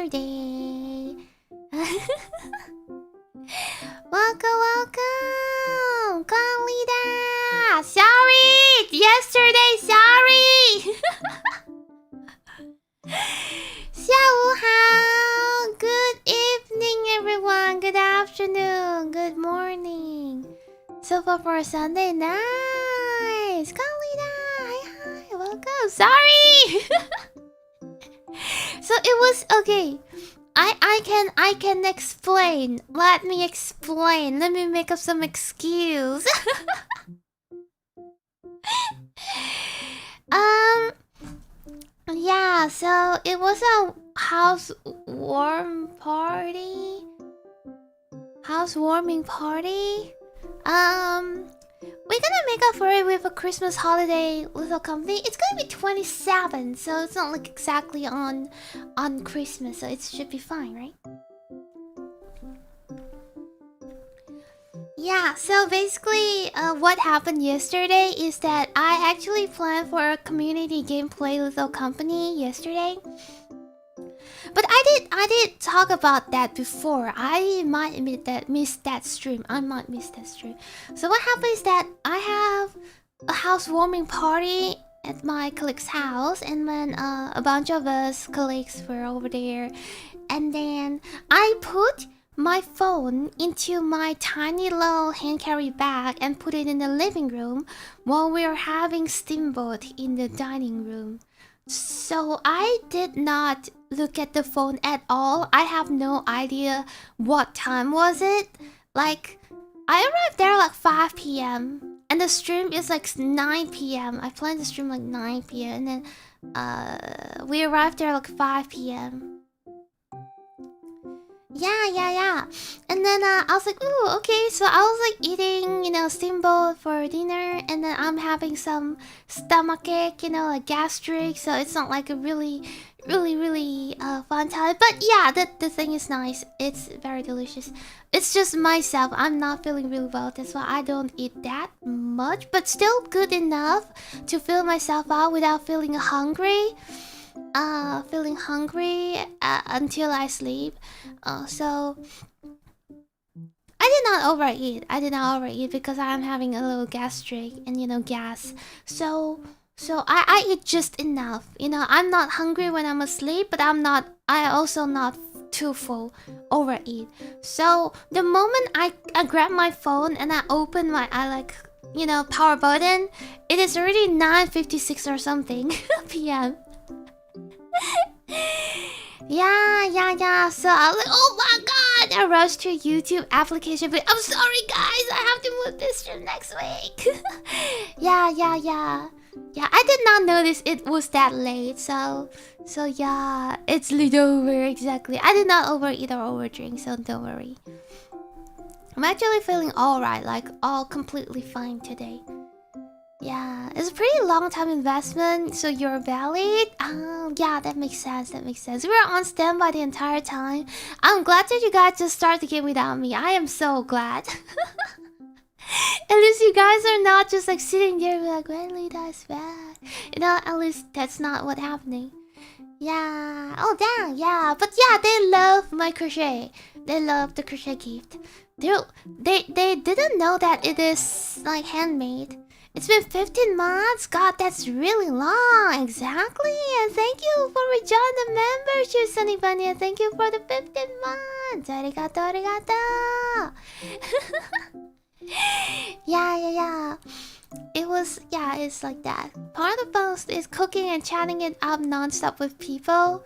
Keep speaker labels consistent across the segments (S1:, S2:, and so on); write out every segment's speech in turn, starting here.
S1: yesterday. Welcome! Come, Lida! Sorry! Yesterday, sorry! 下午好! Good evening, everyone. Good afternoon. Good morning. So far for Sunday, nice! Come, Lida! Hi, welcome! Sorry! So it was... Okay. I can explain. Let me explain. Let me make up some excuse. Yeah, so it was a housewarming party. We're gonna make up for it with a Christmas holiday little company. It's gonna be 27, so it's not like exactly on Christmas, so it should be fine, right? Yeah, so basically, what happened yesterday is that I actually planned for a community gameplay little company yesterday. But I did talk about that before. I might admit that missed that stream. I might miss that stream. So what happened is that I have a housewarming party at my colleague's house, and then a bunch of us colleagues were over there, and then I put my phone into my tiny little hand carry bag and put it in the living room while we were having steamboat in the dining room. So I did not look at the phone at all. I have no idea what time was it. Like, I arrived there like 5 p.m. and the stream is like 9 p.m. I planned the stream like 9 p.m. and then we arrived there like 5 p.m. Yeah. And then I was like, ooh, okay. So I was like eating, steamboat for dinner, and then I'm having some stomachache, like gastric. So it's not like a really fun time. But yeah, the thing is nice. It's very delicious. It's just myself. I'm not feeling really well. That's why I don't eat that much. But still good enough to fill myself out without feeling hungry. Until I sleep. So I did not overeat because I'm having a little gastric and gas. So I eat just enough. I'm not hungry when I'm asleep, but I also not too full overeat. So the moment I grab my phone and I open my power button, it is already 9:56 or something p.m. Yeah. So I was like, oh my god! I rushed to YouTube application, but I'm sorry guys, I have to move this stream next week. Yeah. I did not notice it was that late, so yeah, it's Lida exactly. I did not overeat or overdrink, so don't worry. I'm actually feeling alright, like all completely fine today. Yeah, it's a pretty long time investment, so you're valid. Yeah, that makes sense. We were on standby the entire time. I'm glad that you guys just started the game without me. I am so glad. At least you guys are not just like sitting there like, when Lida is back. At least that's not what's happening. Yeah. Oh damn, yeah. But yeah, they love my crochet. They love the crochet gift. They didn't know that it is like handmade. It's been 15 months? God, that's really long. Exactly. And thank you for rejoining the membership, Sunny Bunny. And thank you for the 15 months. Arigato. Yeah. It's like that. Part of both is cooking and chatting it up non-stop with people.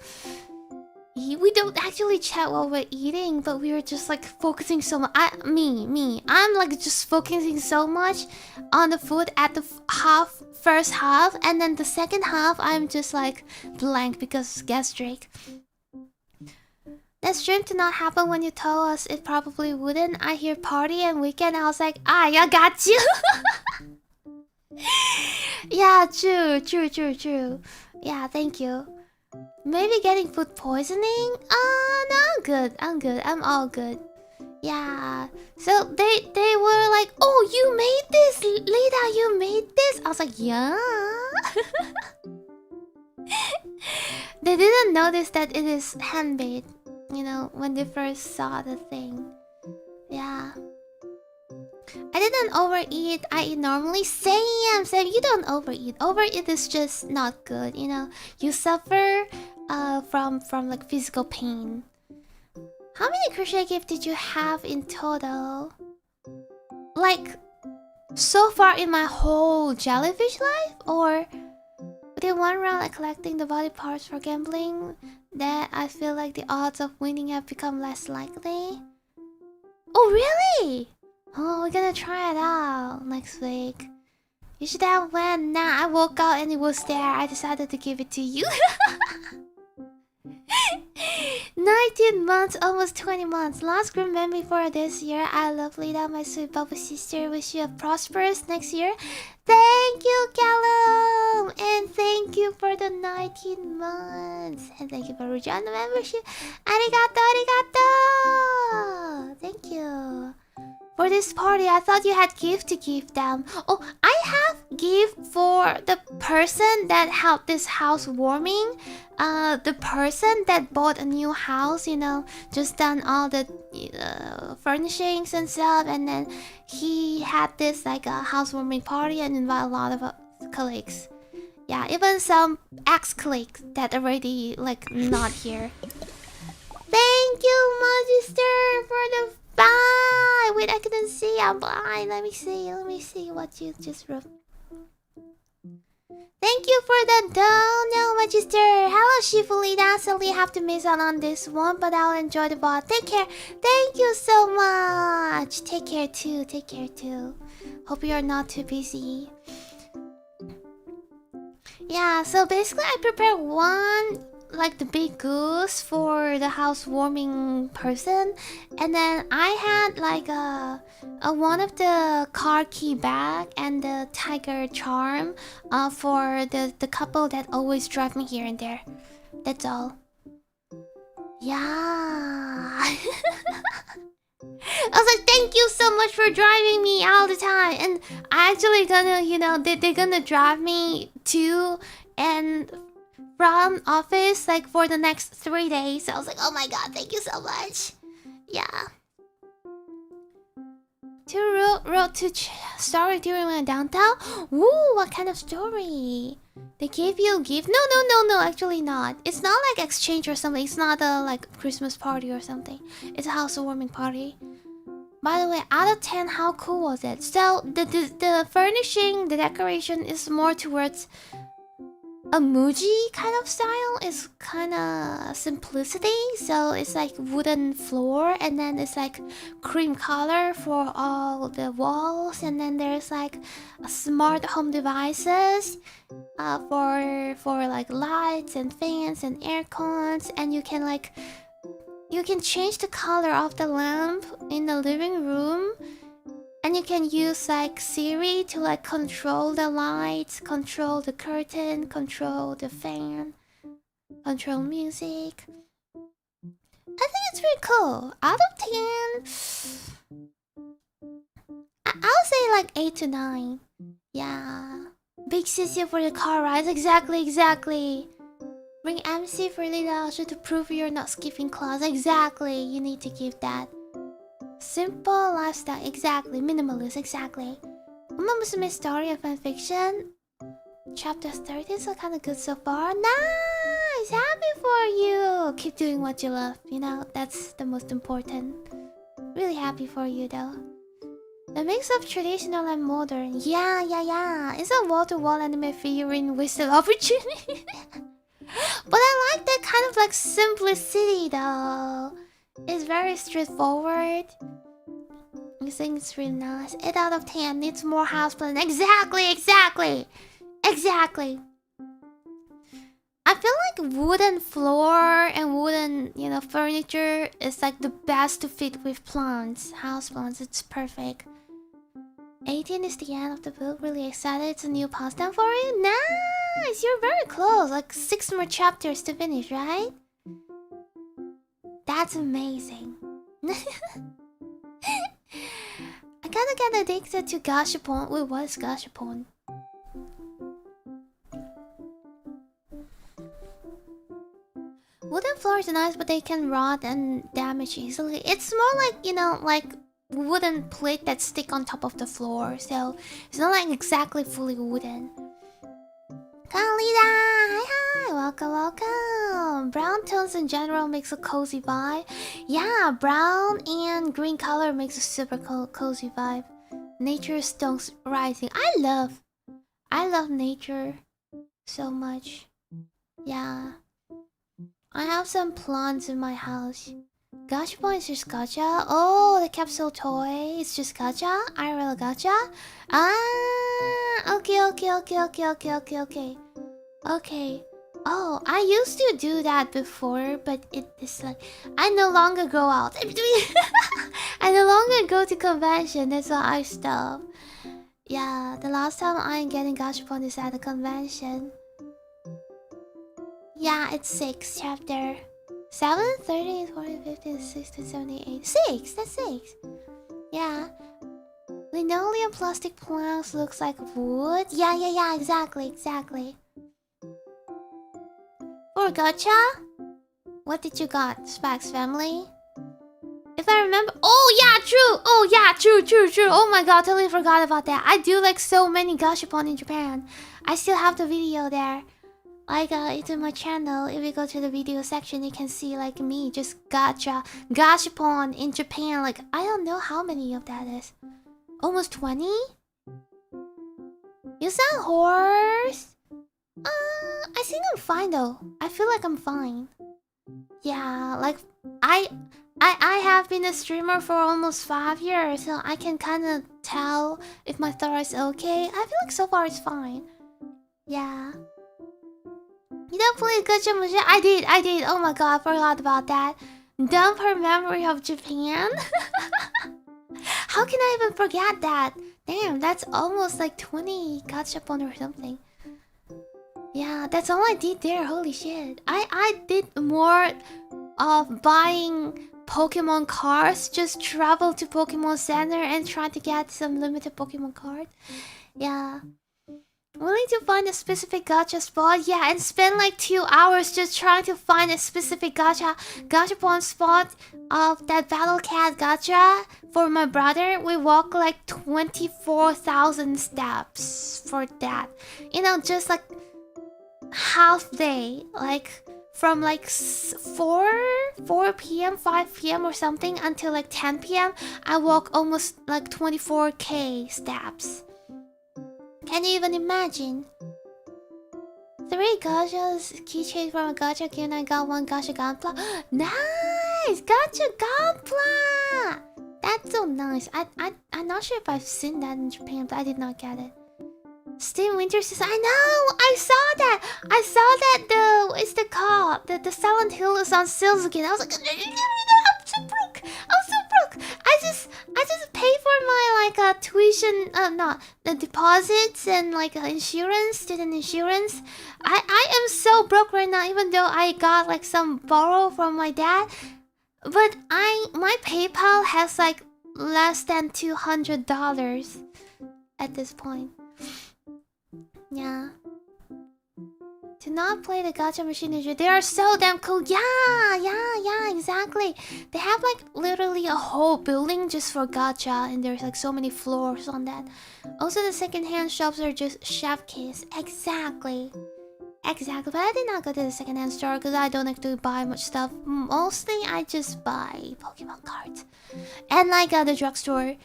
S1: We don't actually chat while we're eating, but we were just like focusing so much. I'm like just focusing so much on the food at the first half, and then the second half I'm just like blank because gastric. That stream did not happen when you told us it probably wouldn't. I hear party and weekend. I was like, I got you. Yeah, true. Yeah, thank you. Maybe getting food poisoning? No, I'm good. I'm all good. Yeah. So they were like, oh, you made this, Lida, you made this. I was like, yeah. They didn't notice that it is handmade. you know, when they first saw the thing. Yeah. I didn't overeat. I eat normally. Same. You don't overeat. Overeat is just not good. You know, you suffer from like physical pain. How many crochet gifts did you have in total? Like, so far in my whole jellyfish life, or within one round, like collecting the body parts for gambling, that I feel like the odds of winning have become less likely. Oh really? Oh, we're gonna try it out next week. You should have went. Nah, I woke up and it was there. I decided to give it to you. 19 months, almost 20 months. Last group memory for this year. I love Lida, my sweet bubble sister. Wish you a prosperous next year. Thank you, Callum! And thank you for the 19 months. And thank you for Oriana membership. Arigato, arigato! Thank you. For this party, I thought you had gift to give them. Oh, I have gift for the person that helped this house warming. The person that bought a new house, you know, just done all the furnishings and stuff, and then he had this like a housewarming party and invite a lot of colleagues. Yeah, even some ex-colleagues that already like not here. Thank you, Magister, for the bye. Wait, I couldn't see. I'm blind. Let me see what you just wrote. Thank you for the dono, Magister. Hello, Shifulida. Sadly, I have to miss out on this one, but I'll enjoy the ball. Take care. Thank you so much. Take care too. Take care too. Hope you're not too busy. Yeah, so basically I prepared one, like the big goose for the housewarming person, and then I had like a one of the car key bag and the tiger charm for the couple that always drive me here and there. That's all. Yeah. I was like, thank you so much for driving me all the time. And I actually gonna, you know, they're gonna drive me to and from office like for the next 3 days. So I was like, oh my god, thank you so much. Yeah. Wrote to story during my downtown. Ooh, what kind of story? They gave you a gift? No, actually not. It's not like exchange or something. It's not a like Christmas party or something. It's a housewarming party. By the way, out of 10, how cool was it? So the furnishing, the decoration is more towards a Muji kind of style. Is kind of simplicity. So it's like wooden floor, and then it's like cream color for all the walls, and then there's like a smart home devices for like lights and fans and air cons, and you can change the color of the lamp in the living room. And you can use like Siri to like control the lights, control the curtain, control the fan, control music. I think it's pretty cool. Out of 10, I'll say like 8 to 9. Yeah. Big sissy for the car rides. Exactly. Bring MC for Lida also to prove you're not skipping class. Exactly. You need to give that. Simple lifestyle, exactly. Minimalist, exactly. Uma Musume story of fanfiction. Chapter 30 is kind of good so far. Nice! Happy for you! Keep doing what you love, you know? That's the most important. Really happy for you though. The mix of traditional and modern. Yeah. It's a wall-to-wall anime figurine wasted opportunity. But I like that kind of like simplicity though. It's very straightforward. I think it's really nice. 8 out of 10 needs more house plan. Exactly. I feel like wooden floor and wooden, you know, furniture is like the best to fit with plants, house plants. It's perfect. 18 is the end of the book. Really excited. It's a new pastime for you. Nice. You're very close. Like 6 more chapters to finish, right? That's amazing. I kinda get addicted to gashapon. Wait, what is gashapon? Wooden floor floors are nice, but they can rot and damage easily. It's more like, you know, like wooden plate that stick on top of the floor. So it's not like exactly fully wooden. Lida! Hi, hi! Welcome, welcome! Brown tones in general makes a cozy vibe. Yeah, brown and green color makes a super cozy vibe. Nature stones rising. I love nature so much. Yeah. I have some plants in my house. Gachapon is just gacha. Oh, the capsule toy is just gacha. IRL gacha. Ah, okay. Okay. Oh, I used to do that before, but it is like I no longer go out. I no longer go to convention. That's why I stopped. Yeah, the last time I'm getting gachapon is at a convention. Yeah, it's 6 chapter. 7, 13, 14, 15, 16, 17, 6. That's 6. Yeah. Linoleum plastic planks looks like wood. Yeah, exactly. For gacha? What did you got, Spax family? If I remember... Oh, yeah, true! Oh, yeah, true. Oh my god, totally forgot about that. I do like so many gachapon in Japan. I still have the video there. Like, it's in my channel. If you go to the video section, you can see, like, me just gachapon in Japan. Like, I don't know how many of that is. Almost 20? You sound hoarse. I think I'm fine, though. I feel like I'm fine. Yeah, like, I have been a streamer for almost 5 years, so I can kind of tell if my throat is okay. I feel like so far it's fine. Yeah. You don't play gacha machine? I did. Oh my god, I forgot about that. Dump her memory of Japan? How can I even forget that? Damn, that's almost like 20 gachapon or something. Yeah, that's all I did there. Holy shit. I did more of buying Pokemon cards. Just travel to Pokemon Center and try to get some limited Pokemon cards. Yeah. Willing to find a specific gacha spot? Yeah, and spend like 2 hours just trying to find a specific gachapon spot of that Battle Cat gacha. For my brother, we walk like 24,000 steps for that. You know, just like half day. Like from like 4 p.m, 5 p.m or something until like 10 p.m. I walk almost like 24k steps. Can you even imagine? 3 gachas, keychain from a gacha game. I got 1 gacha gunpla. Nice! Gacha gunpla! That's so nice. I'm not sure if I've seen that in Japan, but I did not get it. Steam Winter says, I know! I saw that what's the call? The Silent Hill is on sales again. I was like, I'm so broke! I just pay for my like tuition, the deposits and like insurance, student insurance. I am so broke right now, even though I got like some borrow from my dad. But my PayPal has like less than $200 at this point. Yeah. To not play the gacha machine, they are so damn cool. Yeah, exactly. They have like literally a whole building just for gacha, and there's like so many floors on that. Also, the secondhand shops are just chef kiss. Exactly. But I did not go to the secondhand store because I don't like to buy much stuff. Mostly, I just buy Pokemon cards and like the drugstore.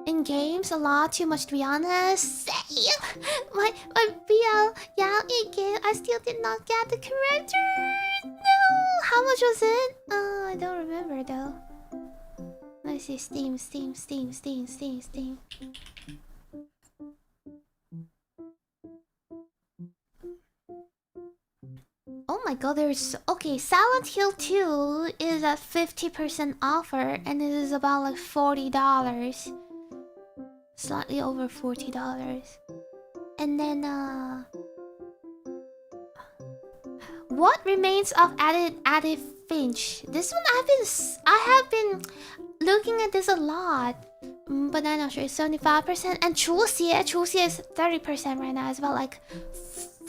S1: In games, a lot too much to be honest. Same. My BL, yeah, in game, I still did not get the character. No, how much was it? I don't remember though. Let's see, Steam. Oh my god, there's... Okay, Silent Hill 2 is at 50% offer, and it is about like $40. Slightly over $40. And then, what remains of Addie Finch? This one I have been looking at this a lot, but I'm not sure. It's 75%, and Chuxie is 30% right now. It's about like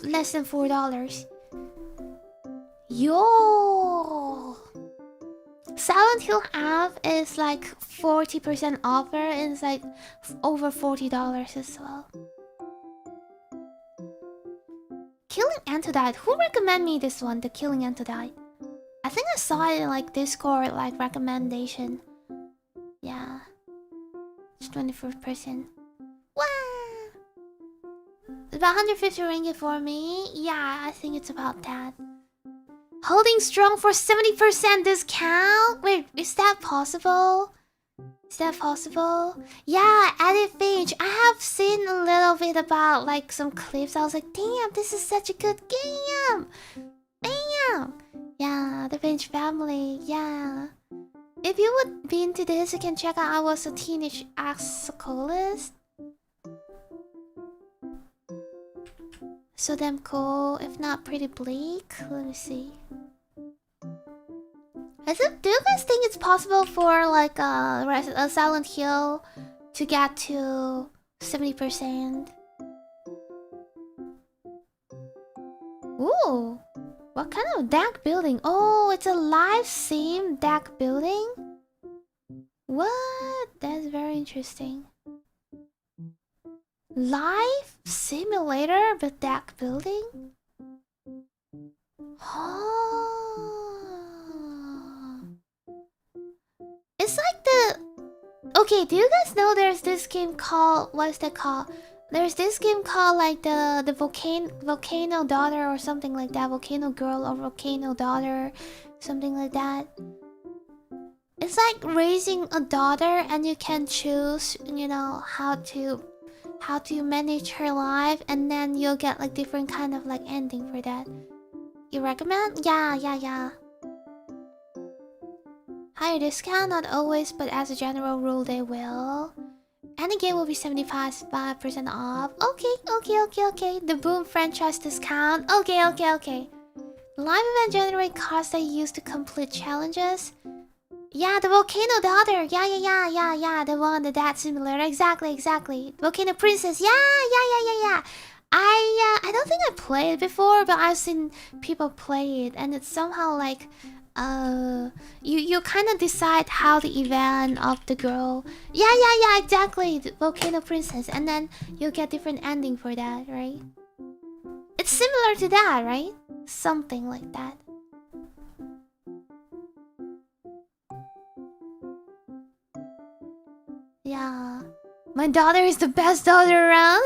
S1: less than $4. Yo! Silent Hill app is like 40% offer and it's like over $40 as well. Killing Antidote. Who recommended me this one? The Killing Antidote. I think I saw it in like Discord like recommendation. Yeah. It's 24%. Wow! It's about 150 ringgit for me. Yeah, I think it's about that. Holding strong for 70% discount? Wait, is that possible? Is that possible? Yeah, Edit Finch. I have seen a little bit about like some clips. I was like, damn, this is such a good game. Damn. Yeah, the Finch family. Yeah. If you would be into this, you can check out I Was a Teenage Axolotl. So damn cool. If not pretty bleak. Let me see. Do you guys think it's possible for like a Silent Hill to get to 70%? Ooh, what kind of deck building? Oh, it's a live sim deck building? What? That's very interesting. Live simulator but deck building? Oh. It's like the... Okay, do you guys know there's this game called... What is that called? There's this game called like the Volcano Daughter or something like that. Volcano Girl or Volcano Daughter. Something like that. It's like raising a daughter and you can choose, you know, how to manage her life. And then you'll get like different kind of like ending for that. You recommend? Yeah. Higher discount, not always, but as a general rule, they will. Any game will be 75% off. Okay. The Boom franchise discount. Okay. Live event generate costs that you use to complete challenges. Yeah, the Volcano Daughter. Yeah. The one, the dad simulator. Exactly. Volcano Princess. Yeah. I don't think I played it before, but I've seen people play it, and it's somehow like you kind of decide how the event of the girl. Yeah, exactly. The Volcano Princess, and then you get different ending for that, right? It's similar to that, right? Something like that. Yeah. My daughter is the best daughter around.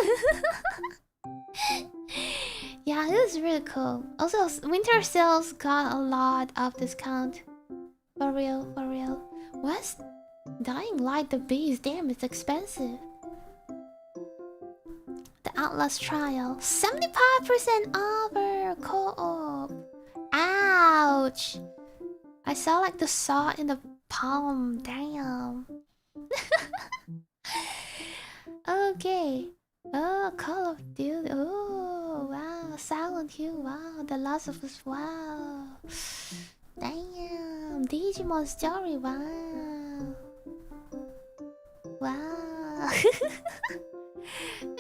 S1: Yeah, it was really cool. Also, winter sales got a lot of discount. For real. What's Dying Light the Beast? Damn, it's expensive. The Outlast Trial. 75% offer! Co-op. Ouch! I saw like the saw in the palm. Damn. Okay. Oh, Call of Duty. Oh, wow. Silent Hill. Wow. The Last of Us. Wow. Damn. Digimon Story. Wow.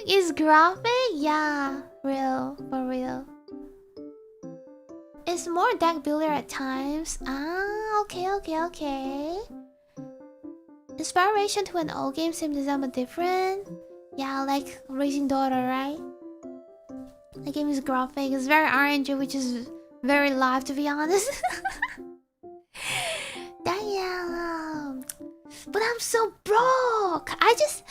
S1: Is graphic? Yeah. For real. It's more deck builder at times. Ah, okay. Inspiration to an old game seems somewhat different. Yeah, like Raising Daughter, right? The game is graphic, it's very RNG, which is very live to be honest. Damn. But I'm so broke. I just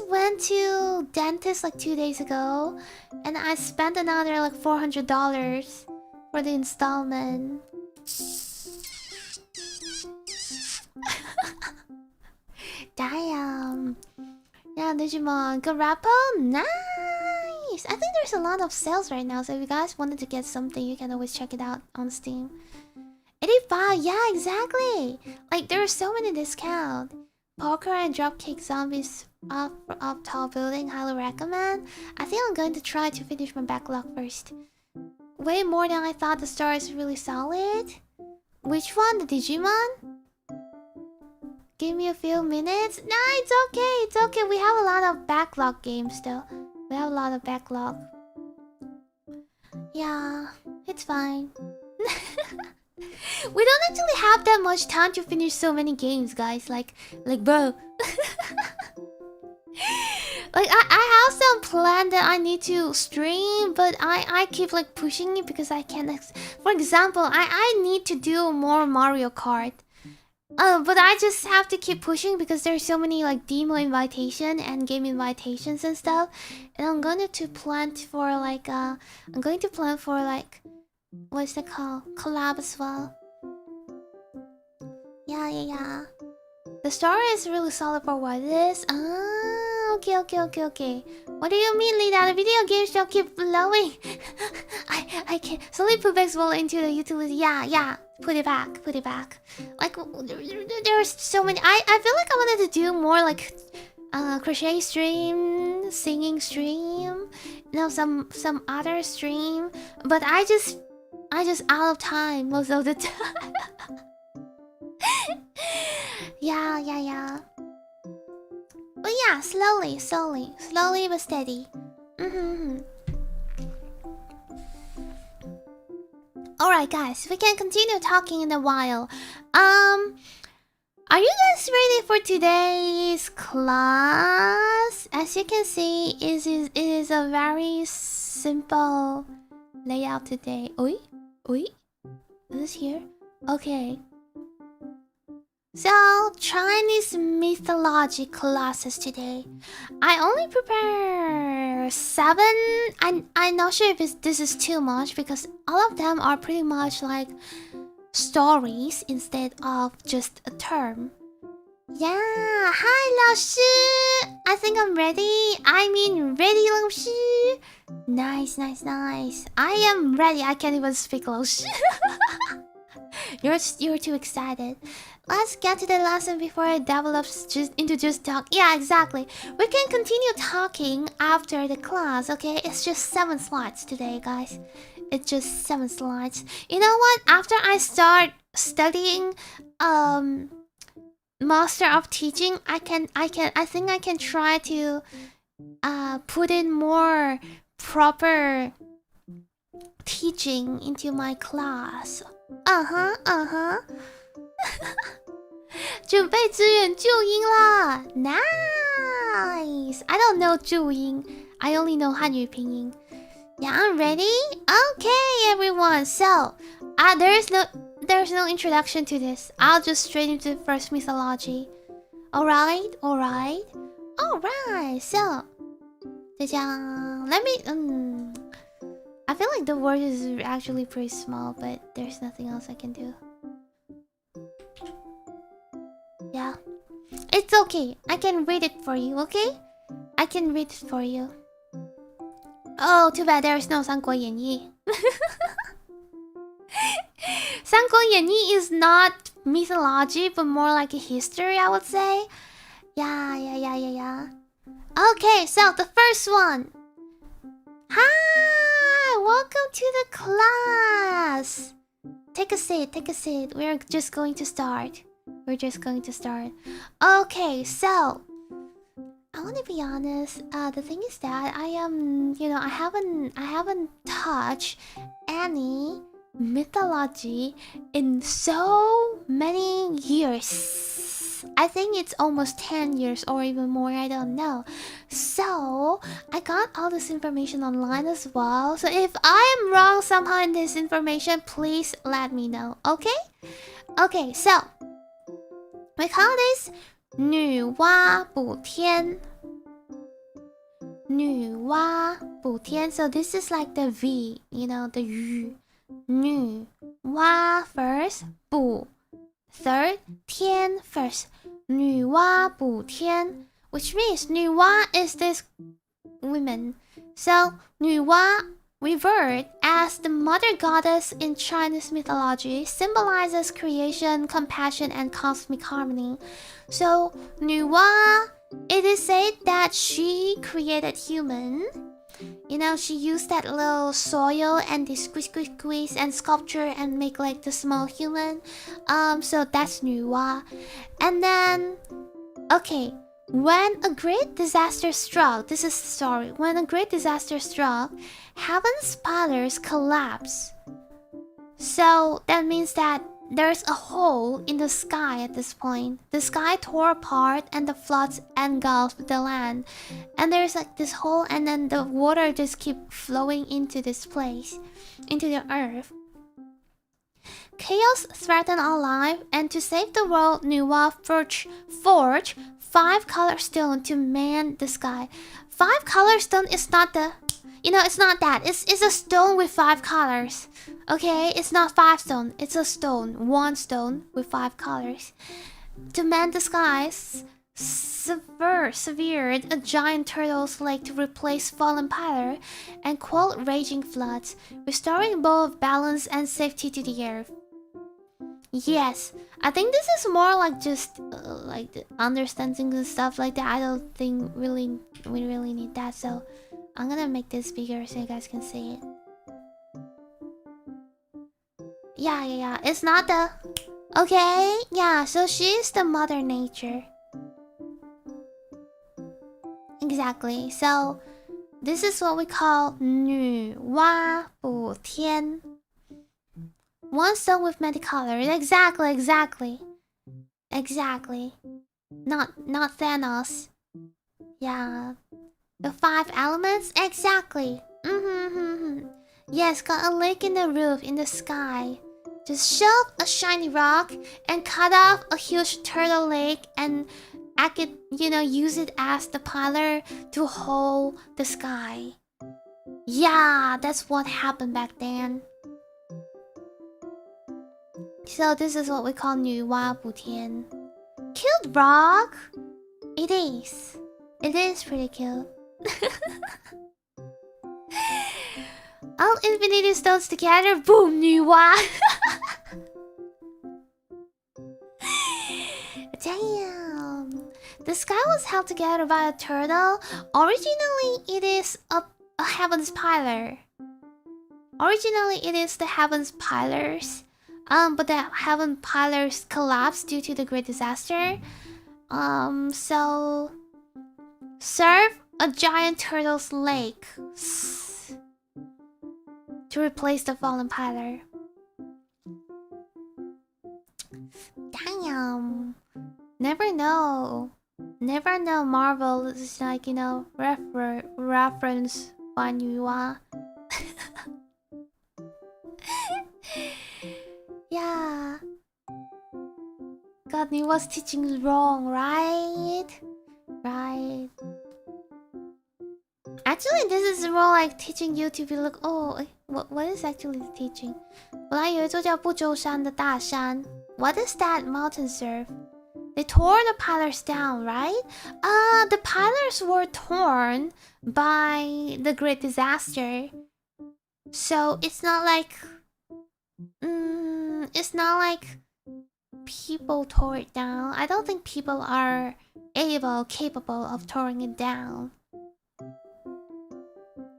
S1: went to dentist like 2 days ago, and I spent another like $400 for the installment. Damn. Yeah, Digimon. Good Rappo? Nice! I think there's a lot of sales right now, so if you guys wanted to get something, you can always check it out on Steam. 85, yeah, exactly! Like, there are so many discounts. Poker and Dropkick Zombies up tall building, highly recommend. I think I'm going to try to finish my backlog first. Way more than I thought. The story is really solid. Which one? The Digimon? Give me a few minutes. No, it's okay. We have a lot of backlog games still. We have a lot of backlog. Yeah, it's fine. We don't actually have that much time to finish so many games, guys. Like bro. Like I have some plan that I need to stream, but I keep like pushing it because I can't. For example, I need to do more Mario Kart. But I just have to keep pushing because there's so many like demo invitation and game invitations and stuff. And I'm going to plan for like what's it called? Collab as well. Yeah. The story is really solid for what it is. Ah, okay. What do you mean, Lida? The video games don't keep blowing. I can't. Slowly put back swallow into the YouTube. Yeah. Put it back. Like there's so many. I feel like I wanted to do more like crochet stream, singing stream, some other stream, but I just out of time most of the time. Yeah. But yeah, slowly but steady. Alright guys, we can continue talking in a while. Are you guys ready for today's class? As you can see, it is a very simple layout today. Oi? Is this here? Okay. So, Chinese mythology classes today. I only prepare 7. I'm not sure if this is too much because all of them are pretty much like stories instead of just a term. Yeah, hi 老师. I think I'm ready. I mean ready 老师. Nice. I am ready. I can't even speak 老师. You're too excited. Let's get to the lesson before it develops into just talk. Yeah, exactly. We can continue talking after the class, okay? It's just 7 slides today, guys. It's just 7 slides. You know what? After I start studying Master of Teaching, I think I can try to put in more proper teaching into my class. 准备支援注音啦 Nice! I don't know 注音 I only know 汉语拼音 Yeah, I'm ready? Okay, everyone. So, there's no introduction to this. I'll just straight into the first mythology. Alright. So, let me... I feel like the word is actually pretty small, but there's nothing else I can do. Yeah. It's okay. I can read it for you, okay? I can read it for you. Oh, too bad there is no 三国演义. 三国演义 is not mythology, but more like a history, I would say. Yeah. Okay, so the first one. Hi! Welcome to the class! Take a seat. We're just going to start. Okay, so... I want to be honest, the thing is that I am... I haven't touched any mythology in so many years. I think it's almost 10 years or even more, I don't know. So, I got all this information online as well. So if I am wrong somehow in this information, please let me know, okay? Okay, so we call this 女娲补天. 女娲补天. So this is like the V, the U. 女娲 first, 补 third, 天 first. 女娲补天, which means 女娲 is this woman. So 女娲, revered as the mother goddess in Chinese mythology, symbolizes creation, compassion, and cosmic harmony. So 女娲, it is said that she created human. She used that little soil and they squeeze and sculpture and make like the small human. So that's 女娲. And then, okay, when a great disaster struck, this is the story. When a great disaster struck, heaven's pillars collapsed. So that means that there's a hole in the sky at this point. The sky tore apart and the floods engulfed the land. And there's like this hole, and then the water just keep flowing into this place, into the earth. Chaos threatened our life, and to save the world, Nuwa forged 5-color stone to man the sky. 5-color stone is not the... it's not that. It's a stone with 5 colors. Okay? It's not 5 stone. It's a stone. 1 stone with 5 colors. To man the skies, severed a giant turtle's lake to replace fallen pillar and quell raging floods, restoring both balance and safety to the earth. Yes, I think this is more like just like the understanding and stuff like that. I don't think we really need that, so I'm gonna make this bigger so you guys can see it. Yeah. It's not the... Okay, yeah, so she's the mother nature. Exactly, so this is what we call 女娲补天. 1 stone with many colors. Exactly. Not Thanos. Yeah. The 5 elements? Exactly. Yes, got a lake in the roof, in the sky. Just shove a shiny rock and cut off a huge turtle lake and use it as the pillar to hold the sky. Yeah, that's what happened back then. So this is what we call 女娲补天. Cute rock? It is. It is pretty cute. All infinity stones together, boom, 女娲. Damn. The sky was held together by a turtle. Originally, it is a heaven's pillar. Originally, it is the heaven's pillars. But the heaven pillars collapsed due to the great disaster. So serve a giant turtle's lake to replace the fallen pillar. Damn. Never know. Marvel is like, reference by Nuwa. Yeah. God, Nuwa's teaching is wrong, right? Right. Actually, this is more like teaching you to be like, oh, what is actually the teaching? 本来有一座叫不周山的大山. What does that mountain serve? They tore the pillars down, right? The pillars were torn by the great disaster. So it's not like people tore it down. I don't think people are capable of tearing it down.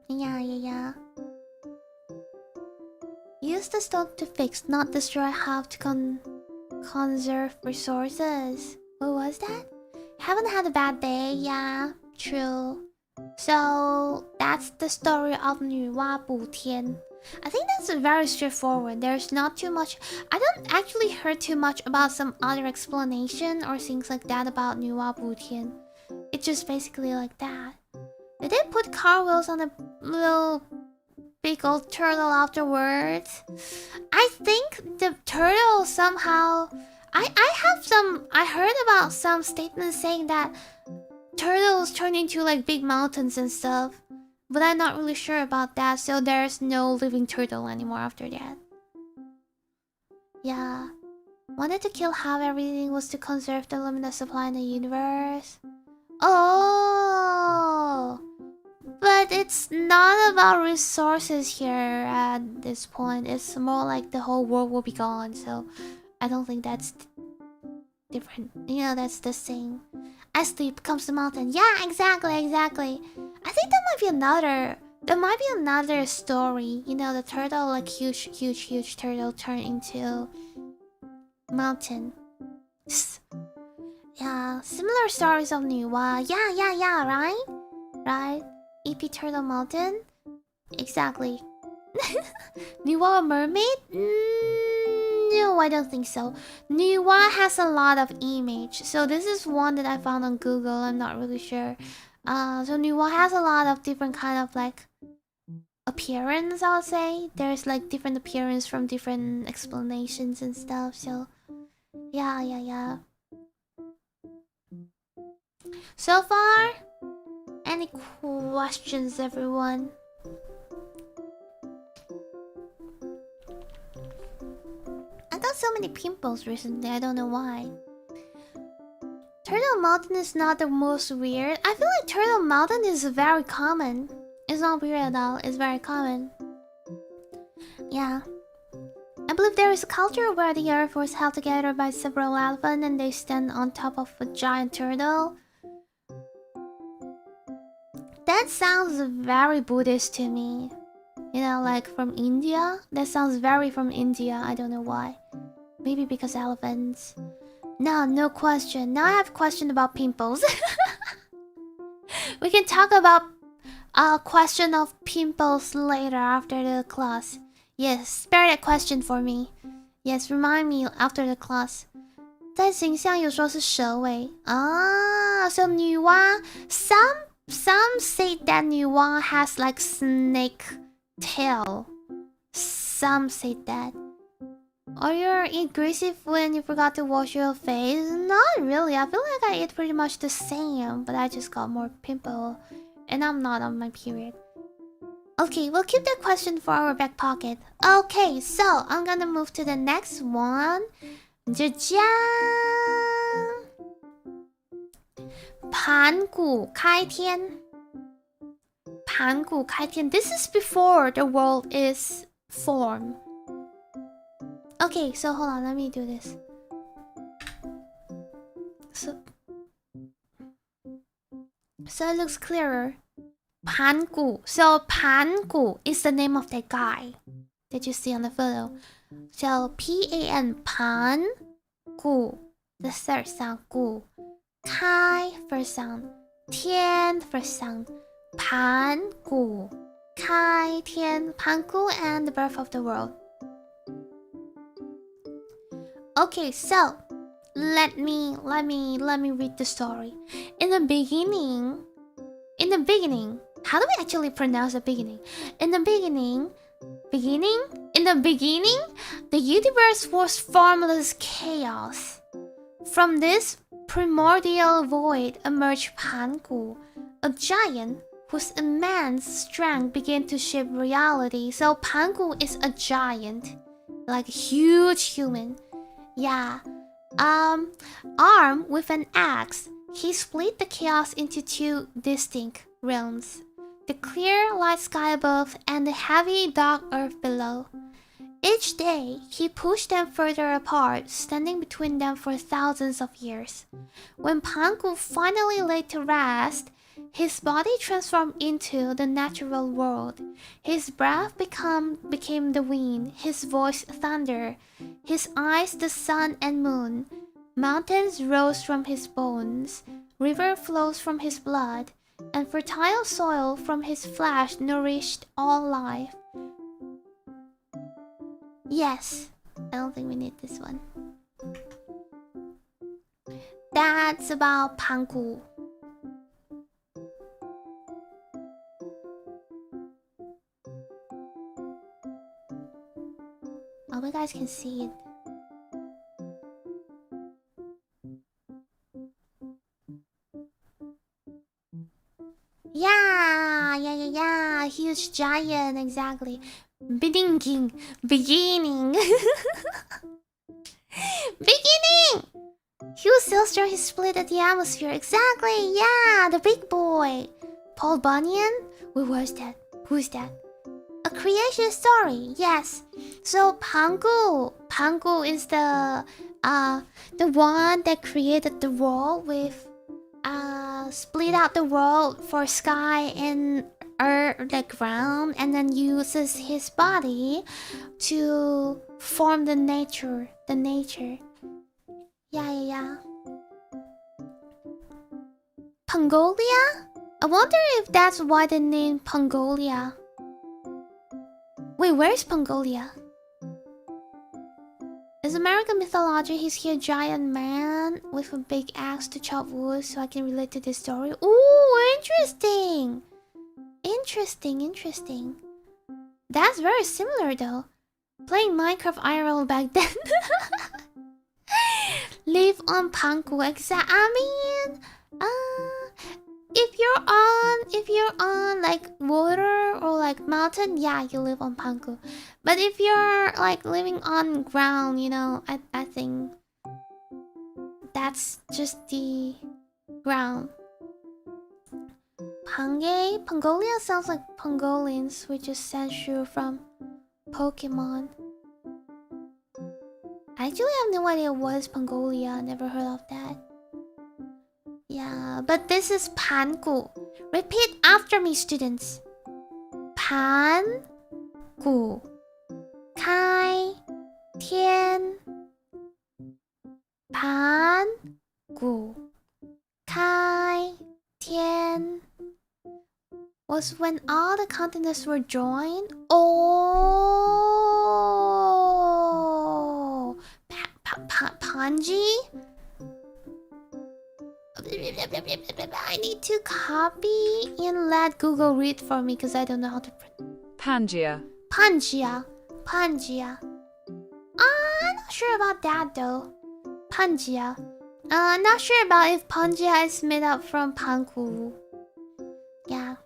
S1: Yeah. Use the stone to fix, not destroy. How to conserve resources. What was that? Haven't had a bad day. Yeah, true. So that's the story of 女娲补天. I think that's very straightforward. There's not too much. I don't actually heard too much about some other explanation or things like that about 女娲补天. It's just basically like that. Did they put car wheels on a little big old turtle afterwards? I think the turtle somehow... I heard about some statements saying that turtles turn into like big mountains and stuff. But I'm not really sure about that, so there's no living turtle anymore after that. Yeah. Wanted to kill half everything was to conserve the limited supply in the universe. Oh! But it's not about resources here at this point. It's more like the whole world will be gone, so I don't think that's different. That's the same. As sleep becomes the mountain. Yeah, exactly. I think there might be another story. The turtle, like huge turtle turned into mountain. Yeah, similar stories of 女娲. Yeah, right? EP Turtle Mountain? Exactly. Nuwa a mermaid? No, I don't think so. Nuwa has a lot of image. So this is one that I found on Google. I'm not really sure. So Nuwa has a lot of different kind of like appearance, I'll say. There's like different appearance from different explanations and stuff. So yeah. So far, any questions, everyone? I got so many pimples recently, I don't know why. Turtle Mountain is not the most weird. I feel like Turtle Mountain is very common. It's not weird at all, it's very common. Yeah. I believe there is a culture where the earth was held together by several elephants and they stand on top of a giant turtle. That sounds very Buddhist to me. You know, like from India? That sounds very from India, I don't know why. Maybe because elephants. No question. Now I have a question about pimples. We can talk about a question of pimples later after the class. Yes, spare that question for me. Yes, remind me after the class. 在形象有说是蛇尾啊 so 女娲 some say that 女娲 has like snake tail. Some say that. Are you aggressive when you forgot to wash your face? Not really. I feel like I eat pretty much the same, but I just got more pimple, and I'm not on my period. Okay, we'll keep that question for our back pocket. Okay, so I'm gonna move to the next one. 짜잔! 盘古开天. 盘古开天. This is before the world is formed. Okay, so hold on, let me do this. So it looks clearer. Pangu. So Pangu is the name of that guy that you see on the photo. So P-A-N, Pan, Gu, the third sound, Gu. Kai, first sound. Tian, first sound. Pan, Gu. Kai, Tian, Pangu, and the birth of the world. Okay, so let me read the story. In the beginning, how do we actually pronounce the beginning? In the beginning, the universe was formless chaos. From this primordial void emerged Pangu, a giant whose immense strength began to shape reality. So Pangu is a giant, like a huge human. Yeah. Armed with an axe, he split the chaos into two distinct realms. The clear light sky above and the heavy dark earth below. Each day, he pushed them further apart, standing between them for thousands of years. When Pangu finally laid to rest, his body transformed into the natural world. His breath became the wind, his voice thunder, his eyes the sun and moon. Mountains rose from his bones, river flows from his blood, and fertile soil from his flesh nourished all life. Yes, I don't think we need this one. That's about Pangu. I hope you guys can see it. Yeah, huge giant, exactly. Beginning. Beginning! He was so strong he split at the atmosphere, exactly, yeah, the big boy. Paul Bunyan? Wait, where's that? Who's that? A creation story, yes. So Pangu is the one that created the world with split out the world for sky and earth, the ground, and then uses his body to form the nature. Yeah. Pangolia? I wonder if that's why the name Pangolia. Wait, where's Mongolia? Is American mythology, he's here giant man with a big axe to chop wood, so I can relate to this story. Ooh, interesting! Interesting. That's very similar though. Playing Minecraft IRL back then. Live on Panku, I mean, if you're on like water or like mountain, yeah, you live on Panku. But if you're like living on ground, you know, I think that's just the ground. Pangolia sounds like pangolins, which is Senshu from Pokemon. I actually have no idea what is Pangolia. Never heard of that. Yeah, but this is Pangu. Repeat after me, students. Pangu. Kai Tian. Pangu. Kai Tian. Was when all the continents were joined. Oh, Panji. I need to copy and let Google read for me because I don't know how to print.
S2: Pangaea.
S1: Pangaea. I'm not sure about that though. Pangaea. Not sure about if Pangaea is made up from Pangu. Yeah.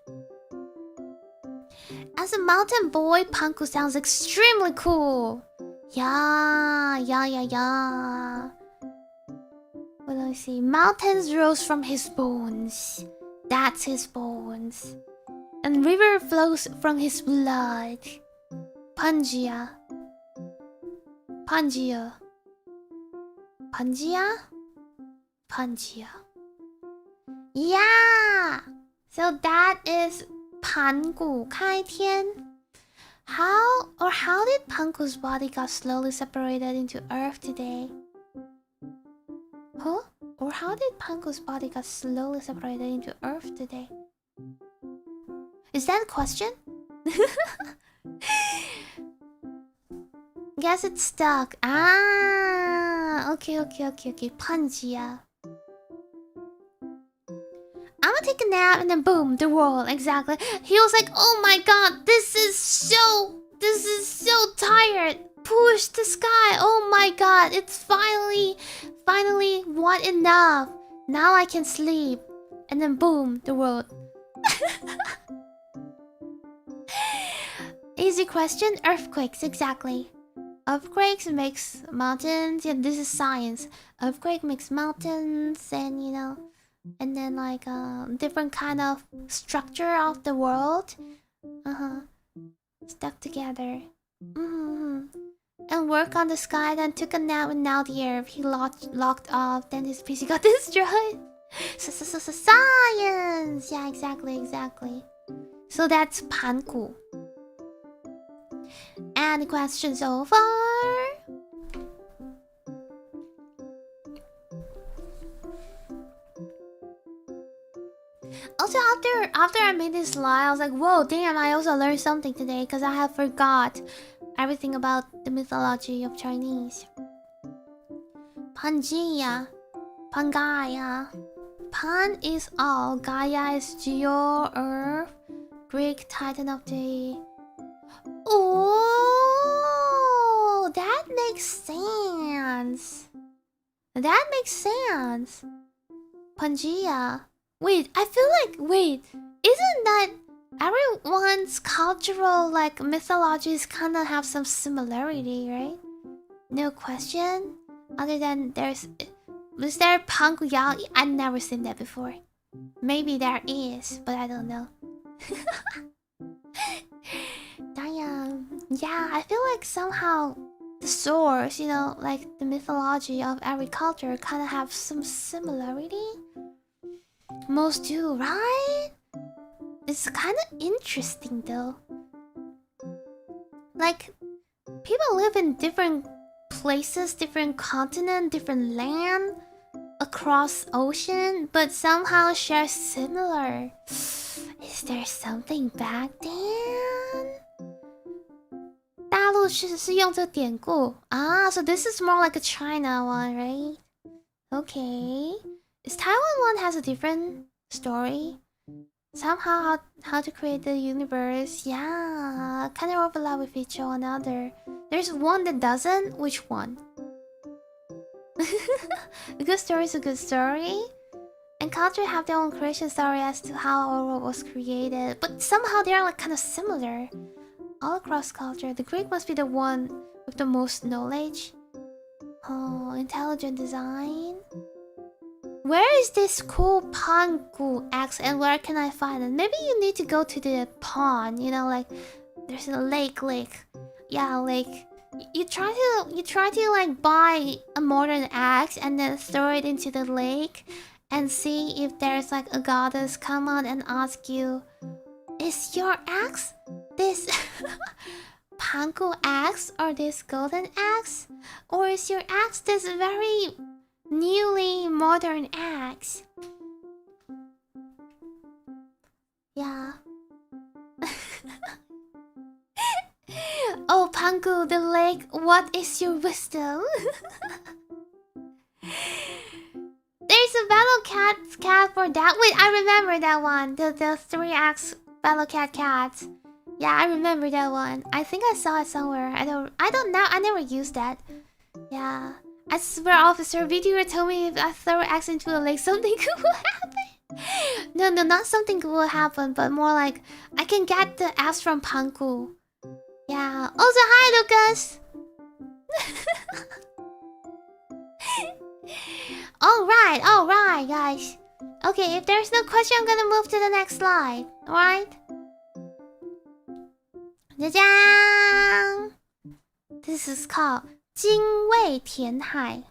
S1: As a mountain boy, Pangu sounds extremely cool. Yeah. What do I see? Mountains rose from his bones. That's his bones. And river flows from his blood. Pangaea. Yeah! So that is Pangu Kai Tian. How did Pangu's body got slowly separated into earth today? Huh? Or how did Pangu's body got slowly separated into earth today? Is that a question? Guess it's stuck. Ah, okay. Pangaea. I'ma take a nap and then boom, the world. Exactly. He was like, oh my god, this is so tired. Push the sky. Oh my god, it's finally what enough. Now I can sleep. And then boom, the world. Easy question. Earthquakes, exactly. Earthquakes makes mountains. Yeah, this is science. Earthquake makes mountains, and you know, and then like different kind of structure of the world. Stuck together. And work on the sky, then took a nap, and now the earth. He locked off, then his PC got destroyed. Science! Yeah, exactly. So that's Pangu. And the question's over. Also, after I made this slide, I was like, whoa, damn, I also learned something today because I have forgot everything about the mythology of Chinese. Pangaea. Pan is all. Gaia is Geo, Earth. Greek titan of the... Oh, that makes sense. Pangaea. Wait, I feel like... Wait, isn't that... Everyone's cultural, like, mythologies kinda have some similarity, right? No question? Other than there's... Was there Pangaea? I've never seen that before. Maybe there is, but I don't know. Damn. Yeah, I feel like somehow the source, you know, like the mythology of every culture kinda have some similarity. Most do, right? It's kinda interesting though. Like, people live in different places, different continent, different land, across ocean, but somehow share similar. Is there something back then? 是用这个典故啊 so this is more like a China one, right? Okay. Is Taiwan one has a different story? Somehow how to create the universe. Yeah, kind of overlap with each other. There's one that doesn't. Which one? A good story is a good story. And culture have their own creation story as to how our world was created. But somehow they are like kind of similar. All across culture. The Greek must be the one with the most knowledge. Oh, intelligent design. Where is this cool Pangu X and where can I find it? Maybe you need to go to the pond, you know, like there's a lake. Yeah, lake. You try to like buy a modern axe and then throw it into the lake and see if there's like a goddess come on and ask you, is your axe this Pangu axe or this golden axe? Or is your axe this very newly modern axe? Yeah. Oh, Pangu, the lake, what is your wisdom? There's a battle cat for that. Wait, I remember that one. The 3x battle cat. Yeah, I remember that one. I think I saw it somewhere. I don't know. I never used that. Yeah. I swear, officer, Vtuber told me if I throw axe into a lake, something good will happen. No, not something good will happen, but more like I can get the axe from Pangu. Yeah. Also, hi, Lucas. All right, guys. Okay, if there's no question, I'm gonna move to the next slide. All right. This is called 精卫填海.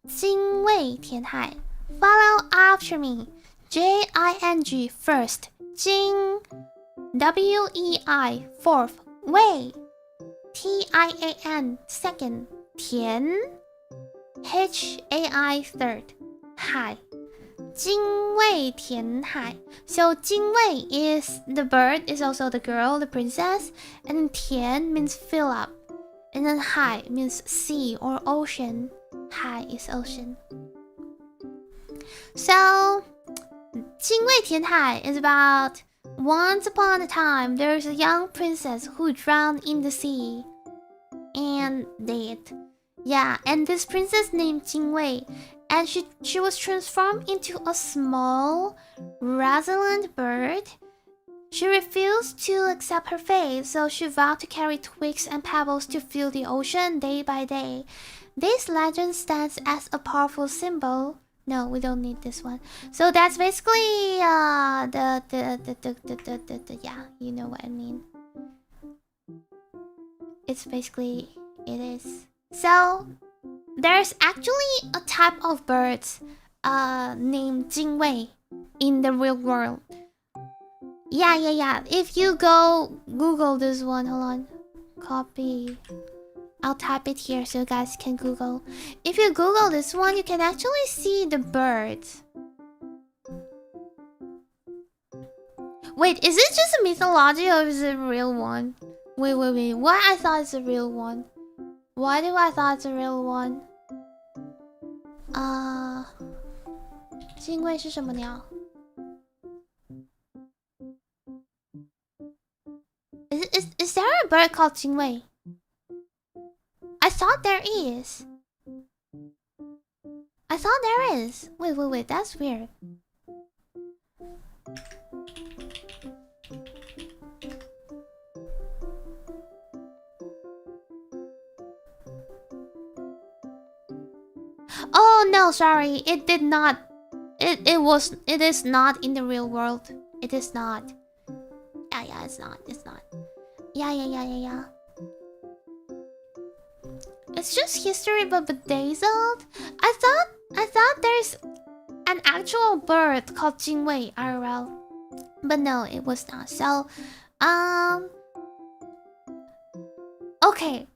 S1: 精卫填海. Follow after me. J-I-N-G first. 精 W-E-I fourth. 卫 T-I-A-N second. 填 H-A-I third. 海 精卫填海. So 精卫 is the bird, is also the girl, the princess. And then 填 means fill up. And then 海 means sea or ocean. 海 is ocean. So 精卫填海 is about once upon a time there's a young princess who drowned in the sea and dead. Yeah, and this princess named 精卫. And she was transformed into a small, resilient bird. She refused to accept her fate, so she vowed to carry twigs and pebbles to fill the ocean day by day. This legend stands as a powerful symbol. No, we don't need this one. So that's basically yeah, you know what I mean. It's basically it is. So there's actually a type of birds named 精卫 in the real world. Yeah. If you go Google this one, hold on. Copy. I'll type it here so you guys can Google. If you Google this one, you can actually see the birds. Wait, is it just a mythology or is it a real one? Wait. Why I thought it's a real one? Why do I thought it's a real one? 精卫是什么鸟? Is there a bird called 精卫? I thought there is. I thought there is. Wait, that's weird. Oh no, sorry. It did not. It is not in the real world. It is not. Yeah, it's not. Yeah. It's just history but bedazzled. I thought there's an actual bird called 精卫 IRL. But no, it was not. So okay.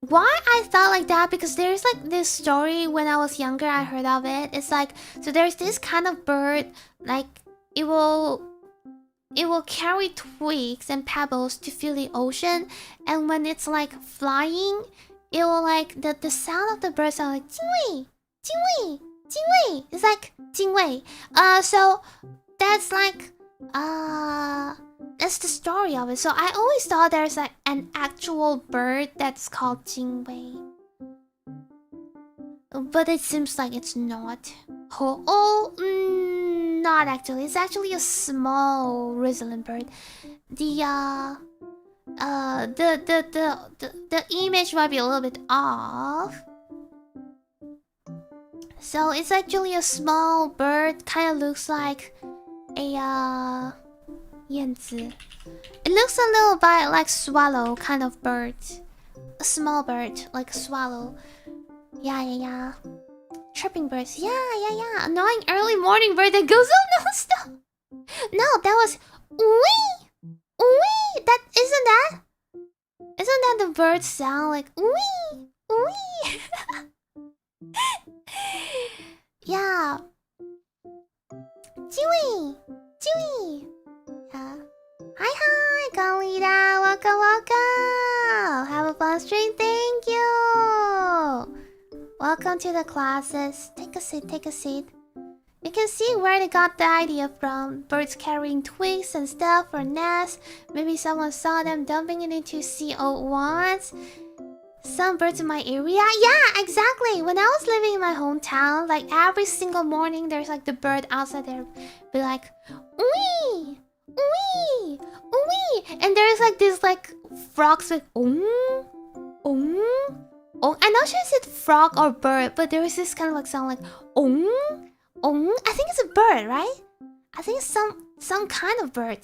S1: Why I thought like that? Because there's like this story when I was younger, I heard of it. It's like, so there's this kind of bird, like it will it will carry twigs and pebbles to fill the ocean, and when it's like flying, it will like the sound of the bird sound like 精卫, 精卫, 精卫. It's like 精卫. So that's like that's the story of it. So I always thought there's like an actual bird that's called 精卫, but it seems like it's not. Not actually. It's actually a small resilient bird. The image might be a little bit off. So it's actually a small bird. Kind of looks like a 燕子. It looks a little bit like swallow kind of bird. A small bird like a swallow. Yeah. Chirping birds. Yeah. Annoying early morning bird that goes, oh no, stop. No, that was wee. That isn't that the bird sound like wee. Yeah. Chewy. Yeah. Hi, Lida. Welcome. Have a fun stream. Thank you. Welcome to the classes. Take a seat. You can see where they got the idea from. Birds carrying twigs and stuff for nests. Maybe someone saw them dumping it into sea all at once. Some birds in my area. Yeah, exactly. When I was living in my hometown, like every single morning, there's like the bird outside there, be like, wee, and there's like this like frogs like, Oh, I'm not sure if it's frog or bird, but there is this kind of like sound like I think it's a bird, right? I think it's some kind of bird.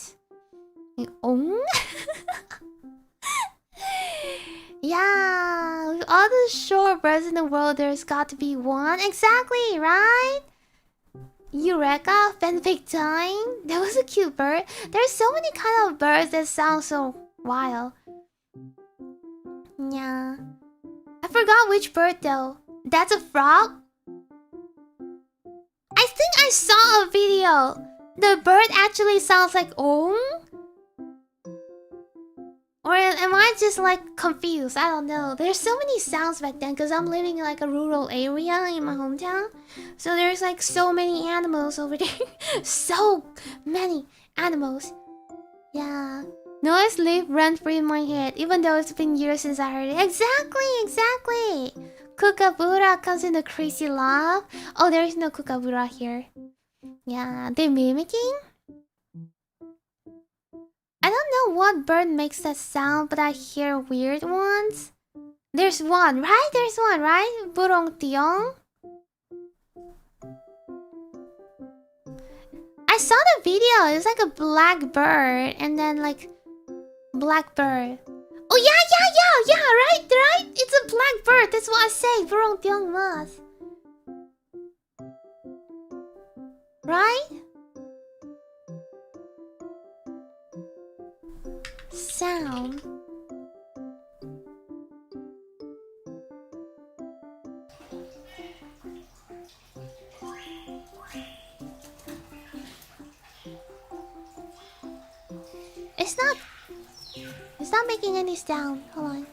S1: Yeah, with all the short birds in the world, there's got to be one. Exactly, right? Eureka, fanfic time. That was a cute bird. There's so many kind of birds that sound so wild. Yeah. I forgot which bird though. That's a frog? I think I saw a video. The bird actually sounds like Or am I just like confused? I don't know. There's so many sounds back then because I'm living in like a rural area in my hometown. So there's like so many animals over there. So many animals. Yeah. Noise live rent free in my head, even though it's been years since I heard it. Exactly. Kookaburra comes in the crazy laugh. Oh, there is no kookaburra here. Yeah, they're mimicking? I don't know what bird makes that sound, but I hear weird ones. There's one, right? Burong tiong. I saw the video. It's like a black bird and then like black bird. Oh yeah, right. It's a black bird. That's what I say. Burong tiong mas. Right? Sound. It's not making any sound. Hold on.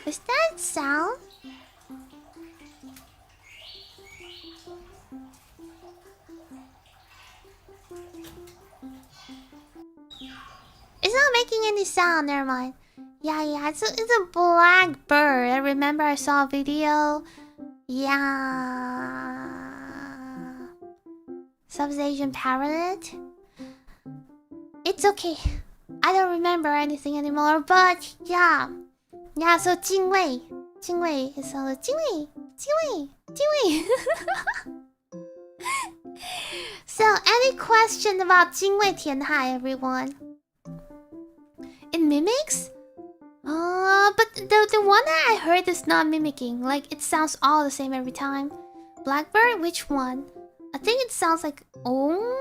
S1: Is that sound? It's not making any sound. Never mind. Yeah. It's a black bird. I remember I saw a video. Yeah. South Asian parrot. It's okay. I don't remember anything anymore. But yeah. So 精卫 is all 精卫 So any question about 精卫填海, everyone? It mimics? But the one that I heard is not mimicking. Like it sounds all the same every time. Blackbird? Which one? I think it sounds like Ong.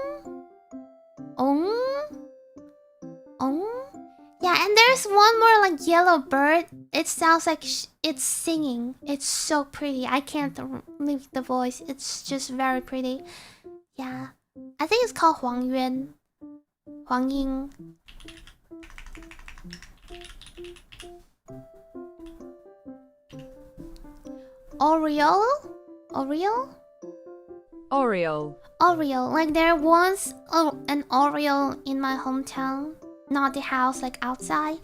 S1: Yeah, Yeah, and there's one more like yellow bird. It sounds like it's singing. It's so pretty. I can't leave the voice. It's just very pretty. Yeah, I think it's called Huang Yuan. Huang Ying. Oriole? Oriole?
S2: Oriole.
S1: Oriole. Like there was an Oriole in my hometown, not the house, like outside,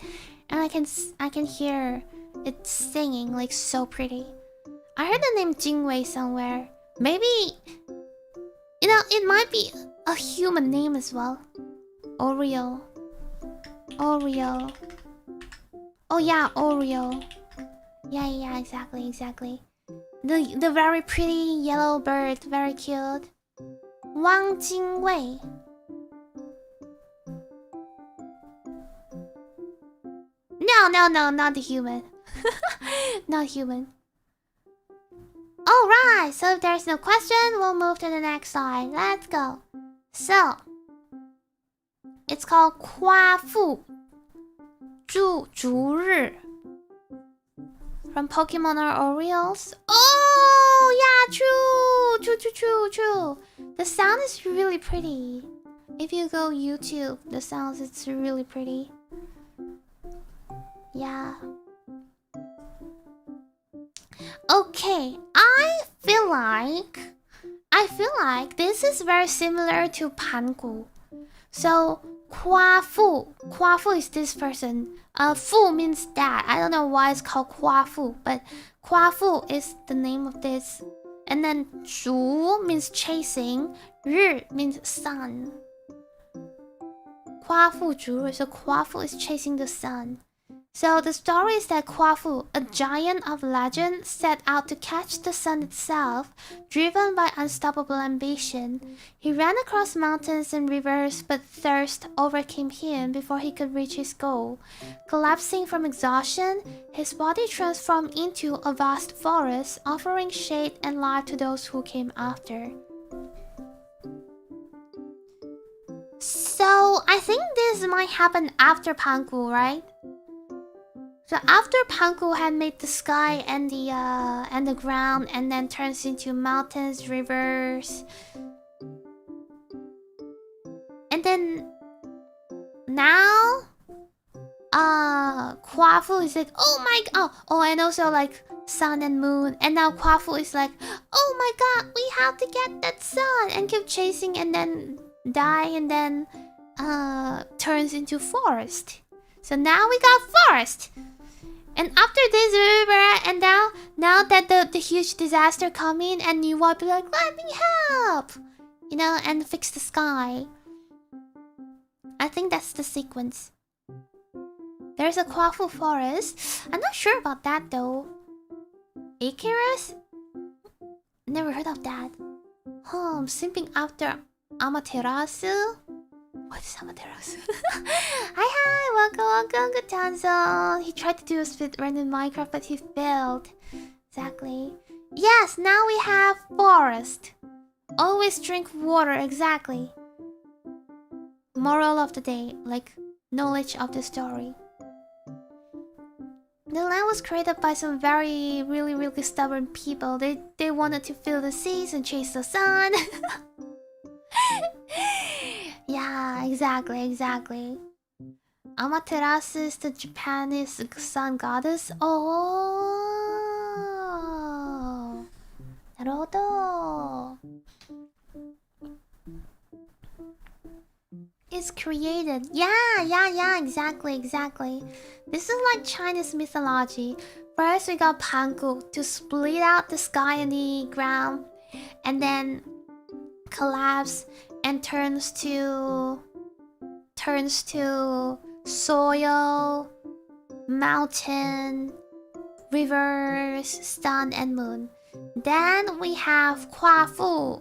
S1: and I can hear it singing like so pretty. I heard the name Jingwei somewhere. Maybe it might be a human name as well. Oriole. Oriole. Oh yeah, Oriole. Yeah, exactly. The very pretty yellow bird, very cute. Wang Jingwei. No, not the human. Not human. Alright, so if there's no question, we'll move to the next slide. Let's go. So, it's called 夸父祝逐日 from Pokemon or Orioles. Oh, yeah, true. The sound is really pretty. If you go YouTube, the sounds, it's really pretty. Yeah. Okay, I feel like this is very similar to 盘古. So 夸父 is this person. 父 means dad. I don't know why it's called 夸父, but 夸父 is the name of this. And then 逐 means chasing. 日 means sun. 夸父逐日, so 夸父 is chasing the sun. So the story is that Kwafu, a giant of legend, set out to catch the sun itself, driven by unstoppable ambition. He ran across mountains and rivers, but thirst overcame him before he could reach his goal. Collapsing from exhaustion, his body transformed into a vast forest, offering shade and light to those who came after. So I think this might happen after Pangu, right? So after Pangu had made the sky and the ground, and then turns into mountains, rivers, and then now, Kwafu is like, oh my god, oh, and also like sun and moon, and now Kwafu is like, oh my god, we have to get that sun, and keep chasing, and then die, and then turns into forest. So now we got forest. And after this, and now that the huge disaster coming, and you will be like, let me help, you know, and fix the sky. I think that's the sequence. There's a Kwafu forest. I'm not sure about that though. Icarus? Never heard of that. Oh, I'm simping after Amaterasu. What is Amaterasu? Hi, welcome, Gatanzo. He tried to do a speedrun in Minecraft, but he failed. Exactly. Yes, now we have forest. Always drink water, exactly. Moral of the day, like knowledge of the story. The land was created by some really stubborn people. They wanted to fill the seas and chase the sun. Yeah, exactly. Amaterasu is the Japanese sun goddess. Oh, なるほど. It's created. Yeah, exactly. This is like Chinese mythology. First we got Pangu to split out the sky and the ground, and then collapse and turns to soil, mountain, rivers, sun and moon. Then we have Kwafu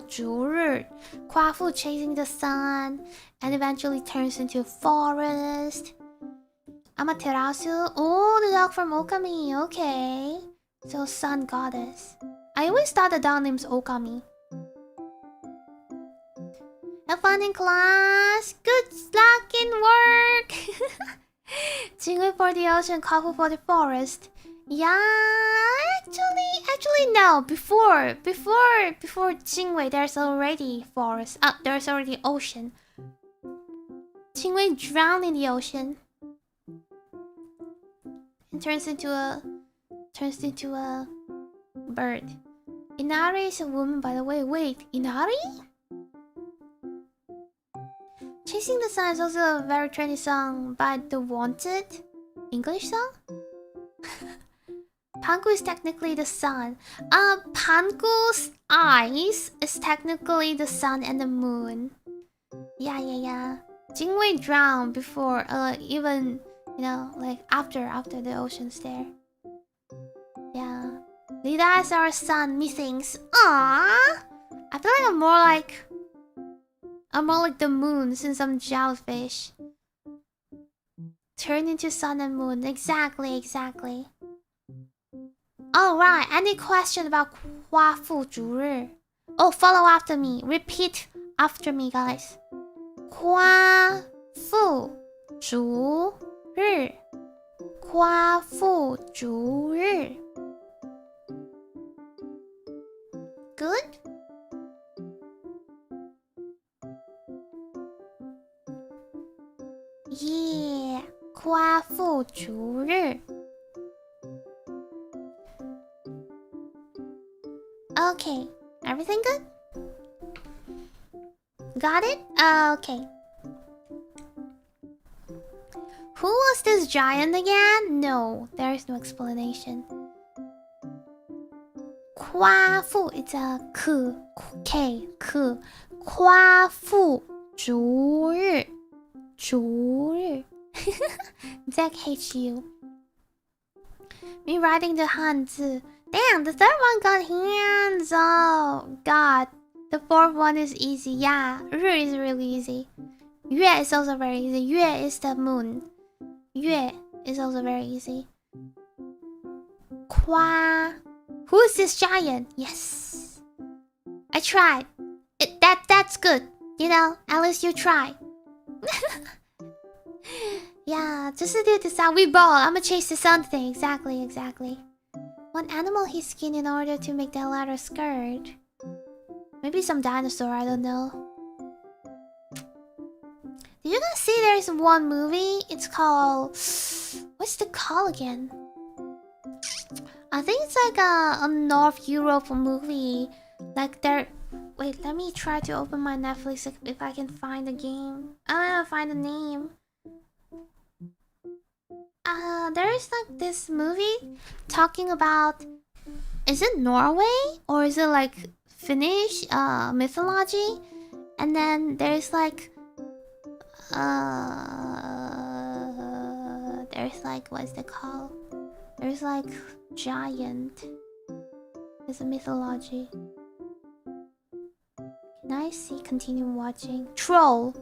S1: 逐日, Kwafu chasing the sun and eventually turns into forest. Amaterasu, oh, the dog from Okami, okay. So sun goddess. I always thought the dog name's Okami. And Have fun in class. Good luck in work. Jingwei for the ocean, Kafu for the forest. Yeah, actually no. Before Jingwei, there's already forest. There's already ocean. Jingwei drowned in the ocean and turns into a bird. Inari is a woman, by the way. Wait, Inari? Chasing the Sun is also a very trendy song by The Wanted. English song? Pangu is technically the sun. Pangu's eyes is technically the sun and the moon. Yeah. Jingwei drowned before, even, you know, like after the ocean's there. Yeah. Lida is our sun, methinks. Aww! I feel like I'm more like the moon since I'm jellyfish. Turn into sun and moon. Exactly. Alright, any question about Vtuber? Oh, follow after me. Repeat after me, guys. Vtuber. Vtuber. Good? Yeah. Vtuber. Okay, everything good? Got it? Okay. Who was this giant again? No, there is no explanation. Kwafu, it's a k. Kwafu, 逐日. Zach hates you. Me writing the Hanzi. Damn, the third one got hands. Oh, God. The fourth one is easy. Yeah, 日 is really easy. 月 is also very easy. 月 is the moon. 月 is also very easy. Who is this giant? Yes. I tried. That's good. You know, at least you try. Yeah, just to do this out. We ball. I'ma chase the something. Exactly. One animal he skinned in order to make that leather skirt. Maybe some dinosaur, I don't know. Did you guys see there's one movie? It's called... What's the call again? I think it's like a North Europe movie. Like there... Wait, let me try to open my Netflix if I can find the game. I don't know, find the name. There is like this movie talking about... Is it Norway? Or is it like Finnish mythology? And then there's like... There's like... What's it called? There's like... Giant. It's a mythology. Can I see? Continue watching. Trolls.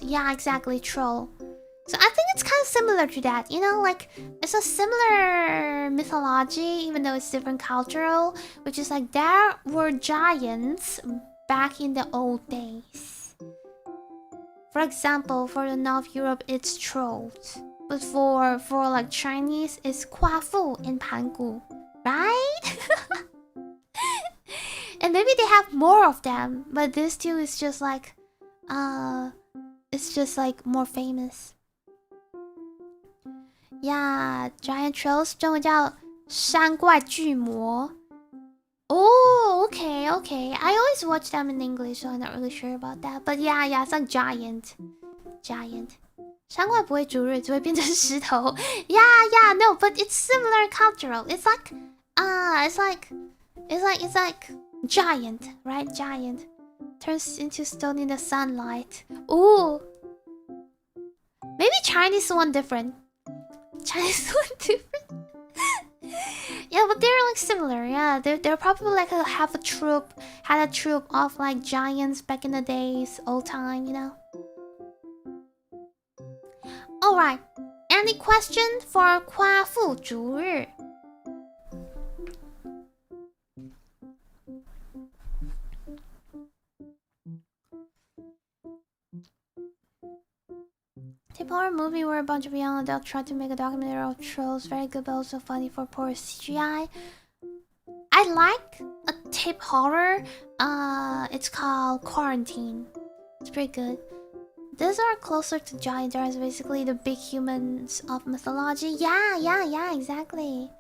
S1: Yeah, exactly. Troll. So I think it's kind of similar to that, you know, like it's a similar mythology, even though it's different cultural, which is like there were giants back in the old days. For example, for the North Europe, it's trolls, but for like Chinese, it's Kwafu and Pangu, right? And maybe they have more of them, but this two is just like, it's just like more famous. Yeah, giant trolls 中文叫山怪巨魔. Oh, okay. I always watch them in English, so I'm not really sure about that. But yeah, it's like giant. 山怪不会逐日，只会变成石头. Yeah, no, but it's similar cultural. It's like giant, right? Giant turns into stone in the sunlight. Ooh. Maybe Chinese one different. Yeah, but they're like similar. Yeah, they're probably like had a troop of like giants back in the days, old time, you know. All right. Any question for 夸父逐日? horror movie where a bunch of young adults try to make a documentary of trolls. Very good, but also funny for poor CGI. I like a tape horror. It's called Quarantine. It's pretty good. These are closer to giant giants, basically the big humans of mythology. Yeah, exactly.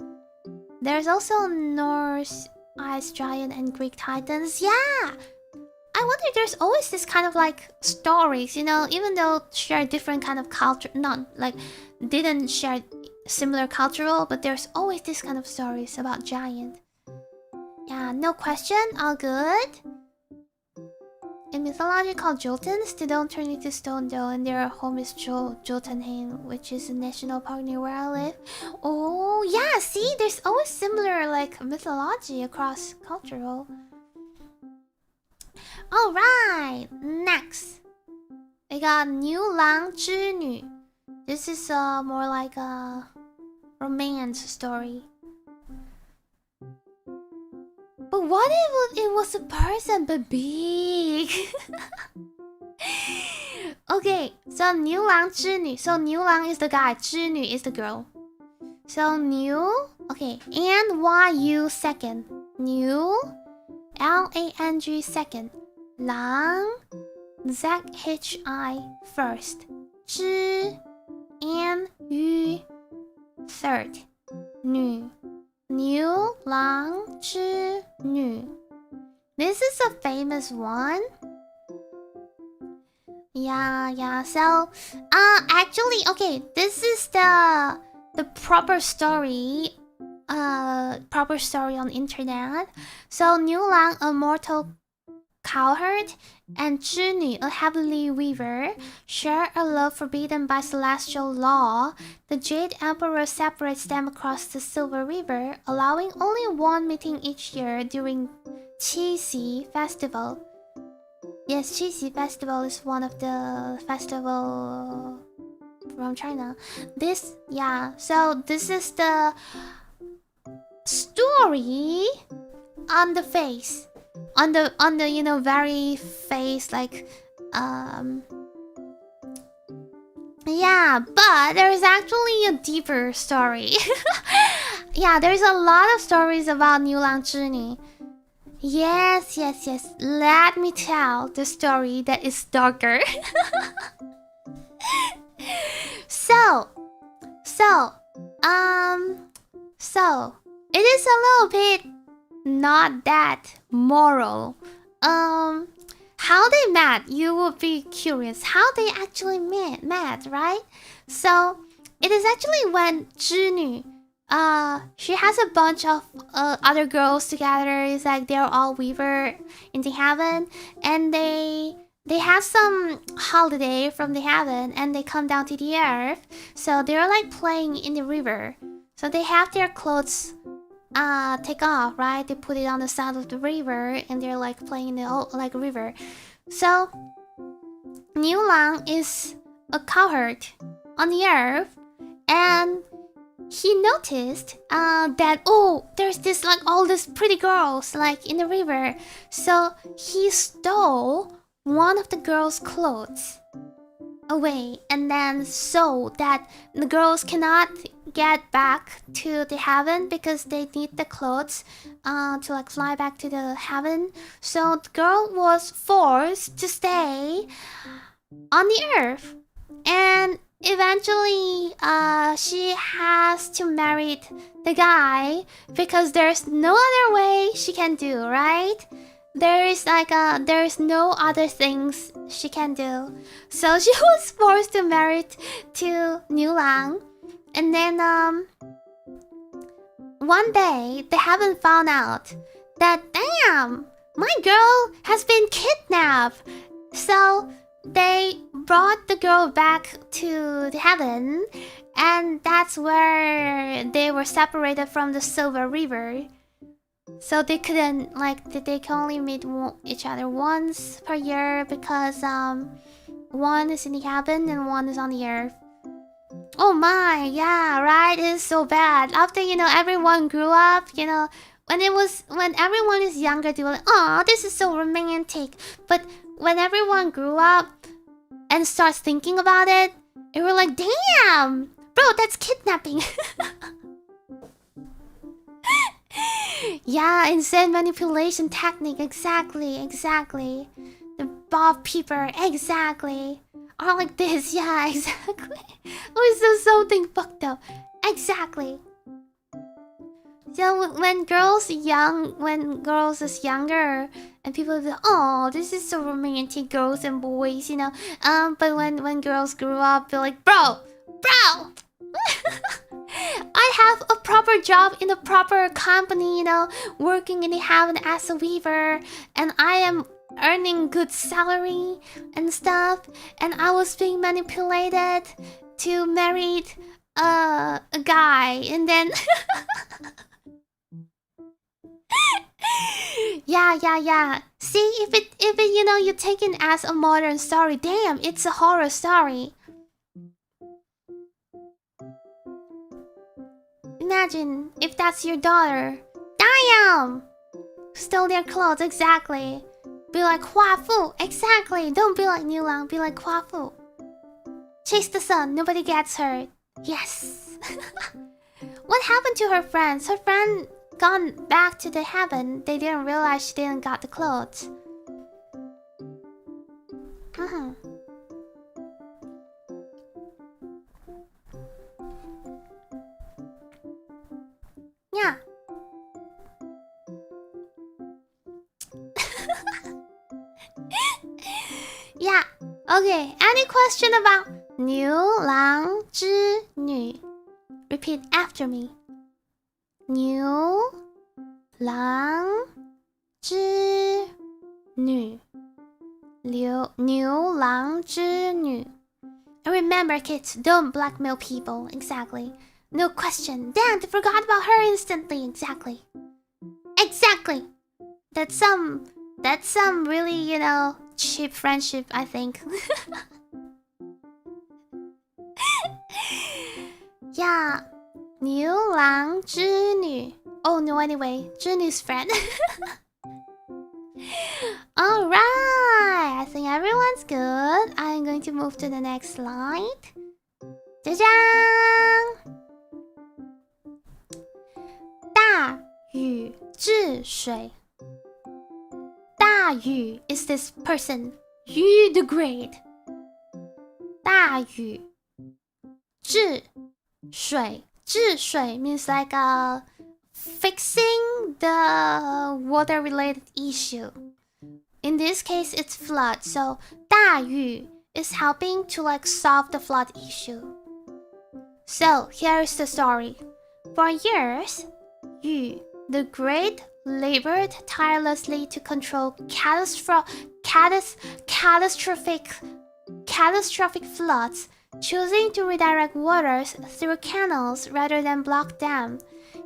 S1: There's also Norse ice giant and Greek titans. Yeah. I wonder, there's always this kind of like stories, you know, even though share different kind of culture, not like didn't share similar cultural, but there's always this kind of stories about giant. Yeah, no question, all good. In mythology called Jotuns, they don't turn into stone though, and their home is Jotunheim, which is a national park near where I live. Oh yeah, see, there's always similar like mythology across cultural. Alright, next. We got 牛郎织女. This is more like a romance story. But what if it was a person but big? Okay, so 牛郎织女. So 牛郎 is the guy, 织女 is the girl. So 牛, okay, and Y-U second. 牛, L-A-N-G second. 郎 Z-H-I first. 织 and 女 third. 女 牛郎织女. This is a famous one. Yeah. So, actually, okay, this is the proper story. Proper story on internet. So, 牛郎, a mortal cowherd, and 织女, a heavenly weaver, share a love forbidden by celestial law. The Jade Emperor separates them across the Silver River, allowing only one meeting each year during Qixi Festival. Yes, Qixi Festival is one of the festival from China. So this is the story on the face. On the you know, very face, like yeah, but there's actually a deeper story. Yeah, there's a lot of stories about 牛郎织女. Yes. Let me tell the story that is darker. So it is a little bit not that moral. How they met, you would be curious how they actually met, right? So it is actually when 织女, she has a bunch of other girls together. It's like they're all weaver in the heaven, and they have some holiday from the heaven, and they come down to the earth. So they're like playing in the river. So they have their clothes take off, right? They put it on the side of the river, and they're like playing in the like river. So 牛郎 is a cowherd on the earth, and he noticed that, oh, there's this like all these pretty girls like in the river. So he stole one of the girls' clothes away, and then so that the girls cannot get back to the heaven because they need the clothes to like fly back to the heaven. So the girl was forced to stay on the earth, and eventually she has to marry the guy because there's no other way she can do, right? There's no other things she can do. So she was forced to marry to 牛郎. And then one day they haven't found out that, damn, my girl has been kidnapped. So they brought the girl back to the heaven, and that's where they were separated from the Silver River. So they couldn't, like, they can only meet each other once per year because one is in the heaven and one is on the earth. Oh my, yeah, right? It's so bad. After, you know, everyone grew up, you know, when everyone is younger, they were like, oh, this is so romantic. But when everyone grew up and starts thinking about it, And we're like, damn! Bro, that's kidnapping! Yeah, insane manipulation technique. Exactly. The Bob Peeper. Exactly. Or like this. Yeah, exactly. Oh, it's something fucked up. Exactly. So when girls is younger, and people be like, oh, this is so romantic, girls and boys, you know. But when girls grew up, they're like, bro. I have a proper job in a proper company, you know, working in the heaven as a weaver, and I am earning good salary and stuff, and I was being manipulated to marry a guy, and then yeah. See, if it you know you take it as a modern story, damn, it's a horror story. Imagine if that's your daughter. Damn! Stole their clothes, exactly. Be like Hua Fu, exactly. Don't be like Niu Lang, be like Hua Fu. Chase the sun, nobody gets hurt. Yes. What happened to her friends? Her friend gone back to the heaven. They didn't realize she didn't got the clothes. Yeah. Yeah. Okay. Any question about 牛郎织女? Repeat after me. 牛郎织女. 牛郎织女. And remember, kids, don't blackmail people. Exactly. No question. Damn, they forgot about her instantly. Exactly. That's some really, you know, cheap friendship, I think. Yeah. 牛郎织女. Oh no, anyway, 织女's friend. Alright, I think everyone's good. I'm going to move to the next slide. Zhang! 大禹治水. 大禹 is this person. Yu the Great. 大禹治水. 治水 means like fixing the water-related issue. In this case, it's flood. So 大禹 is helping to like solve the flood issue. So here's the story. For years, Yu the Great labored tirelessly to control catastrophic floods, choosing to redirect waters through canals rather than block them.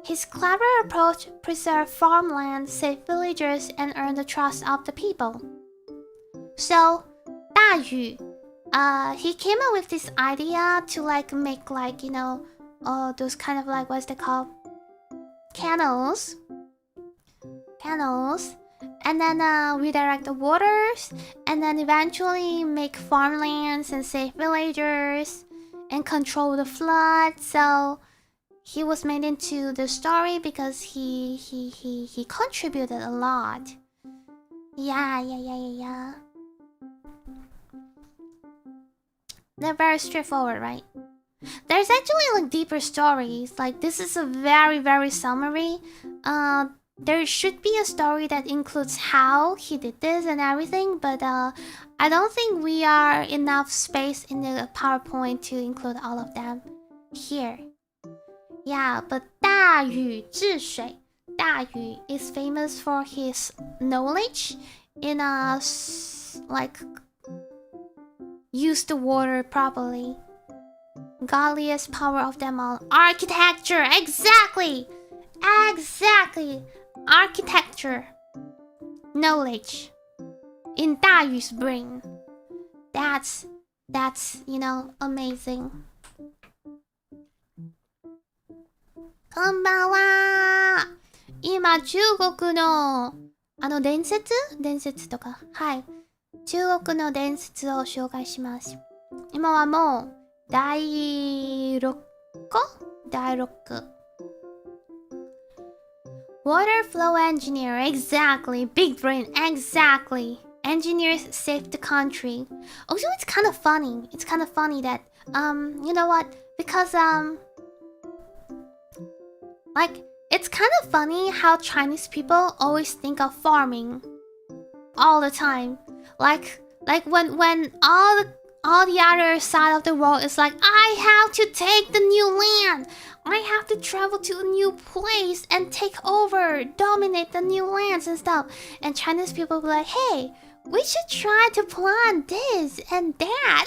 S1: His clever approach preserved farmland, saved villagers, and earned the trust of the people. So, 大禹, he came up with this idea to like make like, you know, those kind of like, what's they called? Canals, and then redirect the waters, and then eventually make farmlands and save villagers and control the flood. So he was made into the story because he contributed a lot. Yeah. They're very straightforward, right? There's actually like deeper stories. Like this is a very summary. There should be a story that includes how he did this and everything, but I don't think we are enough space in the PowerPoint to include all of them here. Yeah, but 大禹治水. 大禹 is famous for his knowledge in like use the water properly. Godliest power of them all. Architecture, exactly. Architecture. Knowledge. In 大禹's brain. That's, you know, amazing. こんばんは。今、中国の、伝説とか、はい。中国の伝説を紹介します。今はもう、Dairoko? Dairoku. Water flow engineer, exactly. Big brain, exactly. Engineers saved the country. Also, it's kind of funny. It's kind of funny that, you know what? Because, like, it's kind of funny how Chinese people always think of farming all the time. Like when all the other side of the world is like, I have to take the new land. I have to travel to a new place and take over, dominate the new lands and stuff. And Chinese people be like, hey, we should try to plan this and that.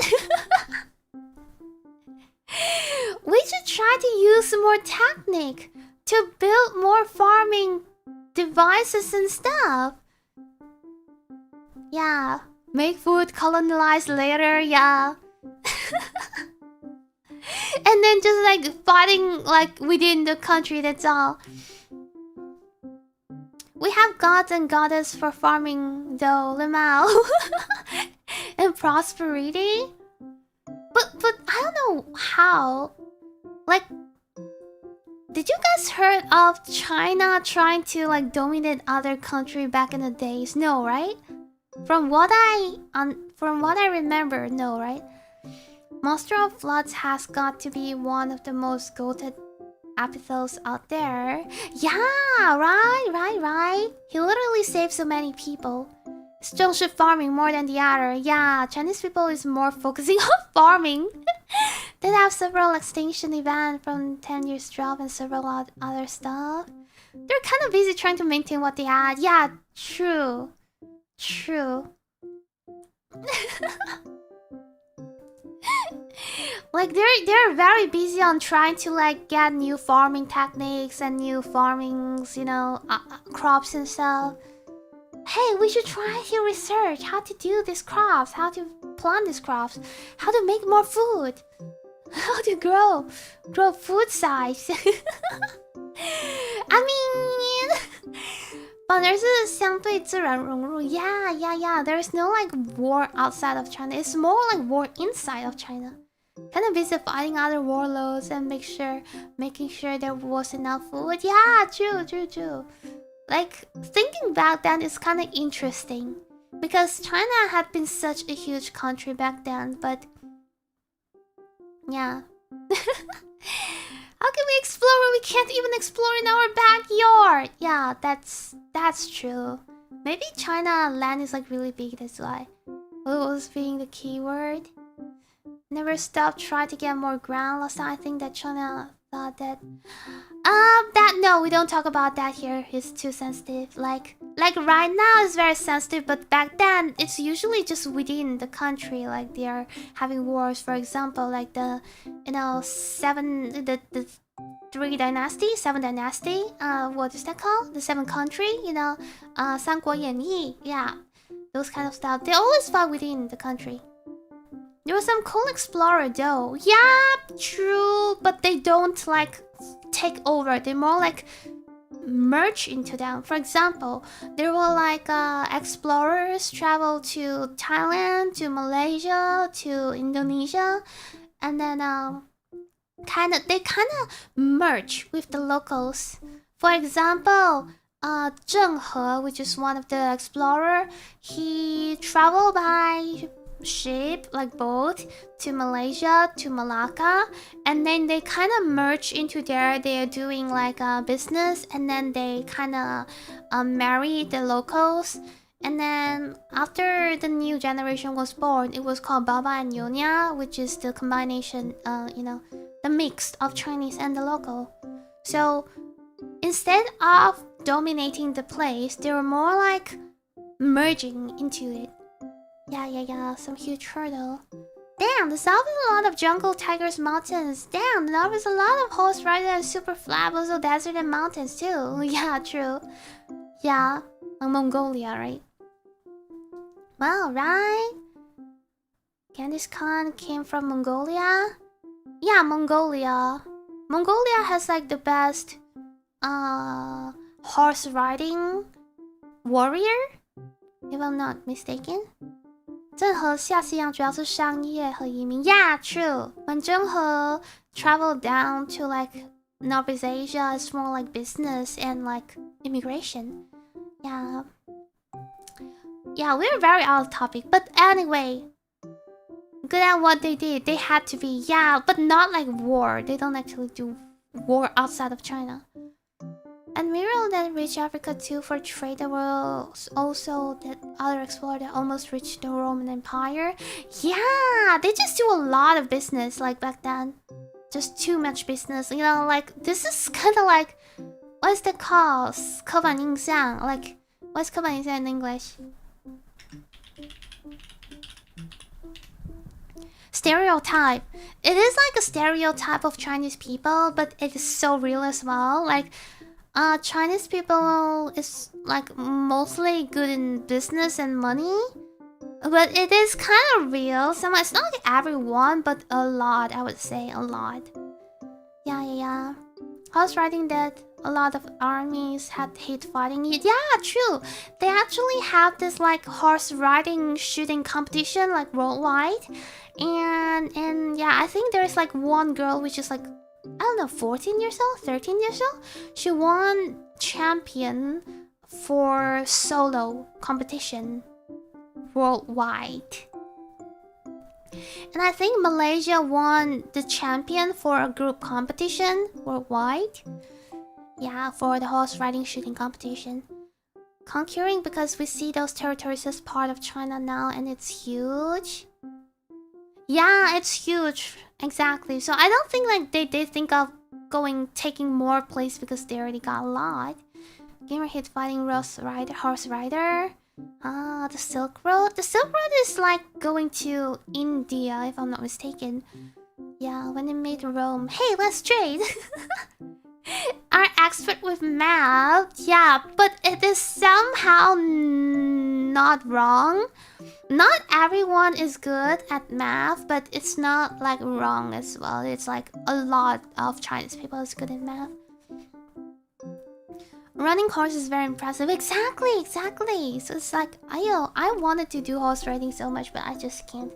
S1: We should try to use more technique to build more farming devices and stuff. Yeah, make food, colonize later, yeah. And then just like fighting like within the country, that's all. We have gods and goddess for farming though, lmao. And prosperity. But I don't know how. Like, did you guys heard of China trying to like dominate other country back in the days? No, right? From what I remember, no, right? Monster of Floods has got to be one of the most goated epithels out there. Yeah, right. He literally saved so many people. Still should farming more than the other. Yeah, Chinese people is more focusing on farming. They have several extinction events from 10 years drought and several other stuff. They're kind of busy trying to maintain what they had. Yeah, true. Like they're very busy on trying to like get new farming techniques and new farmings, you know, crops and stuff. Hey, we should try to research how to do these crops, how to plant these crops, how to make more food, how to grow food size. I mean, 反而是相对自然融入. Yeah. There's no like war outside of China. It's more like war inside of China. Kind of busy fighting other warlords and making sure there was enough food. Yeah, true. Like, thinking back then is kind of interesting. Because China had been such a huge country back then, but... yeah. How can we explore when we can't even explore in our backyard? Yeah, that's true. Maybe China land is like really big, that's why. What was being the keyword? Never stop trying to get more ground. Last time I think that China thought that... no, we don't talk about that here. It's too sensitive. Like right now it's very sensitive, but back then it's usually just within the country. Like they are having wars, for example, like the seven dynasty. What is that called? The seven country, you know, 三国演义. Yeah, those kind of stuff. They always fought within the country. There was some cool explorer though. Yeah, true, but they don't like take over. They more like merge into them. For example, there were like explorers travel to Thailand, to Malaysia, to Indonesia, and then they kind of merge with the locals. For example, Zheng He, which is one of the explorer, he traveled by ship, like boat, to Malaysia, to Malacca, and then they kind of merge into there. They are doing like a business, and then they kind of marry the locals. And then after the new generation was born, it was called Baba and Nyonya, which is the combination, you know, the mix of Chinese and the local. So instead of dominating the place, they were more like merging into it. Yeah, some huge hurdle. Damn, the south is a lot of jungle, tigers, mountains. Damn, the north is a lot of horse rider and super flat, also desert and mountains too. Yeah, true. Yeah, like Mongolia, right? Well, right? Genghis Khan came from Mongolia? Yeah, Mongolia. Mongolia has like the best horse riding warrior, if I'm not mistaken. 郑和下西洋主要是商业和移民。Yeah, true. When 郑和traveled down to like Northeast Asia, it's more like business and like immigration. Yeah. Yeah, we're very out of topic. But anyway, good at what they did. They had to be, yeah, but not like war. They don't actually do war outside of China. Admiral that reached Africa too for trade. There was also that other explorer that almost reached the Roman Empire. Yeah, they just do a lot of business like back then. Just too much business. You know, like this is kind of like, what's the called? 刻板印象. Like, what's 刻板印象 in English? Stereotype. It is like a stereotype of Chinese people, but it is so real as well. Like, Chinese people is like mostly good in business and money, but it is kind of real. It's not like everyone, but a lot. I would say a lot. Yeah. Horse riding that a lot of armies had hate fighting it. Yeah, true. They actually have this like horse riding shooting competition like worldwide, and yeah, I think there's like one girl which is like, I don't know, 14 years old, 13 years old. She won champion for solo competition worldwide. And I think Malaysia won the champion for a group competition worldwide. Yeah, for the horse riding shooting competition. Conquering because we see those territories as part of China now and it's huge. Yeah, it's huge. Exactly. So I don't think like they think of taking more place because they already got a lot. Gamer hit fighting horse rider. The Silk Road. The Silk Road is like going to India, if I'm not mistaken. Yeah, when they made Rome. Hey, let's trade. Are expert with math. Yeah, but it is somehow not wrong. Not everyone is good at math, but it's not like wrong as well. It's like a lot of Chinese people is good at math. Running horse is very impressive. Exactly. So it's like, I wanted to do horse riding so much, but I just can't.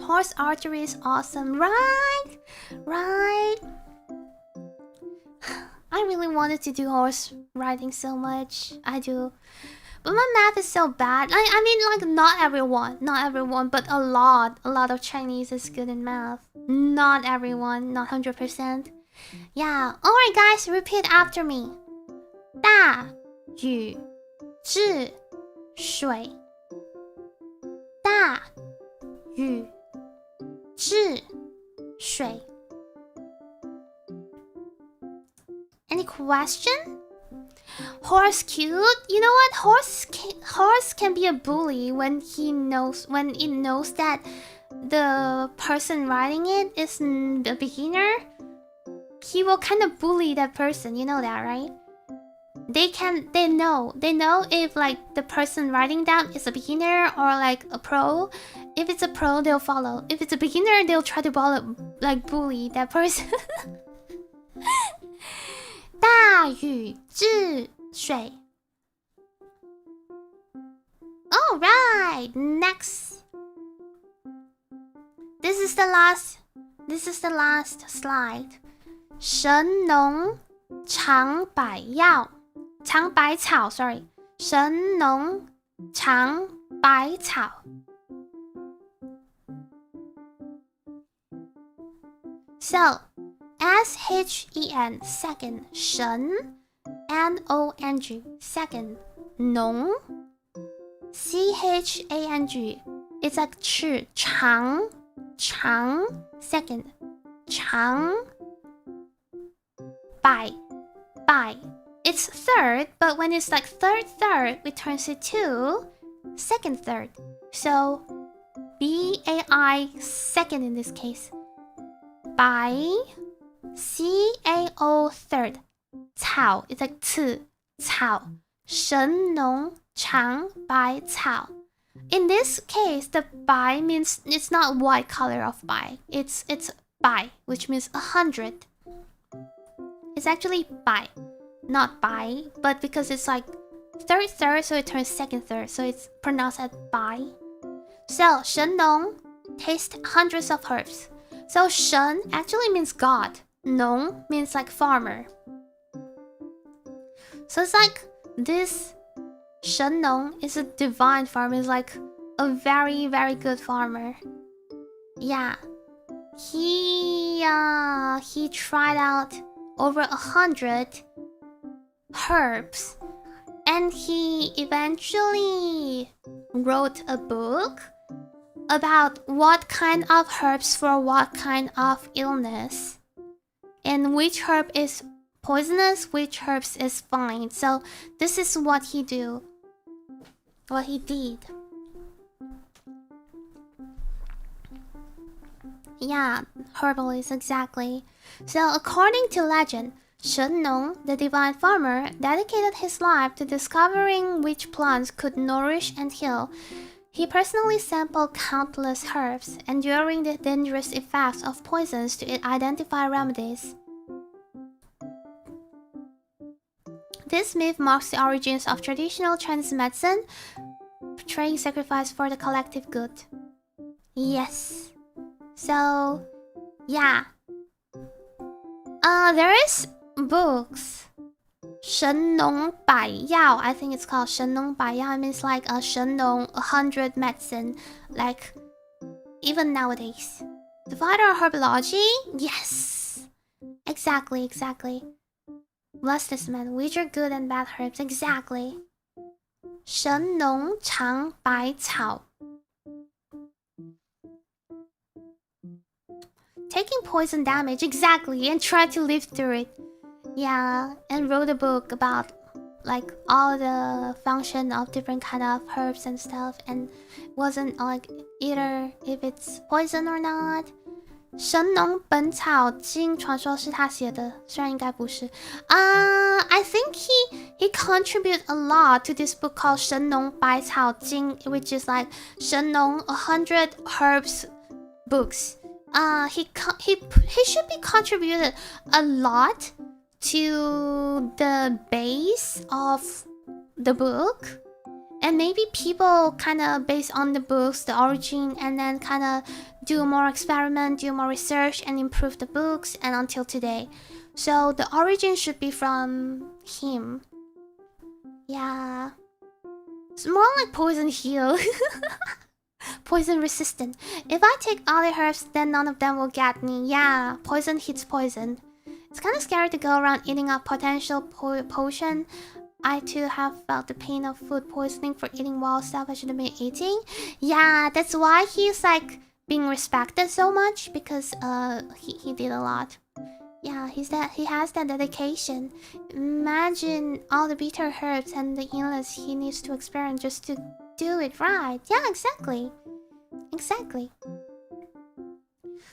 S1: Horse archery is awesome, right? I really wanted to do horse riding so much. I do. But my math is so bad. I mean, like, not everyone, but a lot of Chinese is good in math. Not everyone, not 100%. Yeah. Alright, guys, repeat after me. 大禹治水。大禹治水。Any question? Horse cute? You know what? Horse can be a bully when it knows that the person riding it is a beginner. He will kind of bully that person. You know that, right? They know if like the person riding them is a beginner or like a pro. If it's a pro, they'll follow. If it's a beginner, they'll try to bully that person. 大禹治水. Alright, next. This is the last slide. 神农尝百药，尝百草 sorry. 神农尝百草. So, S-H-E-N, second, 神 N-O-N-G, second, 农 C-H-A-N-G, it's like 吃 尝 second, 尝 百 it's third, but when it's like third, we turn it to second third. So, B-A-I, second in this case. 百 C-A-O third. 草 it's like 次 草. 神农尝百草. In this case, the 百 means it's not white color of 百. It's 百, which means 100. It's actually 百, not 百, but because it's like third, so it turns second third, so it's pronounced as bai. So, 神农 taste hundreds of herbs. So, 神 actually means God. 农 means like farmer. So it's like this 神农 is a divine farmer. It's like a very, very good farmer. Yeah. He tried out over 100 herbs. And he eventually wrote a book about what kind of herbs for what kind of illness. And which herb is poisonous, which herbs is fine. So this is what he did. Yeah, herbalist, exactly. So according to legend, Shen Nong, the divine farmer, dedicated his life to discovering which plants could nourish and heal. He personally sampled countless herbs, enduring the dangerous effects of poisons to identify remedies. This myth marks the origins of traditional Chinese medicine, portraying sacrifice for the collective good. Yes. So, yeah. There is books. 神农百药, I think it's called 神农百药. It means like a 神农, 100 medicine. Like, even nowadays. The father of herbology? Yes. Exactly. Bless this man, which are good and bad herbs. Exactly. 神农尝百草. Taking poison damage, exactly, and try to live through it. Yeah, and wrote a book about like all the function of different kind of herbs and stuff, and wasn't like either if it's poison or not. 神农本草经传说是他写的，虽然应该不是。I think he contributed a lot to this book called 神农百草经, which is like 神农 100 herbs books. He should be contributed a lot to the base of the book, and maybe people kind of based on the books, the origin, and then kind of do more experiment, do more research, and improve the books, and until today. So the origin should be from him. Yeah, it's more like poison heal. Poison resistant. If I take all the herbs, then none of them will get me. Yeah, poison hits poison. It's kind of scary to go around eating a potential potion. I too have felt the pain of food poisoning for eating wild stuff I should have been eating. Yeah, that's why he's like being respected so much, because he did a lot. Yeah, he has that dedication. Imagine all the bitter herbs and the illness he needs to experience just to do it right. Yeah, exactly.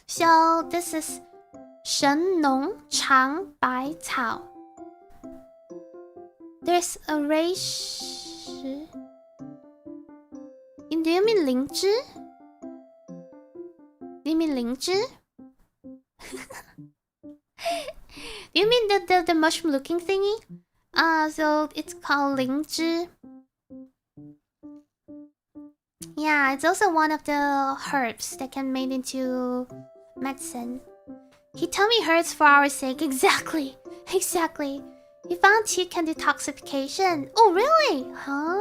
S1: So this is 神农尝百草. There's a race. Do you mean 灵芝? Do you mean 灵芝? Do you mean the mushroom looking thingy? So it's called 灵芝. Yeah, it's also one of the herbs that can be made into medicine. He told me herbs for our sake. Exactly. He found tea can detoxification. Oh, really? Huh?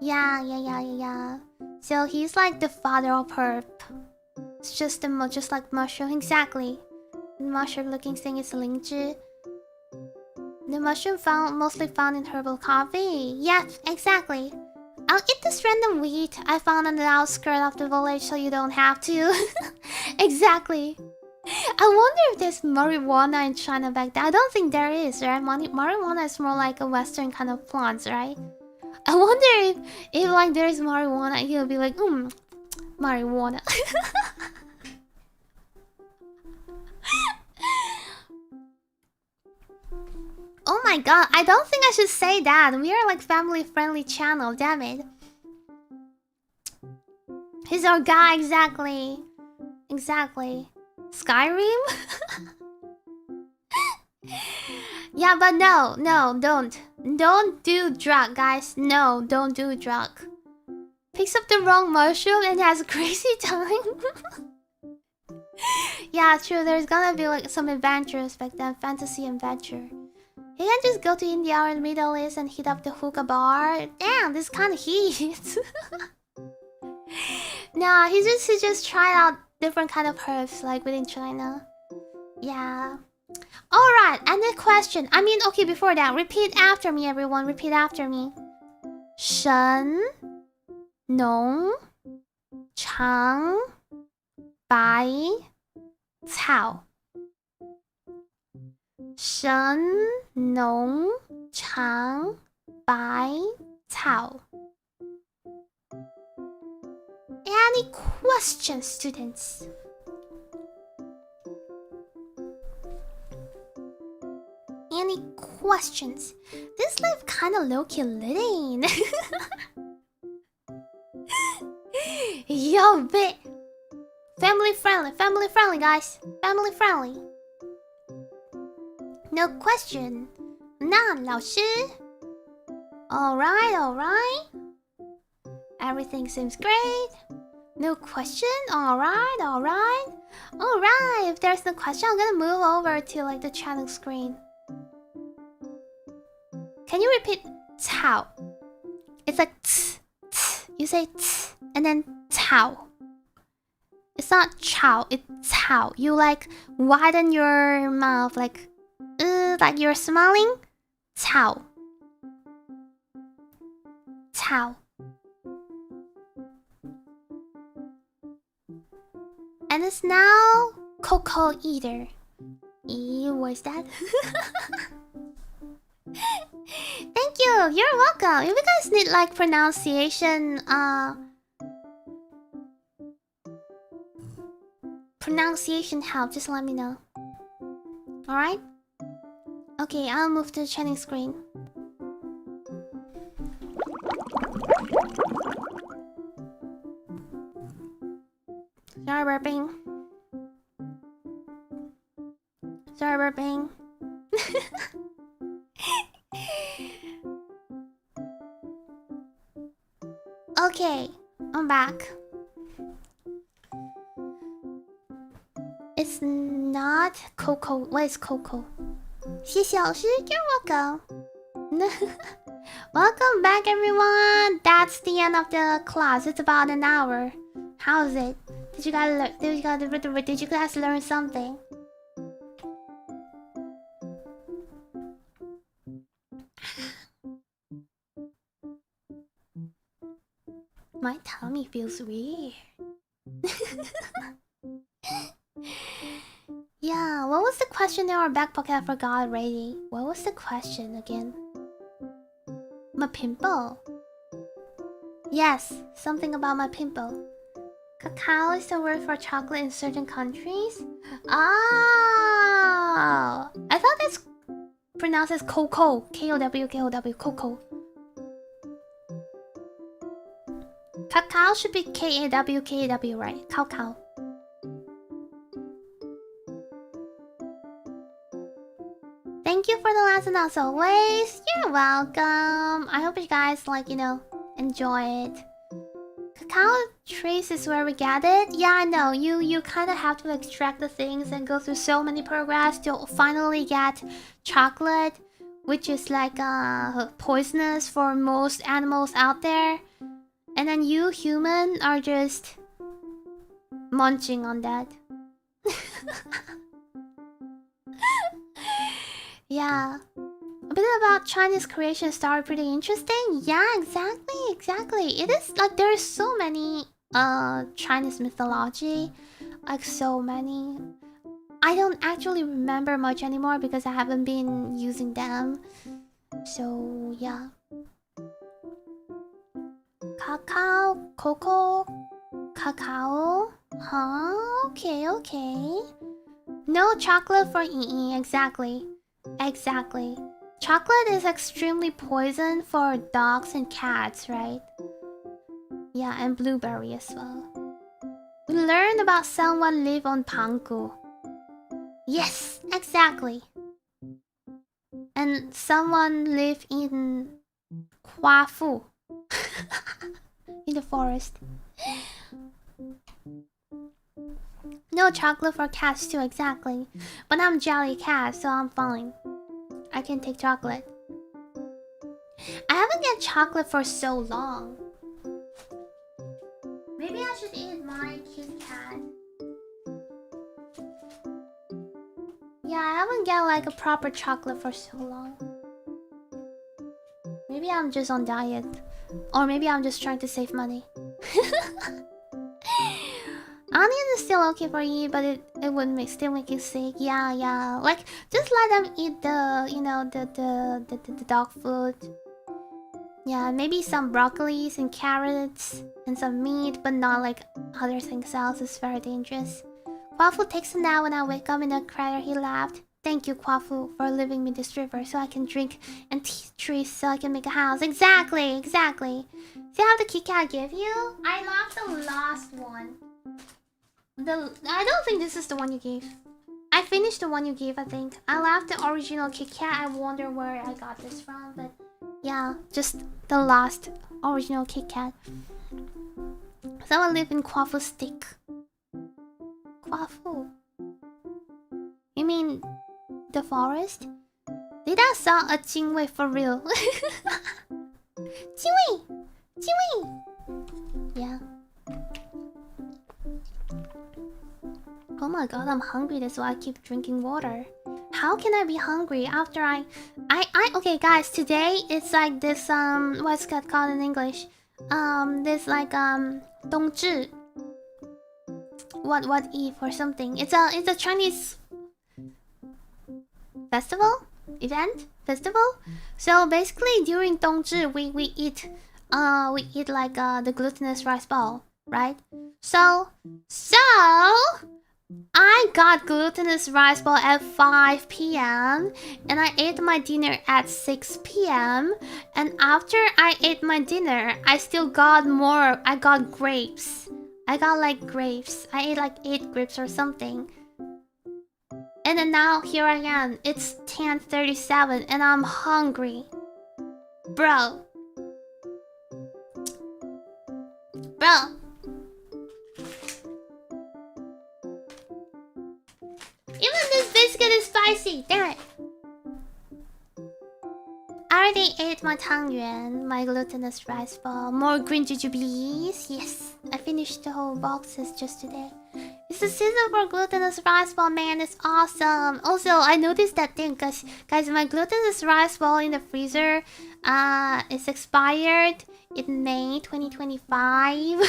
S1: Yeah. So he's like the father of herb. It's just like mushroom. Exactly. The mushroom looking thing is 灵芝. The mushroom mostly found in herbal coffee. Yep, exactly. I'll eat this random wheat I found on the outskirts of the village so you don't have to. Exactly. I wonder if there's marijuana in China back then. I don't think there is, right? Marijuana is more like a Western kind of plants, right? I wonder if like there's marijuana, he'll be like, marijuana. Oh my god, I don't think I should say that. We are like family-friendly channel, damn it. He's our guy, exactly. Skyrim? Yeah, but no, don't do drug, guys. No, don't do drug. Picks up the wrong mushroom and has a crazy time. Yeah, true. There's gonna be like some adventures back then, fantasy adventure. You can just go to India or the Middle East and hit up the hookah bar. Damn, this kind of heat. Nah, he just tried out different kind of herbs like within China. Yeah. Alright, and the question. I mean, okay, before that, repeat after me, everyone. Repeat after me. Shen, Nong, Chang, Bai, Cao. Shen, Nong, Chang, Bai, Cao. Any questions, students? Any questions? This life kinda low-key lit. Yo, bit family friendly, guys. Family friendly. No question. Nan, 老师. Alright. Everything seems great. No question. Alright. If there's no question, I'm gonna move over to like the chatting screen. Can you repeat Cao? It's like t. You say t and then Cao. It's not Chow, it's Cao. You like widen your mouth like you're smiling. Cao. And it's now Cocoa Eater. What's that? Thank you. You're welcome. If you guys need like pronunciation help, just let me know. Alright? Okay, I'll move to the Chinese screen. Sorry, burping. Okay, I'm back. It's not Coco. What is Coco? 谢谢老师, you're welcome. Welcome back, everyone. That's the end of the class. It's about an hour. How's it? Did you guys learn something? My tummy feels weird. Yeah, what was the question in our back pocket? I forgot already. What was the question again? My pimple. Yes, something about my pimple. Cacao is the word for chocolate in certain countries? Oh, I thought that's pronounced as cocoa. K-O-W, cocoa. Cacao should be K-A-W, right? Cacao. Thank you for the lesson as always. You're welcome. I hope you guys enjoy it. Cacao trees is where we get it. Yeah, I know. You kind of have to extract the things and go through so many progress to finally get chocolate, which is like poisonous for most animals out there. And then you, human, are just munching on that. Yeah. A bit about Chinese creation story, pretty interesting. Yeah, exactly. It is like there is so many Chinese mythology. Like so many. I don't actually remember much anymore because I haven't been using them. So yeah. Cacao, cocoa, cacao. Huh? Okay. No chocolate for Yi. Exactly. Chocolate is extremely poison for dogs and cats, right? Yeah, and blueberry as well. We learned about someone live on Pangu. Yes, exactly. and someone live in Kwafu. In the forest. No chocolate for cats too, exactly. But I'm jelly cat, so I'm fine. I can take chocolate. I haven't get chocolate for so long. Maybe I should eat my Kit Kat. Yeah, I haven't get like a proper chocolate for so long. Maybe I'm just on diet. Or maybe I'm just trying to save money. Onion is still okay for you, but it would still make you sick. Yeah. Like, just let them eat the, you know, the dog food. Yeah, maybe some broccolis and carrots and some meat, but not like other things else. It's very dangerous. Kwafu takes a nap when I wake up in the crater, he laughed. Thank you, Kwafu, for leaving me this river so I can drink and teach trees so I can make a house. Exactly. See how the Kit Kat give you? I love the last one. I don't think this is the one you gave. I finished the one you gave, I think. I love the original Kit Kat. I wonder where I got this from, but yeah, just the last original Kit Kat. Someone live in Kwafu stick. Kwafu? You mean the forest? Did I saw a Jingwei for real? Jingwei! Yeah. Oh my god, I'm hungry. That's why I keep drinking water. How can I be hungry after I okay guys, today it's like this what's that called in English? This like 冬至 what eve or something. It's a Chinese festival? So basically during 冬至 we eat like the glutinous rice ball, right? So I got glutinous rice ball at 5 p.m. and I ate my dinner at 6 p.m. and after I ate my dinner, I still got more. I got grapes. I got like grapes. I ate like 8 grapes or something. And then now here I am. It's 10:37 and I'm hungry. Bro. Even this biscuit is spicy. Damn it. I already ate my tangyuan, my glutinous rice ball. More green jujubes. Yes. I finished the whole boxes just today. It's the season for glutinous rice ball, man. It's awesome. Also, I noticed that thing, guys, my glutinous rice ball in the freezer is expired in May 2025.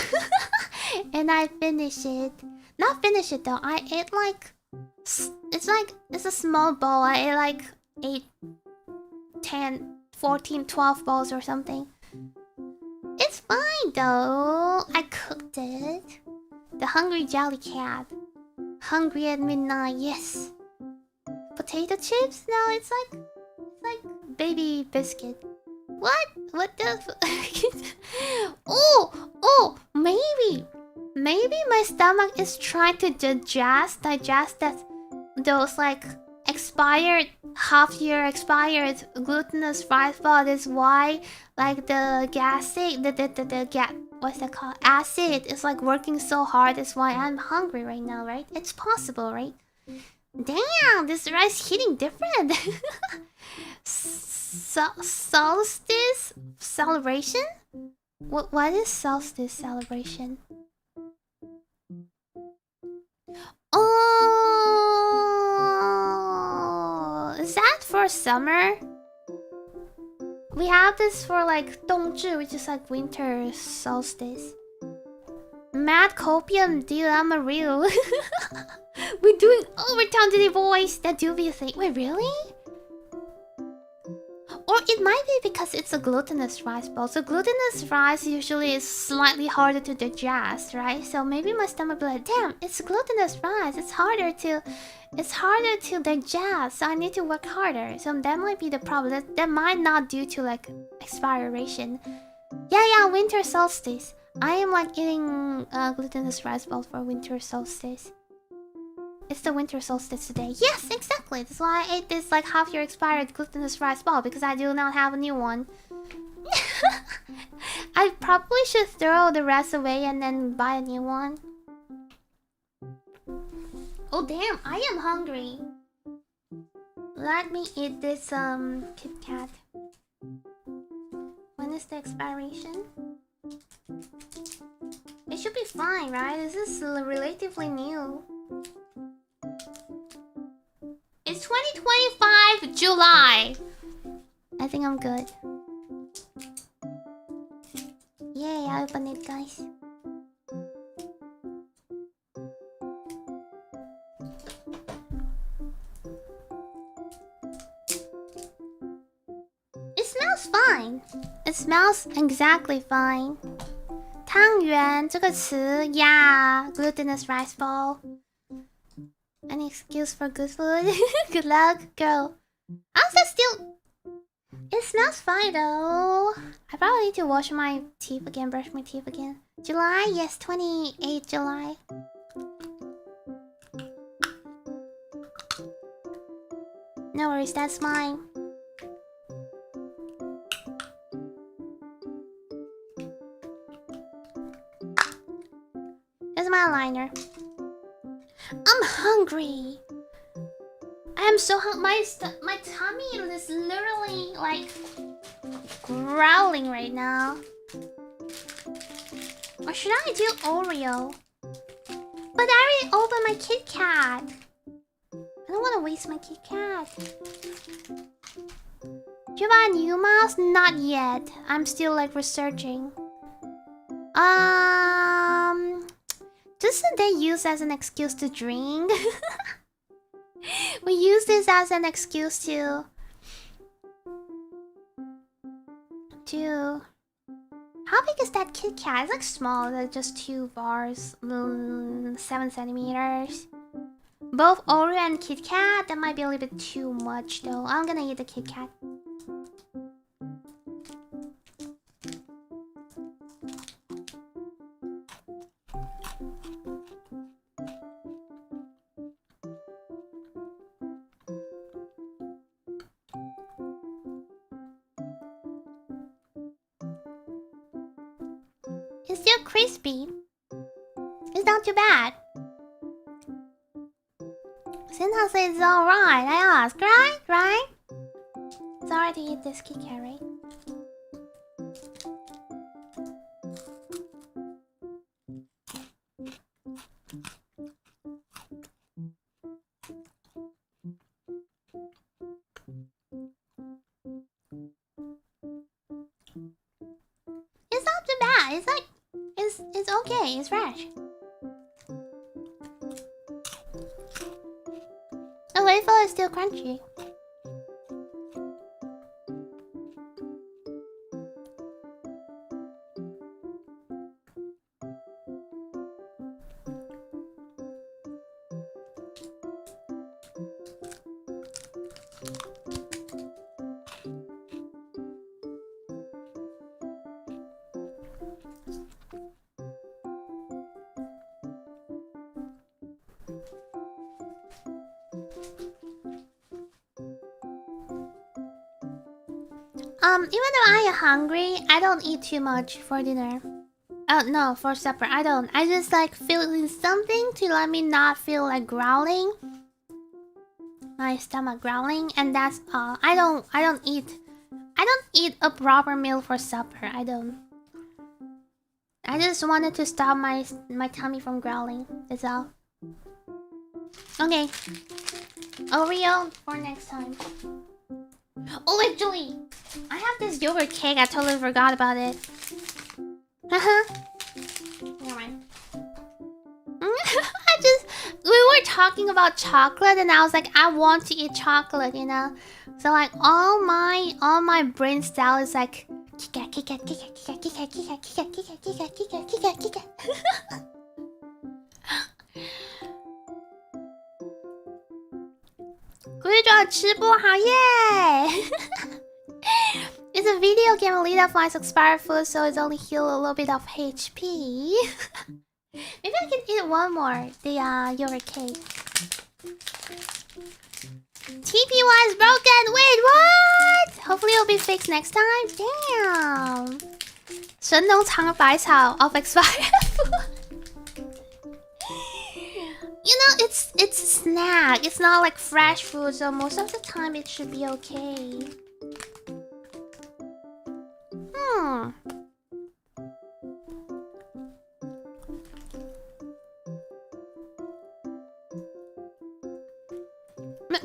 S1: And I finished it. Not finish it though. I ate like it's a small bowl. I ate like 8, 10, 14, 12 balls or something. It's fine though. I cooked it. The hungry jelly cat. Hungry at midnight, yes. Potato chips? No, it's like baby biscuit. What the Oh, maybe my stomach is trying to digest that those like expired half-year expired glutinous rice ball. Is why like the gastric the what's that called, acid is like working so hard. That's why I'm hungry right now, right? It's possible, right? Damn, this rice hitting different. Solstice celebration? What is solstice celebration? Oh, is that for summer? We have this for like 冬至, which is like winter solstice. Mad copium, dude, I'm a real. We're doing overtime today, boys. That do be a thing. Wait, really? Or it might be because it's a glutinous rice ball. So glutinous rice usually is slightly harder to digest, right? So maybe my stomach be like, damn, it's glutinous rice. It's harder to digest. So I need to work harder. So that might be the problem. That might not due to like expiration. Yeah, winter solstice. I am like eating glutinous rice balls for winter solstice. It's the winter solstice today. Yes, exactly. That's why I ate this like half-year expired glutinous rice ball because I do not have a new one. I probably should throw the rest away and then buy a new one. Oh damn, I am hungry. Let me eat this Kit Kat. When is the expiration? It should be fine, right? This is relatively new. It's 2025 July. I think I'm good. Yay, I opened it, guys. It smells fine. It smells exactly fine. 汤圆这个词 yeah, glutinous rice ball. Any excuse for good food? Good luck, girl. How's that still? It smells fine though. I probably need to wash my teeth again, brush my teeth again. July? Yes, 28 July. No worries, that's mine. That's my liner. I'm hungry. I am so hungry. My tummy is literally like growling right now. Or should I do Oreo? But I already opened my Kit Kat. I don't want to waste my Kit Kat. Do you buy a new mouse? Not yet. I'm still like researching. Doesn't they use as an excuse to drink? We use this as an excuse to how big is that Kit Kat? It's like small, like just 2 bars, 7 centimeters. Both Oreo and Kit Kat, that might be a little bit too much though. I'm gonna eat the Kit Kat. It's still crispy. It's not too bad. Sinha says it's alright. I ask, right? Right? It's alright to eat this Kit Kat, right? It's not too bad. It's like it's okay. It's fresh. The wafer is still crunchy. Even though I am hungry, I don't eat too much for dinner. Oh no, for supper I don't. I just like feeling something to let me not feel like growling. My stomach growling, and that's all. I don't eat a proper meal for supper. I don't. I just wanted to stop my tummy from growling. That's all. Okay. Oreo for next time. Oh, actually, I have this yogurt cake. I totally forgot about it. Never mind. We were talking about chocolate, and I was like, I want to eat chocolate, you know. So like, all my brain style is like, Kit Kat. It's a video game. Lida finds expired food, so it's only heal a little bit of HP. Maybe I can eat one more. The yogurt cake. TP1 is broken! Wait, what? Hopefully it'll be fixed next time. Damn. 神农尝百草 of X5. You know, it's a snack. It's not like fresh food, so most of the time it should be okay.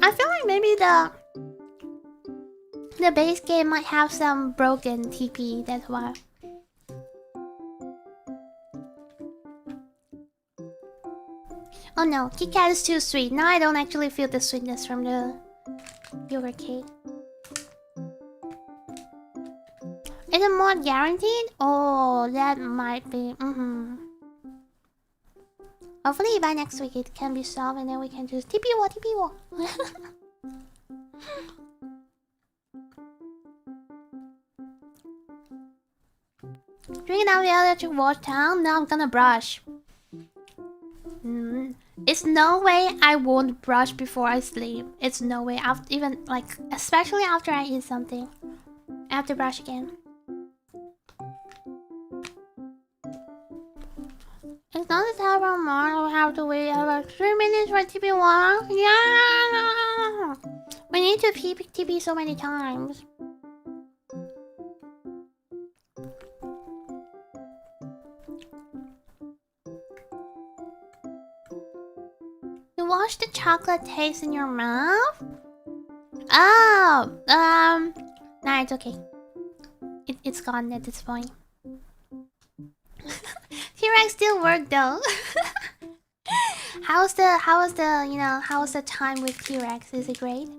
S1: I feel like maybe the base game might have some broken TP, that's why. Oh no, Kit Kat is too sweet. Now I don't actually feel the sweetness from the yogurt cake. Is it more guaranteed? Oh, that might be. Hopefully by next week it can be solved and then we can just TP wall, TP wall. Drinking out the other to wash down. Now I'm gonna brush. It's no way I won't brush before I sleep. It's no way. Even like, especially after I eat something, I have to brush again. It's not a terrible morning. We have to wait about 3 minutes for TP1. Yeah, we need to TP so many times. You wash the chocolate taste in your mouth? Oh, nah, it's okay. It's gone at this point. T-Rex still work though. How's the time with T-Rex? Is it great?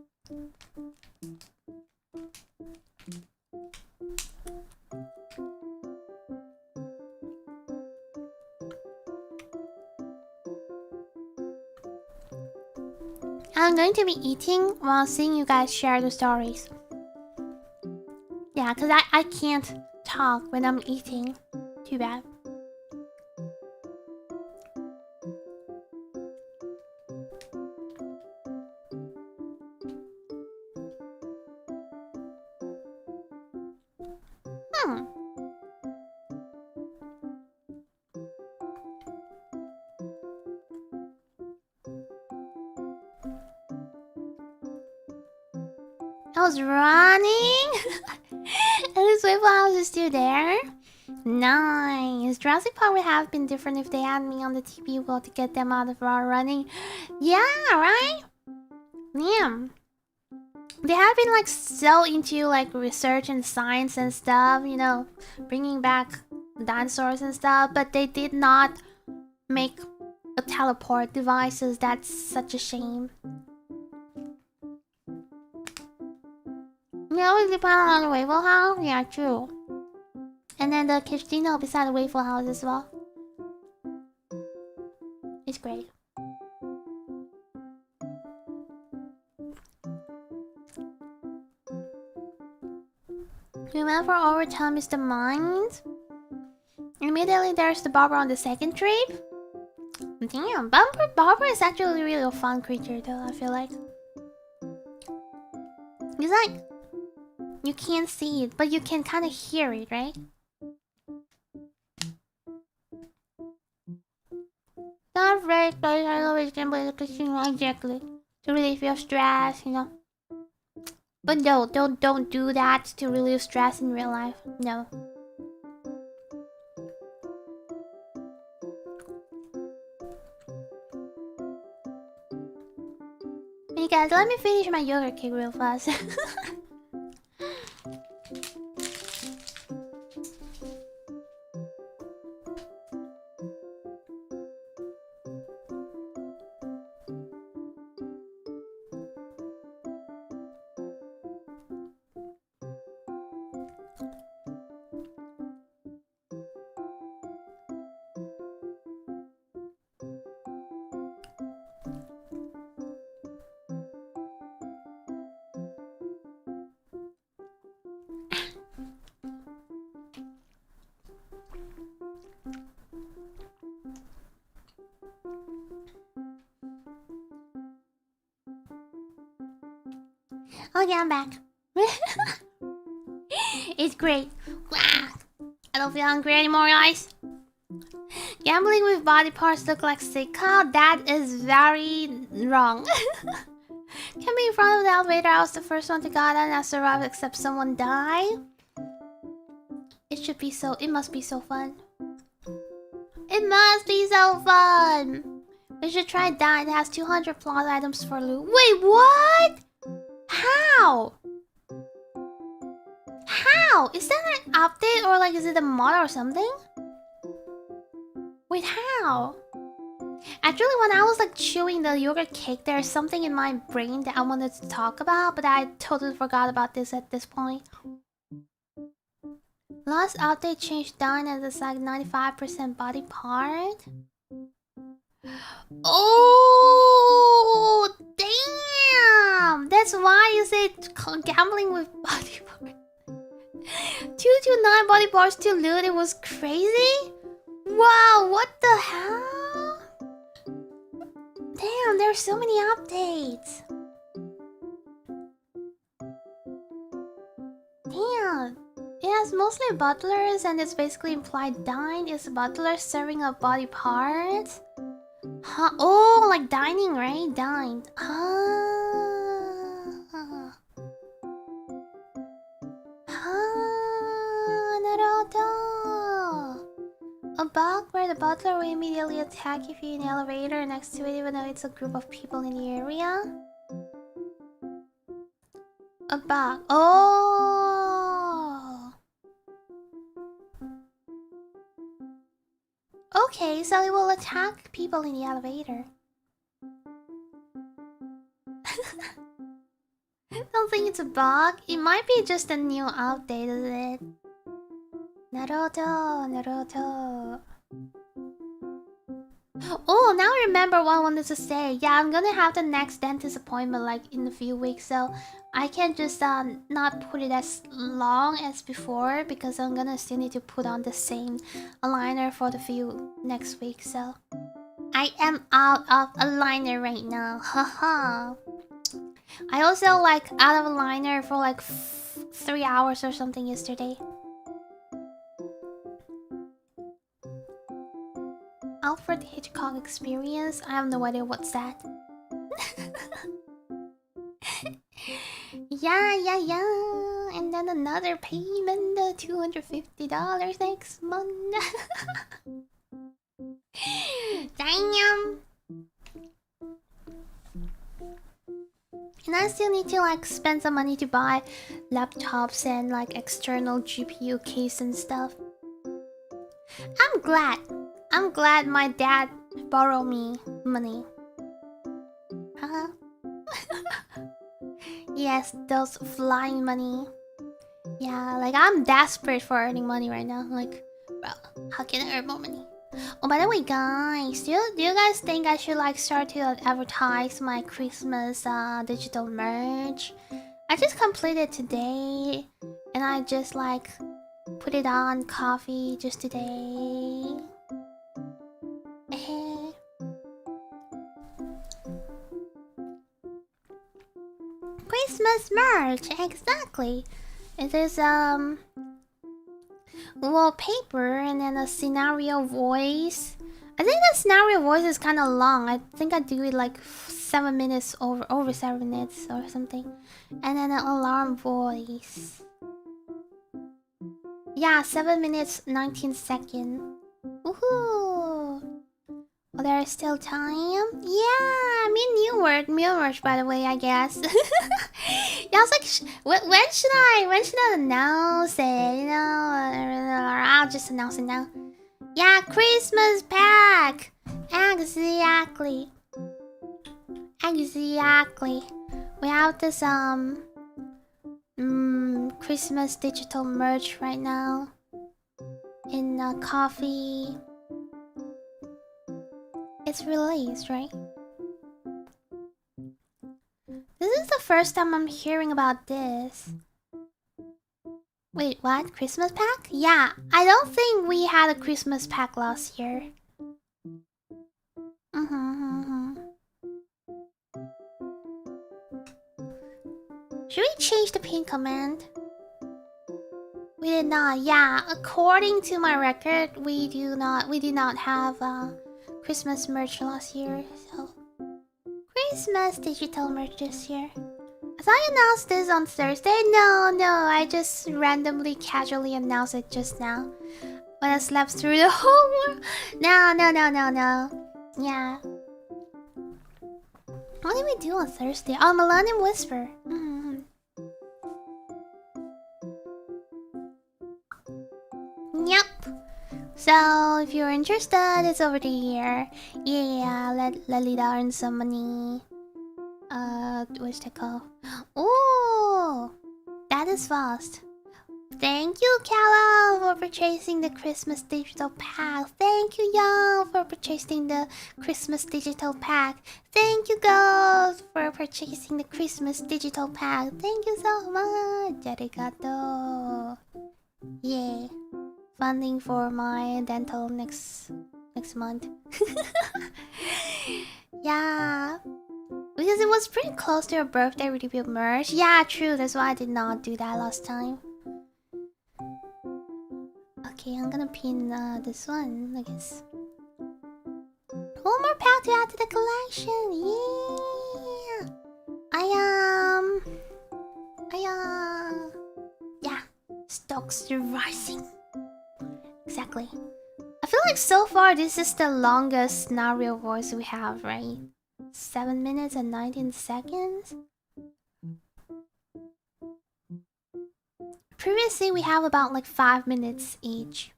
S1: I'm going to be eating while seeing you guys share the stories. Yeah, because I can't talk when I'm eating. Too bad. I was running. And this Waffle House is still there. Nice. Jurassic Park would have been different if they had me on the TP wall to get them out of raw running. Yeah, right? Yeah. They have been like so into like research and science and stuff, you know, bringing back dinosaurs and stuff, but they did not make a teleport devices. That's such a shame. You always depend on the Waffle House? Yeah, true. And then the casino beside the Waffle House as well. It's great. Remember overtime is the mind? Immediately there's the Barber on the second trip. Damn, Barber is actually really a fun creature though, I feel like. It's like you can't see it, but you can kind of hear it, right? Not afraid, but I always gamble at the casino exactly. To relieve your stress, you know. But no, don't do that to relieve stress in real life. No. Hey guys, let me finish my yogurt cake real fast. Oh yeah, I'm back. It's great. I don't feel hungry anymore, guys. Gambling with body parts look like sicko. That is very wrong. Can be in front of the elevator. I was the first one to get on as arrived, except someone died. It should be so. It must be so fun. It must be so fun. We should try that. It has 200 plot items for loot. Wait, what? How? How? Is that an update or like is it a mod or something? Wait, how? Actually, when I was like chewing the yogurt cake, there's something in my brain that I wanted to talk about, but I totally forgot about this at this point. Last update changed down as it's like 95% body part. Oh, damn! That's why you say gambling with body part. 229 body parts to loot. It was crazy. Wow, what the hell? Damn, there's so many updates. Damn. It has mostly butlers and it's basically implied dine is butler serving a body parts. Huh? Oh, like dining, right? Dined. Naruto. A bug where the butler will immediately attack if you're in the elevator next to it, even though it's a group of people in the area. A bug. Oh. Okay, so it will attack people in the elevator. Don't think it's a bug. It might be just a new update, is it? Naruto, Naruto. Oh, now I remember what I wanted to say. Yeah, I'm gonna have the next dentist appointment like in a few weeks, so I can't just not put it as long as before because I'm gonna still need to put on the same aligner for the few next week. So I am out of aligner right now. Haha. I also like out of aligner for like 3 hours or something yesterday. Alfred Hitchcock experience? I have no idea what's that. Yeah. And then another payment, $250 next month. Damn. And I still need to like spend some money to buy laptops and like external GPU case and stuff. I'm glad my dad borrowed me money. Huh? Yes, those flying money. Yeah, like I'm desperate for earning money right now. Like, bro, how can I earn more money? Oh, by the way, guys, do you guys think I should like start to advertise my Christmas digital merch? I just completed today, and I just like put it on coffee just today. Christmas merch, exactly. It is wallpaper and then a scenario voice. I think the scenario voice is kind of long. I think I do it like 7 minutes over 7 minutes or something, and then an alarm voice. Yeah, 7 minutes 19 seconds. Woohoo! Oh, there is still time. Yeah, I mean new merch by the way, I guess. Yeah, I was like, when should I announce it? You know, I'll just announce it now. Yeah, Christmas pack. Exactly. We have this Christmas digital merch right now in coffee. It's released, right? This is the first time I'm hearing about this. Wait, what? Christmas pack? Yeah, I don't think we had a Christmas pack last year. Should we change the pin command? We did not. Yeah, according to my record, we did not have Christmas merch last year. So Christmas digital merch this year. As I announced this on Thursday? No, I just randomly, casually announced it just now. When I slept through the whole world. No. Yeah. What did we do on Thursday? Oh, Millennium Whisper. Yep. So if you're interested, it's over here. Yeah, let Lida earn some money. What's the call? Oh, that is fast. Thank you, Calla, for purchasing the Christmas digital pack. Thank you, Young, for purchasing the Christmas digital pack. Thank you, Ghost, for purchasing the Christmas digital pack. Thank you so much. Arigato. Yeah. Funding for my dental next month. Yeah. Because it was pretty close to your birthday review merch. Yeah, true. That's why I did not do that last time. Okay, I'm gonna pin this one, I guess. One more pack to add to the collection. Yeah. Yeah. Stocks are rising. Exactly. I feel like so far this is the longest scenario voice we have, right? 7 minutes and 19 seconds. Previously we have about like 5 minutes each.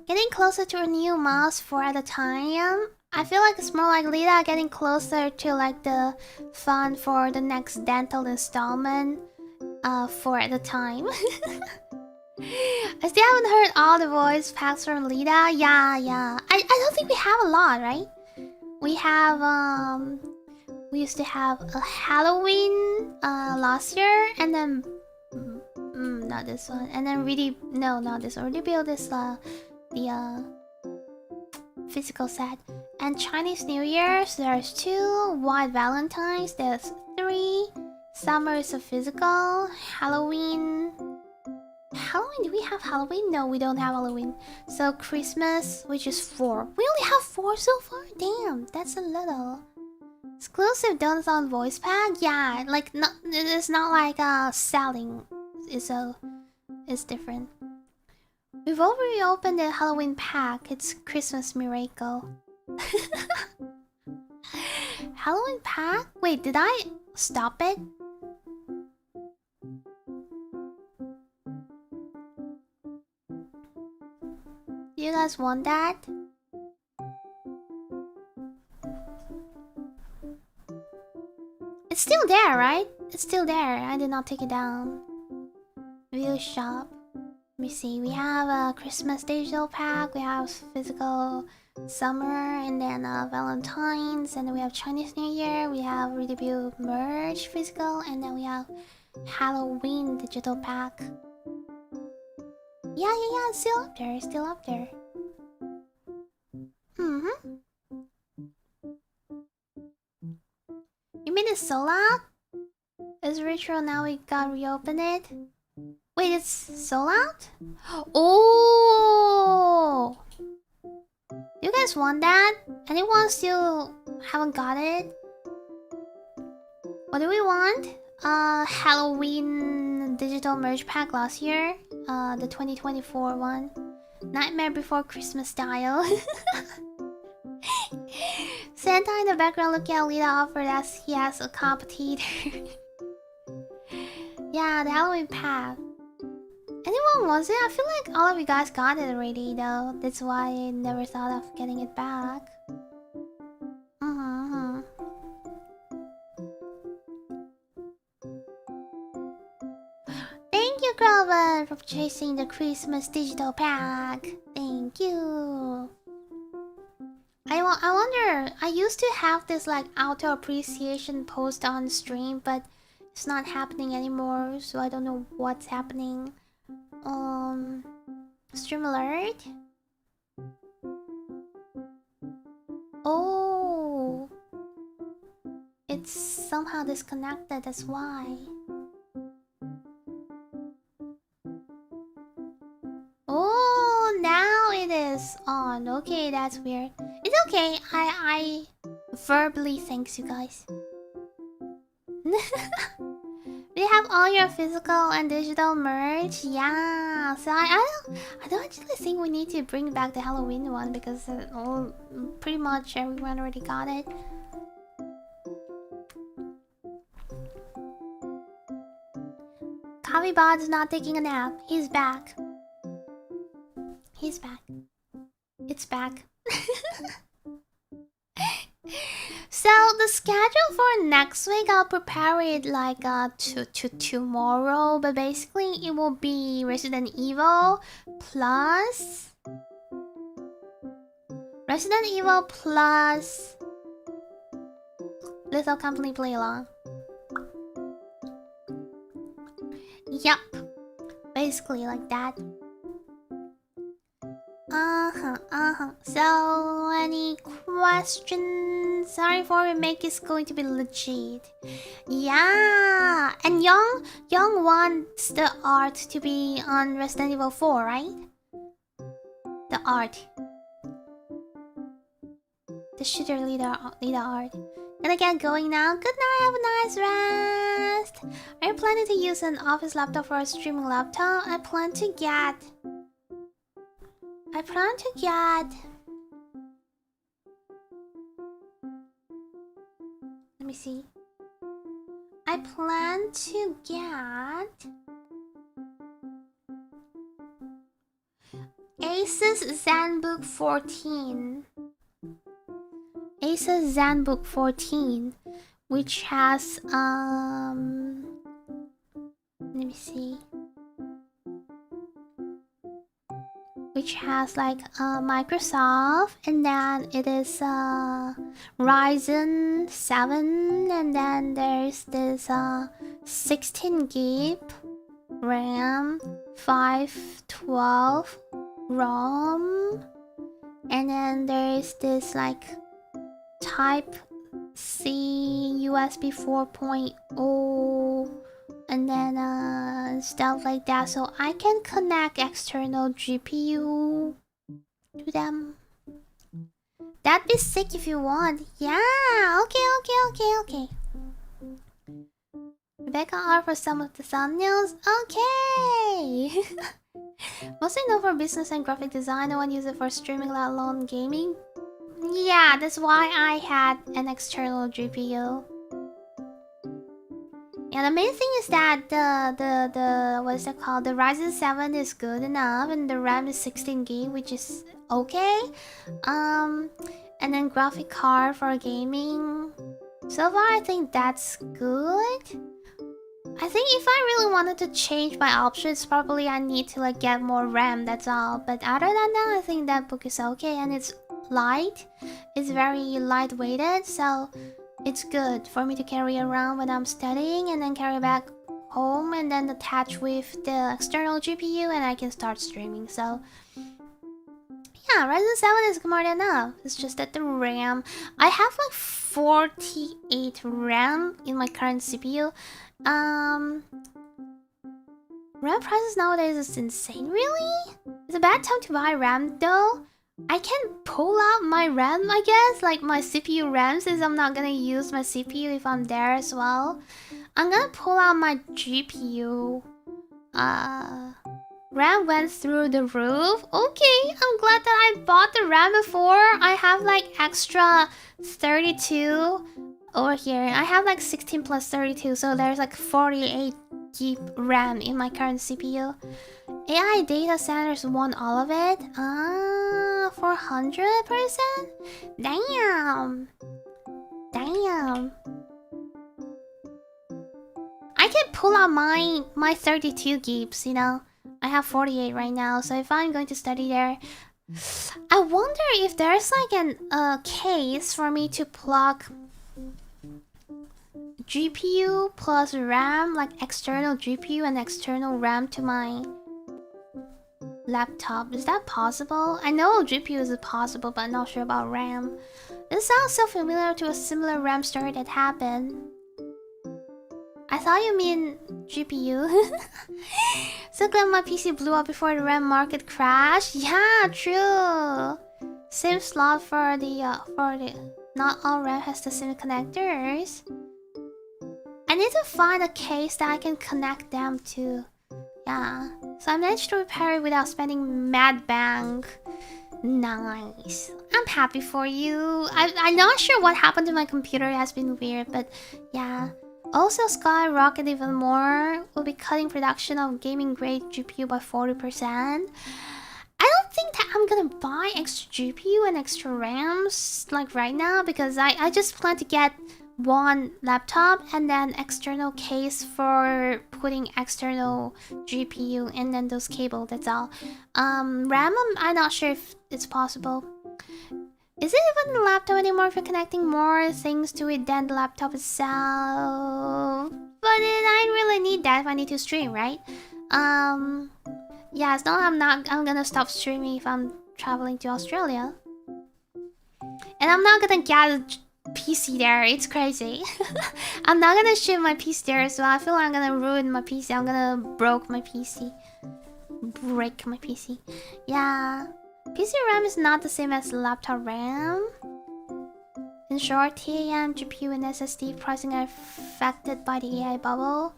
S1: Getting closer to a new mouse 4 at a time. I feel like it's more like Lida getting closer to like the fund for the next dental installment. 4 at a time. I still haven't heard all the voice packs from Lida. Yeah. I don't think we have a lot, right? We have we used to have a Halloween last year, and then not this one, and then not this one. Rebuild this the physical set, and Chinese New Year. So there's 2. White Valentine's. There's 3. Summer is a physical. Halloween. Do we have Halloween? No, we don't have Halloween. So Christmas, which is 4. We only have 4 so far? Damn, that's a little. Exclusive Donuts on voice pack? Yeah, like it's not like selling. It's different. We've already opened the Halloween pack. It's Christmas Miracle. Halloween pack? Wait, did I stop it? You guys want that? It's still there, right? It's still there. I did not take it down. View shop. Let me see. We have a Christmas digital pack. We have physical summer, and then Valentine's, and then we have Chinese New Year. We have redebut merch physical, and then we have Halloween digital pack. Yeah. It's still up there. You mean it's sold out? Is retro now we got reopened it? Wait, it's sold out? Oh! You guys want that? Anyone still haven't got it? What do we want? Halloween digital merch pack last year. The 2024 one. Nightmare Before Christmas style. Santa in the background looking at Lida offered as he has a competitor. Yeah, the Halloween pack. Anyone wants it? I feel like all of you guys got it already though. That's why I never thought of getting it back. Thank you, Grover, for purchasing the Christmas digital pack. Thank you. I wonder, I used to have this like auto appreciation post on stream, but it's not happening anymore, so I don't know what's happening. Stream alert? Oh. it's somehow disconnected, that's why. Oh, now it is on. Okay, that's weird. It's okay. I verbally thanks you guys. Do you have all your physical and digital merch? Yeah. So I don't actually think we need to bring back the Halloween one because pretty much everyone already got it. Kavibod's not taking a nap. He's back. He's back. It's back. So the schedule for next week, I'll prepare it like to tomorrow, but basically it will be Resident Evil plus Lethal Company Play Along. Yup, basically like that. So, any questions? Sorry for remake is going to be legit. Yeah, and Young wants the art to be on Resident Evil 4, right? The art. The shooter Lida art. Gonna get going now. Good night, have a nice rest. Are you planning to use an office laptop or a streaming laptop? I plan to get... Let me see. I plan to get Asus ZenBook 14. Asus ZenBook 14, which has let me see. Which has like Microsoft, and then it is Ryzen 7, and then there's this 16 gig RAM, 512 ROM, and then there's this like Type C USB 4.0, and then stuff like that, so I can connect external GPU to them. That'd be sick if you want. Yeah, okay. Rebecca art for some of the thumbnails. Okay. Mostly known for business and graphic design. No one uses it for streaming, let alone gaming. Yeah, that's why I had an external GPU. Yeah, the main thing is that the what is it called? The Ryzen 7 is good enough, and the RAM is 16 gig, which is okay. And then graphic card for gaming. So far, I think that's good. I think if I really wanted to change my options, probably I need to like get more RAM. That's all. But other than that, I think that book is okay, and it's light. It's very lightweighted, so it's good for me to carry around when I'm studying, and then carry back home, and then attach with the external GPU, and I can start streaming. So yeah, Ryzen 7 is more than enough. It's just that the RAM, I have like 48 RAM in my current CPU. RAM prices nowadays is insane. Really? It's a bad time to buy RAM though. I can pull out my RAM, I guess, like my CPU RAM, since I'm not gonna use my CPU if I'm there as well. I'm gonna pull out my GPU. RAM went through the roof. Okay, I'm glad that I bought the RAM before. I have like extra 32 over here. I have like 16 plus 32, so there's like 48 gig RAM in my current CPU. AI data centers want all of it. 400%? Damn. I can pull out my 32 gigs, you know. I have 48 right now, so if I'm going to study there, I wonder if there's like an case for me to plug GPU plus RAM, like external GPU and external RAM to my laptop. Is that possible? I know GPU is possible, but I'm not sure about RAM. This sounds so familiar to a similar RAM story that happened. I thought you mean GPU. So glad my PC blew up before the RAM market crashed. Yeah, true. Same slot for the not all RAM has the same connectors. I need to find a case that I can connect them to. Yeah. So I managed to repair it without spending mad bank. Nice. I'm happy for you. I'm not sure what happened to my computer. It has been weird, but yeah. Also, skyrocket even more. We'll be cutting production of gaming grade GPU by 40%. I don't think that I'm gonna buy extra GPU and extra RAMs like right now, because I just plan to get one laptop and then external case for putting external GPU and then those cable. That's all. RAM, I'm not sure if it's possible. Is it even the laptop anymore if you're connecting more things to it than the laptop itself? But I really need that if I need to stream, right? Yeah, so I'm gonna stop streaming if I'm traveling to Australia. And I'm not gonna get a PC there, it's crazy. I'm not gonna ship my PC there as well. I feel like I'm gonna ruin my PC. I'm gonna break my PC. Yeah. PC RAM is not the same as laptop RAM. In short, TAM, GPU, and SSD pricing are affected by the AI bubble.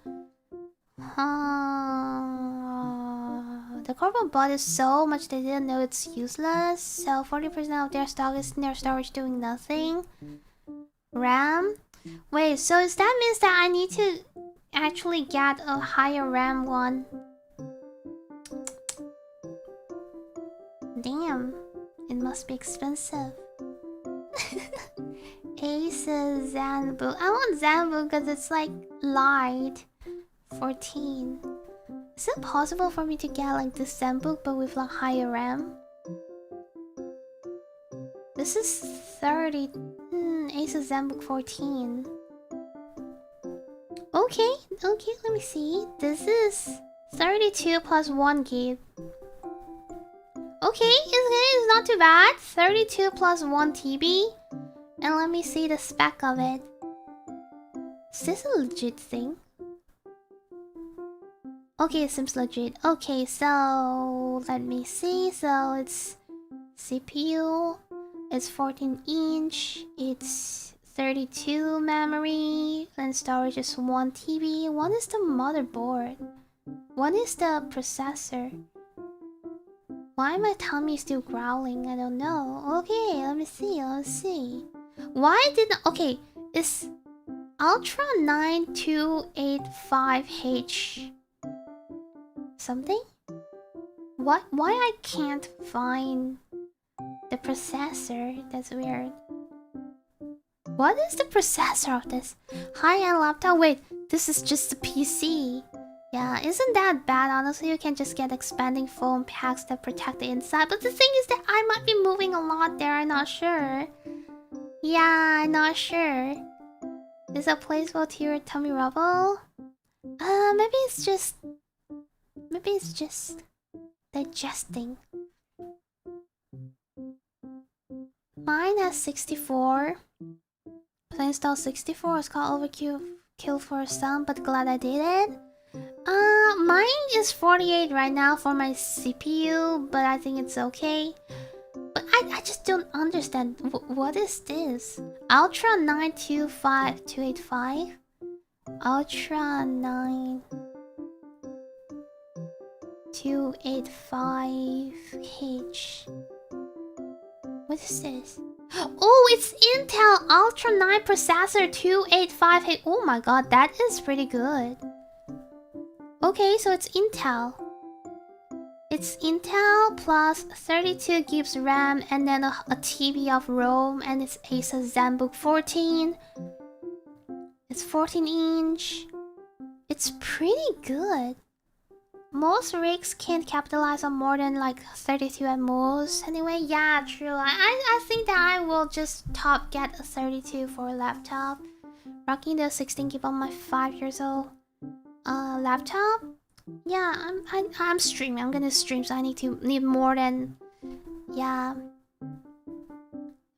S1: The corporate bought it so much they didn't know it's useless. So 40% of their stock is in their storage doing nothing. RAM? Wait, so that means that I need to actually get a higher RAM one. Damn, it must be expensive. Asus Zenbook. I want Zenbook because it's like light. 14. Is it possible for me to get like this Zenbook but with like higher RAM? This is 30. Asus Zenbook 14. Okay, let me see. This is 32 plus 1 gig. Okay, it's not too bad. 32 plus 1 TB. And let me see the spec of it. Is this a legit thing? Okay, it seems legit. Okay, so let me see. So it's CPU. It's 14-inch. It's 32 memory. And storage is 1 TB. One is the motherboard. One is the processor. Why my tummy still growling? I don't know. Okay, let me see. Why didn't... Okay, it's Ultra 9285H something? Why I can't find the processor? That's weird. What is the processor of this high-end laptop? Wait, this is just the PC. Yeah, isn't that bad? Honestly, you can just get expanding foam packs that protect the inside. But the thing is that I might be moving a lot there. I'm not sure. Yeah, I'm not sure. Is a place for your tummy rubble? Maybe it's just digesting. Mine has 64. So I installed 64. It's called overkill for some, but glad I did it. Mine is 48 right now for my CPU, but I think it's okay. But I just don't understand. What is this? Ultra 925285? Ultra 9285H. What is this? Oh, it's Intel Ultra 9 processor 285H. Oh my god, that is pretty good. Okay, so it's Intel. It's Intel plus 32 gigs RAM and then a TB of ROM, and it's Asus Zenbook 14. It's 14-inch. It's pretty good. Most rigs can't capitalize on more than like 32 at most. Anyway, yeah, true. I think that I will just get a 32 for a laptop. Rocking the 16 gig on my 5 years old laptop. Yeah, I'm streaming. I'm gonna stream, so I need more than, yeah,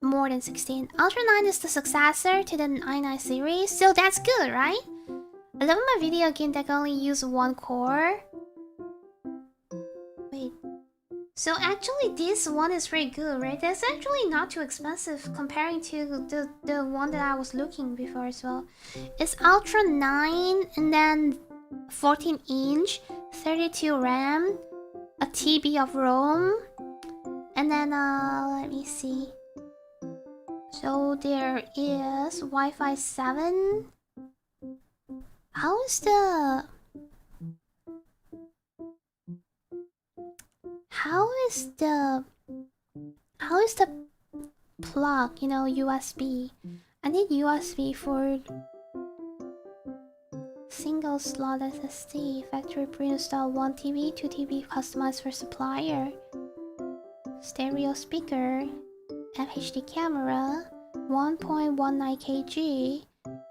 S1: more than 16. Ultra 9 is the successor to the i9 series, so that's good, right? I love my video game that can only use one core. Wait. So actually this one is pretty good, right? That's actually not too expensive comparing to the one that I was looking before as well. It's Ultra 9 and then 14-inch, 32 RAM, a TB of ROM, and then let me see. So there is Wi-Fi 7. How is the plug, you know, USB? I need USB for single slot SSD, factory pre-installed 1 TB, 2 TB customized for supplier, stereo speaker, FHD camera, 1.19 kg,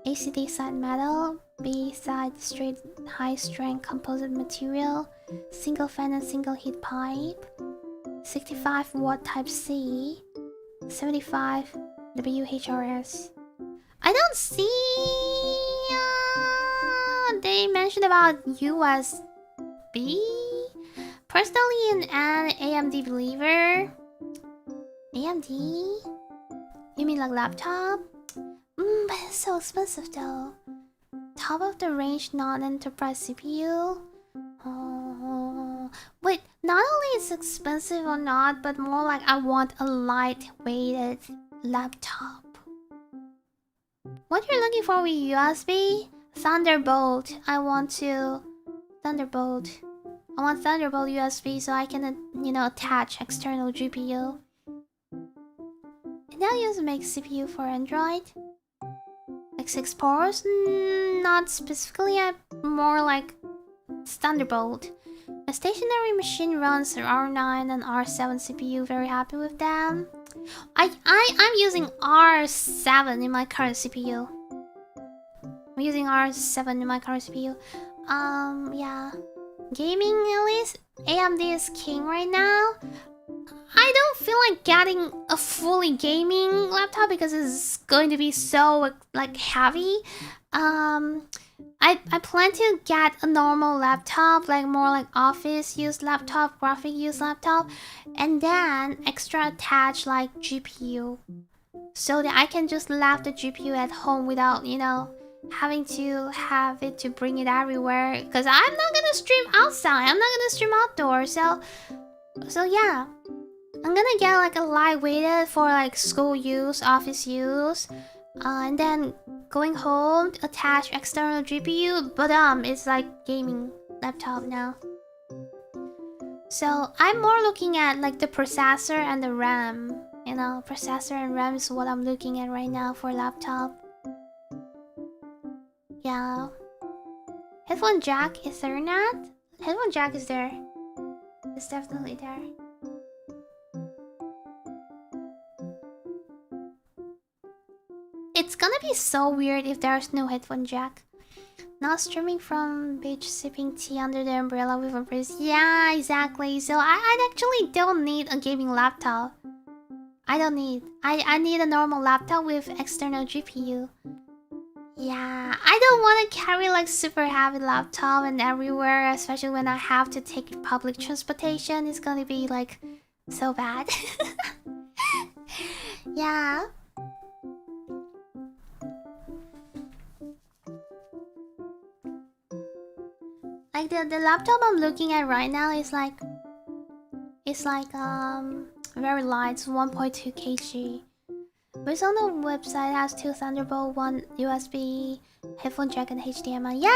S1: ACD side metal, B side straight high strength composite material, single fan and single heat pipe, 65 watt type C, 75 WHRS. I don't see they mentioned about USB. Personally, an AMD believer. AMD? You mean like laptop? But it's so expensive though. Top of the range non-enterprise CPU. Wait, not only it's expensive or not, but more like I want a light-weighted laptop. What you're looking for with USB? Thunderbolt. I want Thunderbolt USB so I can, you know, attach external GPU. And I also make CPU for Android. Like 6 ports? Not specifically, more like Thunderbolt. My stationary machine runs R9 and R7 CPU. Very happy with them. I'm using R7 in my current CPU. I'm using R7 in my current CPU. Yeah. Gaming, at least AMD is king right now. I don't feel like getting a fully gaming laptop because it's going to be so like heavy. I plan to get a normal laptop, like more like office use laptop, graphic use laptop, and then extra attach like GPU, so that I can just leave the GPU at home without, you know, having to have it to bring it everywhere. Because I'm not gonna stream outside, I'm not gonna stream outdoors. So yeah, I'm gonna get like a lightweighted for like school use, office use, and then going home, attach external GPU, but it's like gaming laptop now. So I'm more looking at like the processor and the RAM. You know, processor and RAM is what I'm looking at right now for laptop. Yeah. Headphone jack, is there not? Headphone jack is there. It's definitely there. It's gonna be so weird if there's no headphone jack. Not streaming from beach, sipping tea under the umbrella with a breeze. Yeah, exactly. So I actually don't need a gaming laptop. I need a normal laptop with external GPU. Yeah, I don't want to carry like super heavy laptop and everywhere, especially when I have to take public transportation. It's gonna be like so bad. Yeah. Like the laptop I'm looking at right now is like, it's like very light, it's 1.2 kg. But it's on the website, it has 2 Thunderbolt, 1 USB, headphone jack, and HDMI. Yeah,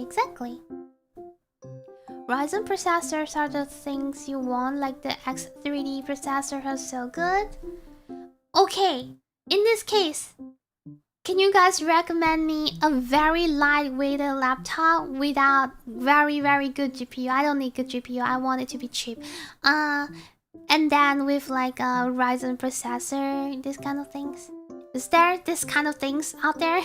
S1: exactly. Ryzen processors are the things you want, like the X3D processor is so good. Okay, in this case, can you guys recommend me a very lightweighted laptop without very good GPU? I don't need good GPU, I want it to be cheap. And then with like a Ryzen processor, this kind of things. Is there this kind of things out there?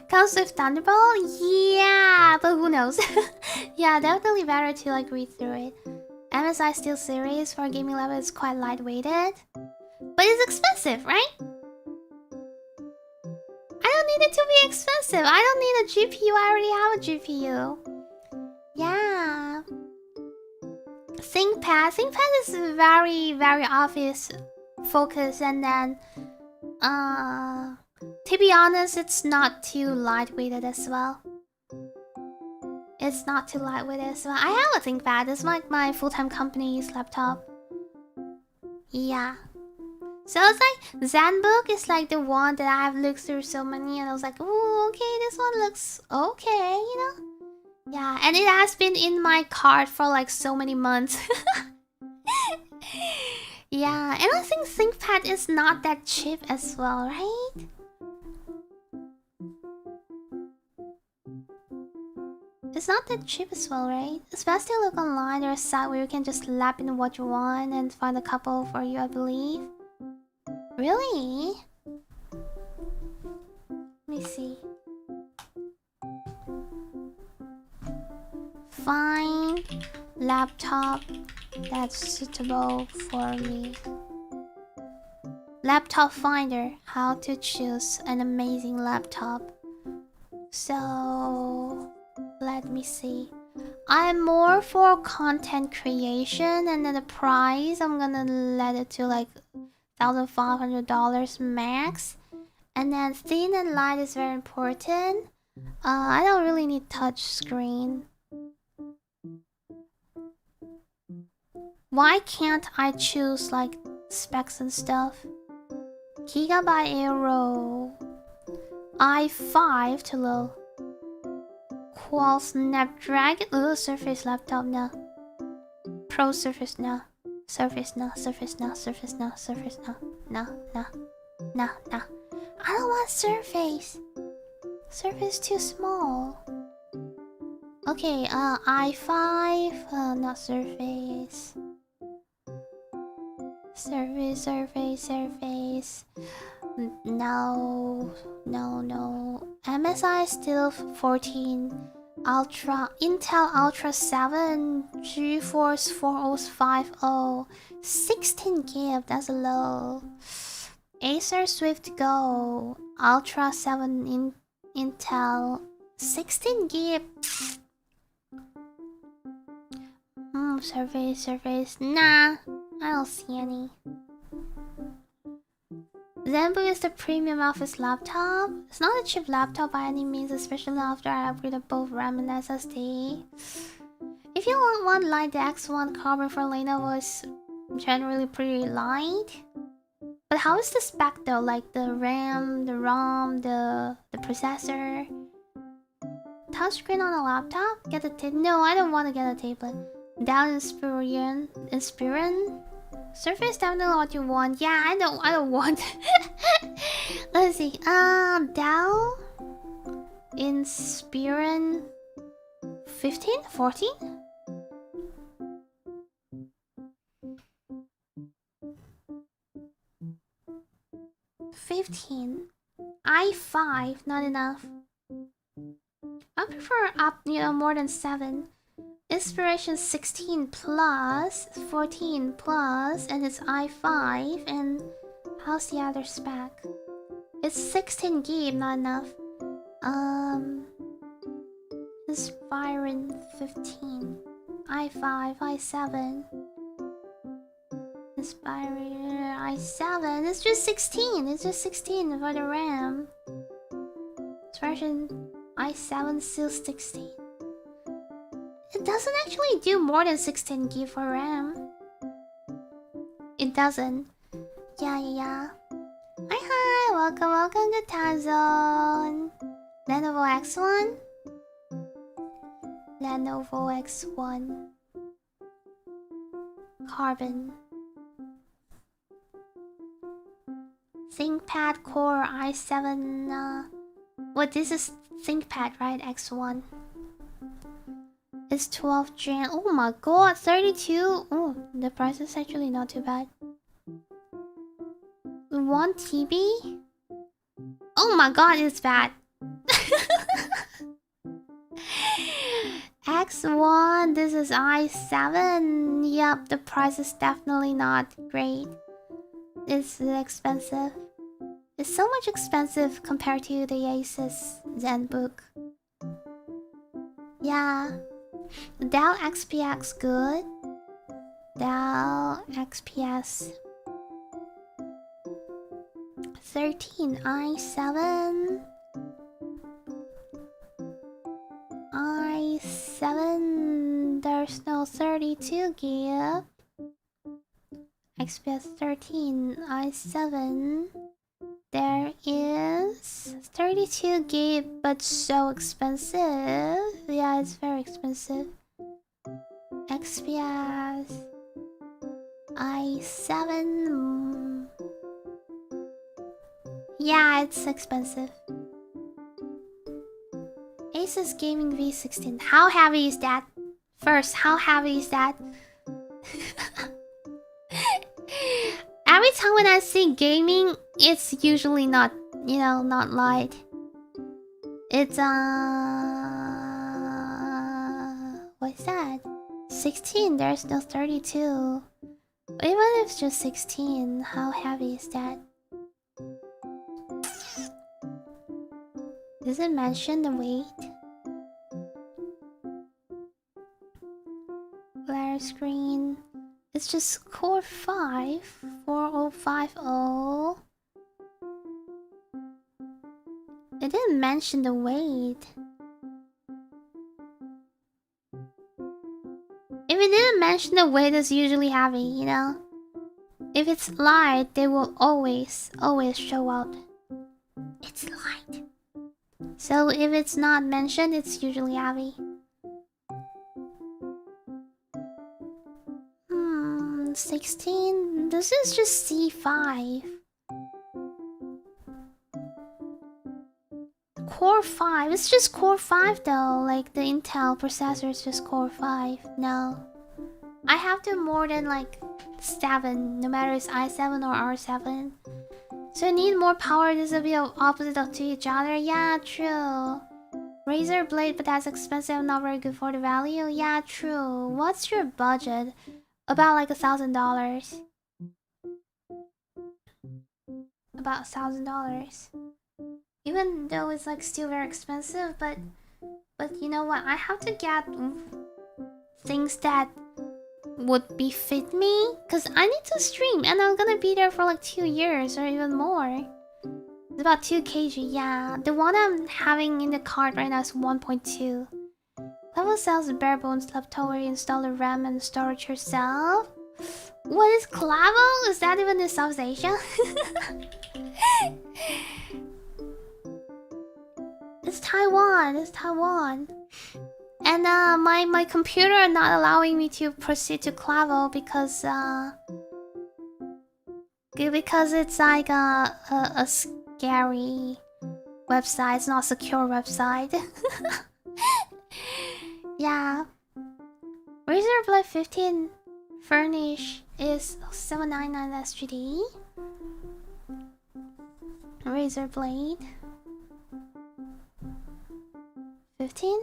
S1: Comes with Thunderbolt? Yeah, but who knows? Yeah, definitely better to like read through it. MSI Steel Series for gaming level is quite lightweighted. But it's expensive, right? I don't need it to be expensive. I don't need a GPU. I already have a GPU. Yeah. ThinkPad. ThinkPad is very, very obvious focus, and then to be honest, it's not too lightweighted as well. It's not too lightweighted as well. I have a ThinkPad. It's like my full-time company's laptop. Yeah. So it's like ZenBook is like the one that I have looked through so many, and I was like, oh, okay, this one looks okay, you know? Yeah, and it has been in my cart for like so many months. Yeah, and I think ThinkPad is not that cheap as well, right? It's not that cheap as well, right? Especially look online, there's a site where you can just lap in what you want and find a couple for you, I believe. Really? Let me see. Find laptop that's suitable for me. Laptop finder. How to choose an amazing laptop. So let me see. I'm more for content creation, and then the price I'm gonna let it to like $1,500 max. And then thin and light is very important. I don't really need touch screen. Why can't I choose like specs and stuff? Gigabyte Aero i5 to low. Qual Snapdragon. Oh, Surface laptop now. Pro Surface now. Surface now. Surface now. Surface now. Surface now. No. No. No. No. I don't want Surface. Surface too small. Okay. i5. Not Surface. Surface. No. MSI is still 14. Intel Ultra 7 GeForce 4050. 16 GB, that's low. Acer Swift Go Ultra 7 Intel 16 GB. Surface. Nah, I don't see any. ZenBook is the premium office laptop. It's not a cheap laptop by any means, especially after I upgraded both RAM and SSD. If you want one light, the X1 Carbon for Lenovo is generally pretty light. But how is the spec though? Like the RAM, the ROM, the processor. Touchscreen on a laptop? Get a tablet? No, I don't want to get a tablet. Down Inspiron. Surface definitely what you want. Yeah, I don't want. Let's see. Dell Inspiron 15? 14? i5, not enough. I prefer more than 7. Inspiration 16 plus, 14 plus, and it's i5. And how's the other spec? It's 16 GB, not enough. Inspiron 15, i5, i7. Inspiron i7. It's just 16. It's just 16 for the RAM. Inspiration i7 still 16. It doesn't actually do more than 16 GB for RAM. It doesn't. Yeah. Hi. Welcome to Time Zone. Lenovo X1. Lenovo X1. Carbon. ThinkPad Core i7. What, this is ThinkPad, right? X1. It's 12 Gen. Oh my god, 32. Oh, the price is actually not too bad. 1 TB? Oh my god, it's bad. X1, this is i7. Yep, the price is definitely not great. is expensive. It's so much expensive compared to the Asus Zen book. Yeah. Dell XPS good. Dell XPS 13 i7. i7. There's no 32 gig. XPS 13 i7. There is 32 gig, but so expensive. Yeah, it's very expensive. XPS i7. Yeah, it's expensive. Asus Gaming V16. How heavy is that? First, how heavy is that? Every time when I see gaming, it's usually not, you know, not light. It's what's that? 16. There's no 32. Even if it's just 16, how heavy is that? Does it mention the weight? Glare screen. It's just Core 5 4050. It didn't mention the weight. If it didn't mention the weight, it's usually heavy, you know? If it's light, they will always show out. It's light. So if it's not mentioned, it's usually heavy. 16. This is just C5. Core 5. It's just Core 5 though. Like the Intel processor is just Core 5. No. I have to more than like 7, no matter it's i7 or R7. So I need more power. This will be opposite to each other. Yeah, true. Razor blade, but that's expensive, not very good for the value. Yeah, true. What's your budget? About like $1,000. About $1,000. Even though it's like still very expensive, but you know what? I have to get things that would befit me, because I need to stream and I'm gonna be there for like 2 years or even more. It's about 2 kg. Yeah, the one I'm having in the cart right now is 1.2. Level sells bare bones leftover. Install the RAM and storage yourself. What is Clavo? Is that even in South Asia? It's Taiwan. It's Taiwan. And my computer not allowing me to proceed to Clavo because it's like a scary website. It's not a secure website. Yeah. Razer Blade 15 Furnish is 799 SGD. Razer Blade 15.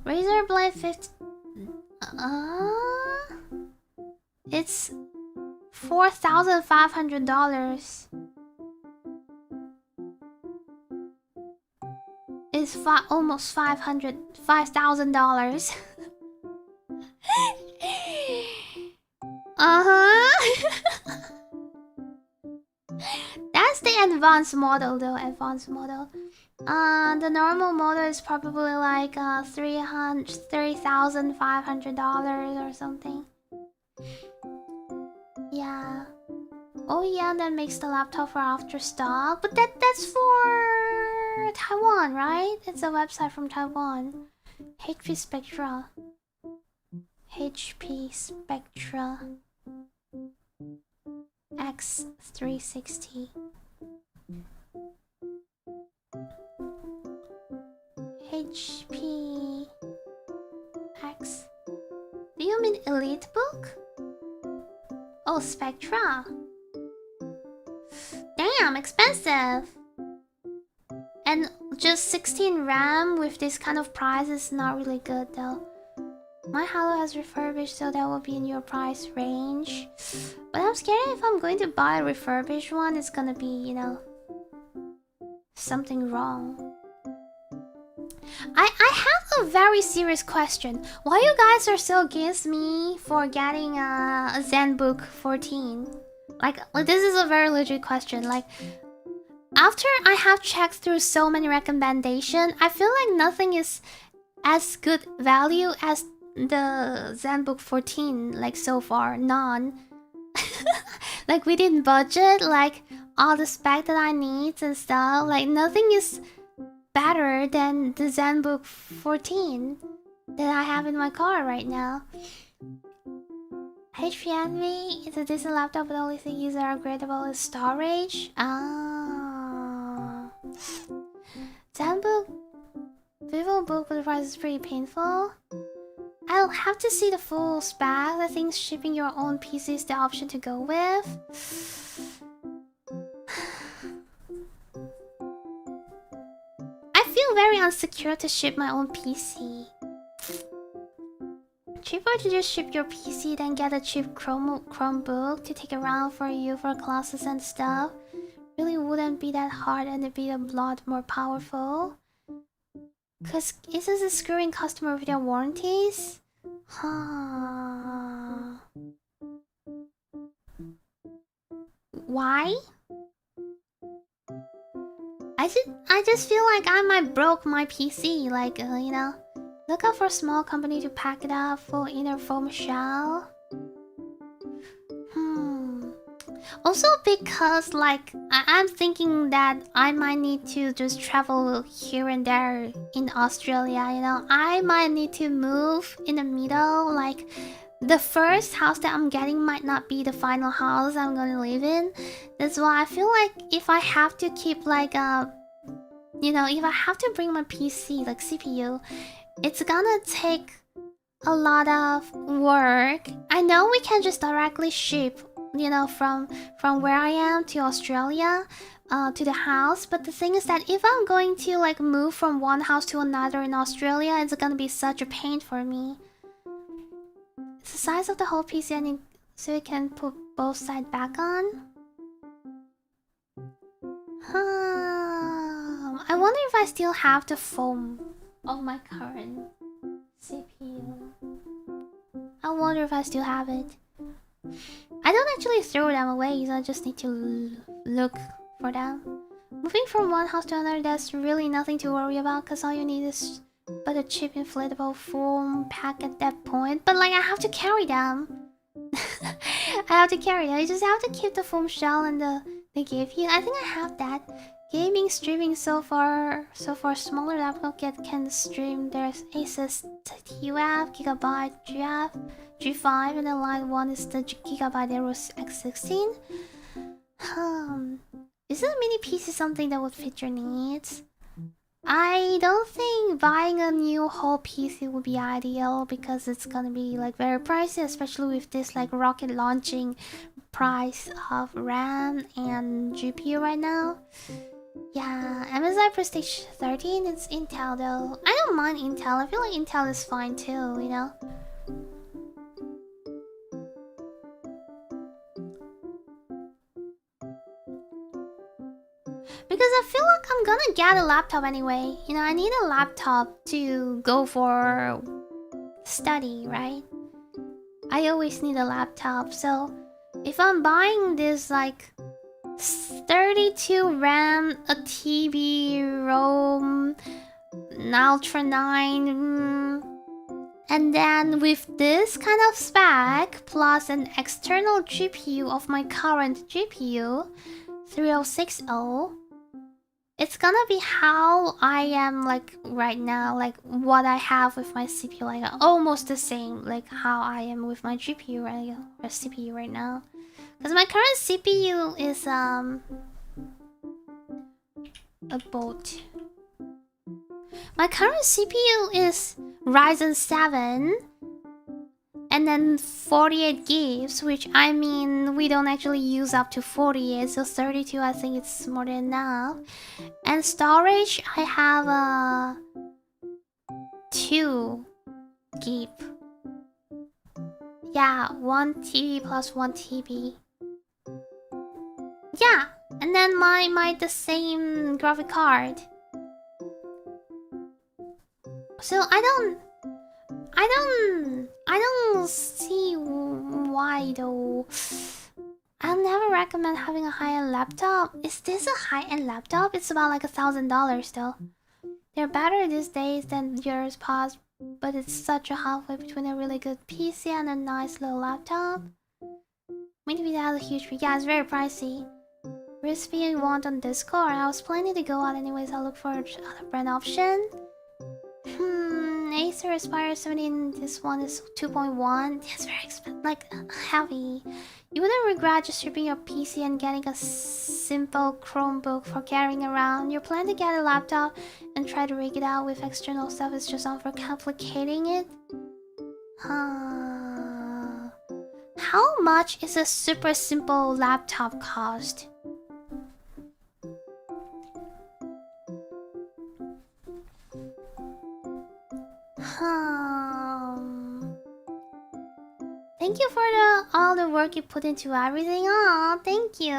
S1: Razer Blade 15. It's $4,500. It's almost $5,000. That's the advanced model though. Advanced model. The normal model is probably like $3,500 or something. Yeah. Oh yeah, that makes the laptop for after stock, but that's for Taiwan, right? It's a website from Taiwan. HP Spectra. HP Spectra X360. HP X. Do you mean Elite Book? Oh, Spectra. Damn, expensive. And just 16 RAM with this kind of price is not really good though. My Halo has refurbished, so that will be in your price range. But I'm scared if I'm going to buy a refurbished one, it's gonna be, you know, something wrong. I have a very serious question. Why you guys are so against me for getting a Zenbook 14? Like, this is a very legit question. Like, after I have checked through so many recommendations, I feel like nothing is as good value as the Zenbook 14, like so far. None. Like within budget, like all the spec that I need and stuff, like nothing is better than the Zenbook 14 that I have in my car right now. HP Envy is a decent laptop, but the only thing is are upgradable is storage. Ah, Zenbook VivoBook, but the price is pretty painful. I'll have to see the full spec. I think shipping your own PC is the option to go with. I feel very insecure to ship my own PC. Cheaper to just ship your PC than get a cheap Chromebook to take around for you for classes and stuff. Really wouldn't be that hard and it'd be a lot more powerful. Cause isn't it screwing customer with their warranties? Huh. Why? I just feel like I might broke my PC. Like you know, look out for a small company to pack it up for inner foam shell. Also because like I'm thinking that I might need to just travel here and there in Australia, you know. I might need to move in the middle. Like the first house that I'm getting might not be the final house I'm gonna live in. That's why I feel like if I have to keep like you know, if I have to bring my PC, like CPU, it's gonna take a lot of work. I know we can just directly ship, you know, from where I am to Australia to the house, but the thing is that if I'm going to like move from one house to another in Australia, it's gonna be such a pain for me. It's the size of the whole PC I need so we can put both sides back on. I wonder if I still have the foam of my current CPU. I wonder if I still have it. I don't actually throw them away, so I just need to look for them. Moving from one house to another, there's really nothing to worry about, because all you need is but a cheap inflatable foam pack at that point. But like, I have to carry them. I have to carry them. I just have to keep the foam shell and they gave you. I think I have that. Gaming, streaming so far smaller laptop can stream. There's Asus TUF, Gigabyte GF, G5, and then line 1 is the Gigabyte Aero X16. Is a mini PC something that would fit your needs? I don't think buying a new whole PC would be ideal because it's gonna be like very pricey, especially with this like rocket launching price of RAM and GPU right now. Yeah, MSI Prestige 13, it's Intel though. I don't mind Intel, I feel like Intel is fine too, you know? Because I feel like I'm gonna get a laptop anyway. You know, I need a laptop to go for study, right? I always need a laptop, so if I'm buying this like 32 RAM, a TB, ROM, an Ultra 9, and then with this kind of spec plus an external GPU of my current GPU 3060, it's gonna be how I am like right now, like what I have with my CPU, like almost the same, like how I am with my GPU right, or CPU right now. Because my current CPU is a boat. My current CPU is Ryzen 7 and then 48 gigs, which I mean we don't actually use up to 48, so 32 I think it's more than enough. And storage I have 2 gig Yeah, 1 TB plus 1 TB. Yeah, and then my the same graphic card. So I don't see why though. I'll never recommend having a high-end laptop. Is this a high-end laptop? It's about like $1,000 though. They're better these days than yours, pause, but it's such a halfway between a really good PC and a nice little laptop. Maybe that has a huge... Yeah, it's very pricey. Recipe you want on Discord. I was planning to go out anyways. I'll look for other brand option. Acer Aspire 17. This one is 2.1. It's very expensive, like heavy. You wouldn't regret just stripping your PC and getting a simple Chromebook for carrying around. Your plan to get a laptop and try to rig it out with external stuff is just overcomplicating it. How much is a super simple laptop cost? Thank you for all the work you put into everything. Oh, thank you.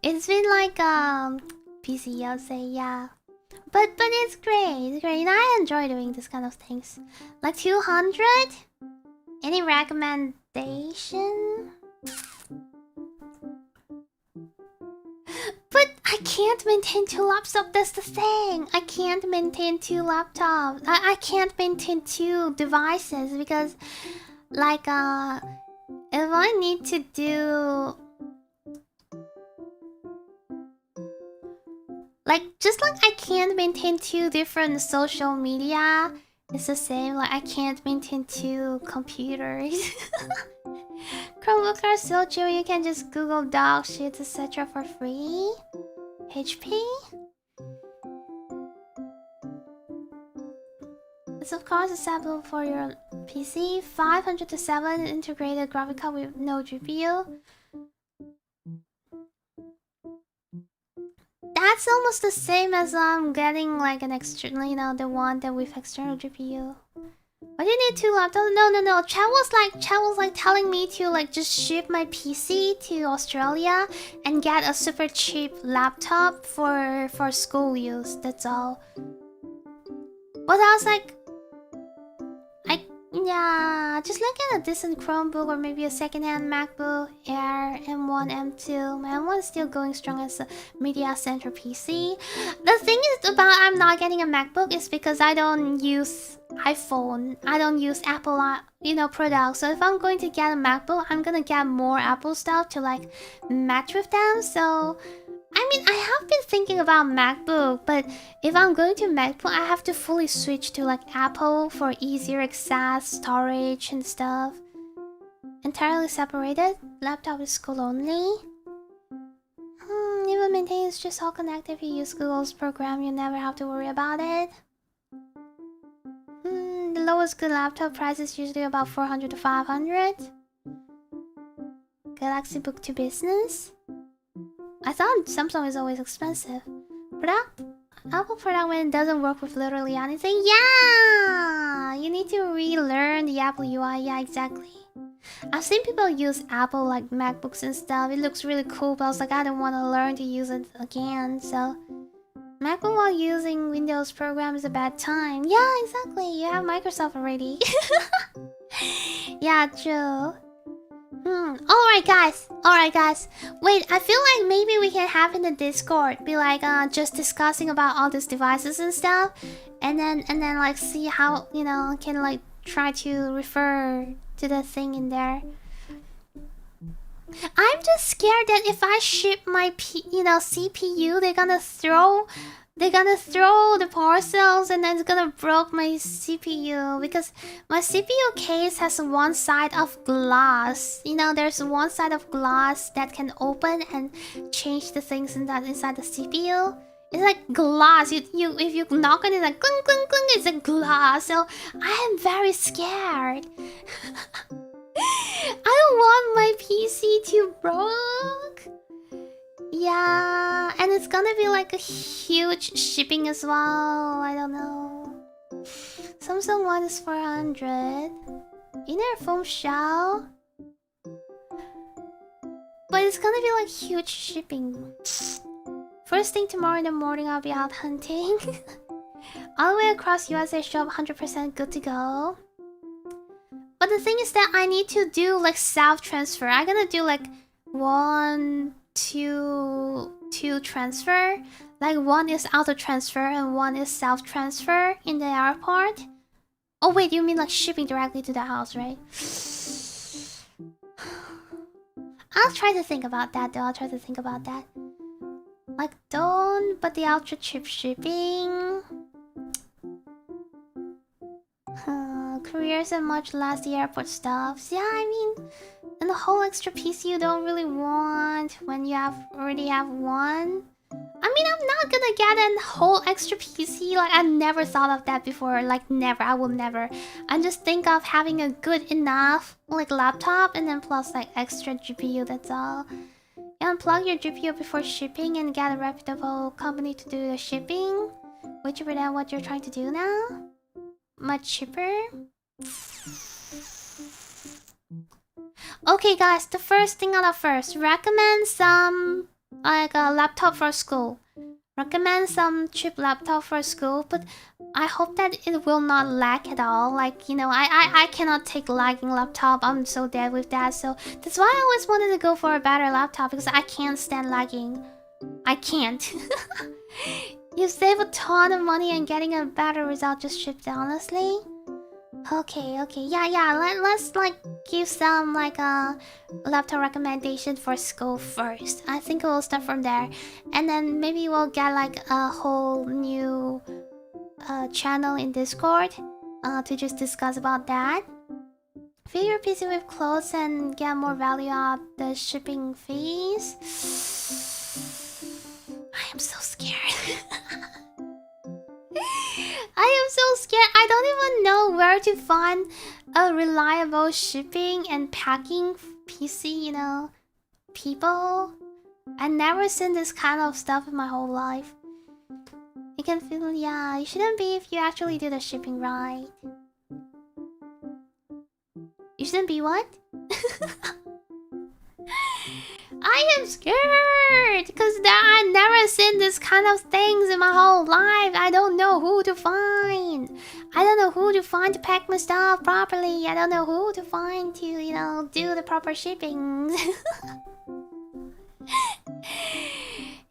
S1: It's been like PC, I'll say, yeah. But it's great. It's great. You know, I enjoy doing this kind of things. Like 200? Any recommendation? But I can't maintain 2 laptops, that's the thing. I can't maintain 2 laptops. I can't maintain 2 devices because like if I need to do like just like I can't maintain 2 different social media, it's the same. Like I can't maintain 2 computers. Chromebooks are so chill, you can just Google dog shit, etc. for free. HP? It's of course acceptable for your PC. 500 to 7 integrated graphic card with no GPU. That's almost the same as getting like an extra, you know, the one that with external GPU. Why do you need 2 laptops? No. Chat was like telling me to like just ship my PC to Australia and get a super cheap laptop for school use. That's all. But I was like, yeah, just look at a decent Chromebook or maybe a second-hand MacBook Air M1, M2. My M1 is still going strong as a media center PC. The thing is about I'm not getting a MacBook is because I don't use iPhone. I don't use Apple, you know, products. So if I'm going to get a MacBook, I'm gonna get more Apple stuff to like match with them. So I mean, I have been thinking about MacBook, but if I'm going to MacBook, I have to fully switch to like Apple for easier access, storage and stuff. Entirely separated. Laptop is school only. Even maintain is just all connected. If you use Google's program, you never have to worry about it. The lowest good laptop price is usually about 400 to 500. Galaxy Book to Business. I thought Samsung is always expensive. Apple product when it doesn't work with literally anything. Yeah! You need to relearn the Apple UI. Yeah, exactly. I've seen people use Apple like MacBooks and stuff. It looks really cool, but I was like, I don't want to learn to use it again. So MacBook while using Windows program is a bad time. Yeah, exactly. You have Microsoft already. Yeah, true. Alright guys. Wait, I feel like maybe we can have in the Discord be like just discussing about all these devices and stuff. And then like see how, you know, can like try to refer to the thing in there. I'm just scared that if I ship my CPU, they're gonna throw the parcels and then it's gonna break my CPU because my CPU case has one side of glass. You know, there's one side of glass that can open and change the things inside the CPU. It's like glass. You if you knock on it, like clink clink clink, it's a glass. So I am very scared. I don't want my PC to break. Yeah, and it's gonna be like a huge shipping as well. I don't know. Samsung one is 400. Inner foam shell. But it's gonna be like huge shipping. First thing tomorrow in the morning, I'll be out hunting. All the way across USA shop, 100% good to go. But the thing is that I need to do like self-transfer. I'm gonna do like 1, 2 transfer. Like one is auto-transfer and one is self-transfer in the airport. Oh wait, you mean like shipping directly to the house, right? I'll try to think about that though. I'll try to think about that. Like don't, but the ultra cheap shipping. Careers and much less the airport stuffs. Yeah, I mean, and the whole extra PC you don't really want when you already have one. I mean, I'm not gonna get a whole extra PC. Like, I never thought of that before. Like, never. I will never. I just think of having a good enough, like, laptop and then plus, like, extra GPU. That's all. You unplug your GPU before shipping and get a reputable company to do the shipping. Way cheaper than what you're trying to do now. Much cheaper. Okay, guys. The first thing out of first. Recommend some... like a laptop for school. Recommend some cheap laptop for school, but I hope that it will not lag at all. Like, you know, I cannot take lagging laptop. I'm so dead with that. So that's why I always wanted to go for a better laptop, because I can't stand lagging. I can't. You save a ton of money and getting a better result just shipped, honestly. Okay, yeah, let's like give some like a laptop recommendation for school first. I think we'll start from there, and then maybe we'll get like a whole new channel in Discord to just discuss about that. Fill your PC with clothes and get more value out the shipping fees. I am so scared. I am so scared. I don't even know where to find a reliable shipping and packing PC, you know, people. I never seen this kind of stuff in my whole life. You can feel, yeah, you shouldn't be if you actually do the shipping right. You shouldn't be what? I am scared because I never seen this kind of things in my whole life. I don't know who to find. I don't know who to find to pack my stuff properly. I don't know who to find to, you know, do the proper shipping.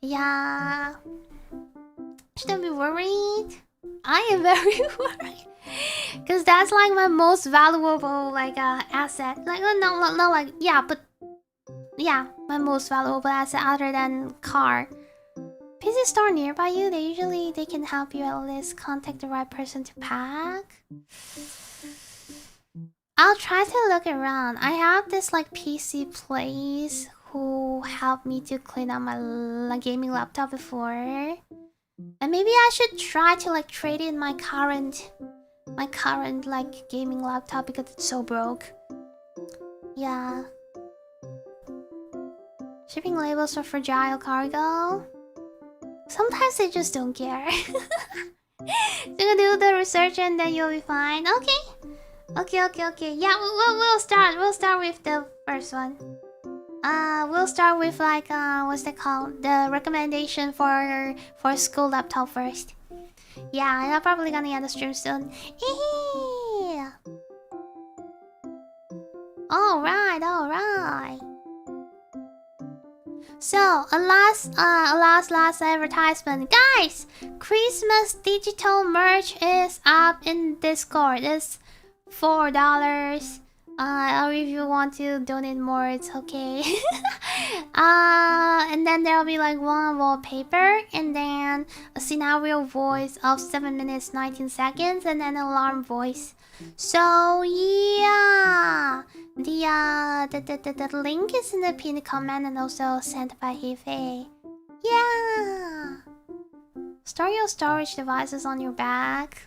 S1: Yeah. Shouldn't be worried. I am very worried. Because that's like my most valuable like asset. Like, no, like, yeah, but... yeah, my most valuable asset other than car. PC store nearby you, they can help you at least contact the right person to pack. I'll try to look around. I have this like PC place who helped me to clean up my gaming laptop before. And maybe I should try to like trade in my current like gaming laptop because it's so broke. Yeah. Shipping labels for fragile cargo. Sometimes they just don't care. So do the research and then you'll be fine. Okay. Yeah, we'll start with the first one. We'll start with like what's that called? The recommendation for school laptop first. Yeah, I'm probably gonna get the stream soon. Yeah. All right. So, a last advertisement. Guys, Christmas digital merch is up in Discord. It's $4. Or if you want to donate more, it's okay. And then there'll be like one wallpaper, and then a scenario voice of 7 minutes 19 seconds, and then an alarm voice. So yeah, the link is in the pinned comment and also sent by Hefe. Yeah, store your storage devices on your back.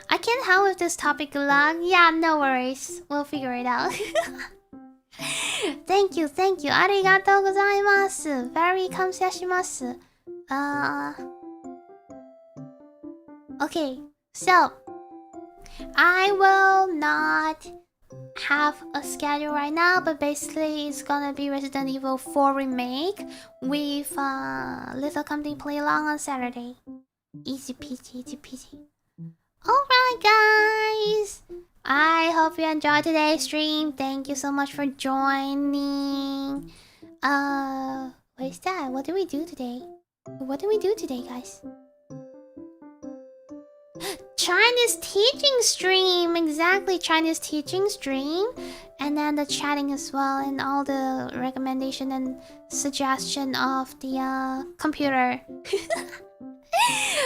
S1: I can't help with this topic lag. Yeah, no worries. We'll figure it out. Thank you. Arigatou gozaimasu. Very kamsashimasu. Okay, so I will not have a schedule right now, but basically it's gonna be Resident Evil 4 remake with Little Company play along on Saturday. Easy peasy, easy peasy. Alright guys, I hope you enjoyed today's stream. Thank you so much for joining. What is that? What do we do today? What do we do today, guys? Chinese teaching stream, exactly, Chinese teaching stream, and then the chatting as well, and all the recommendation and suggestion of the computer.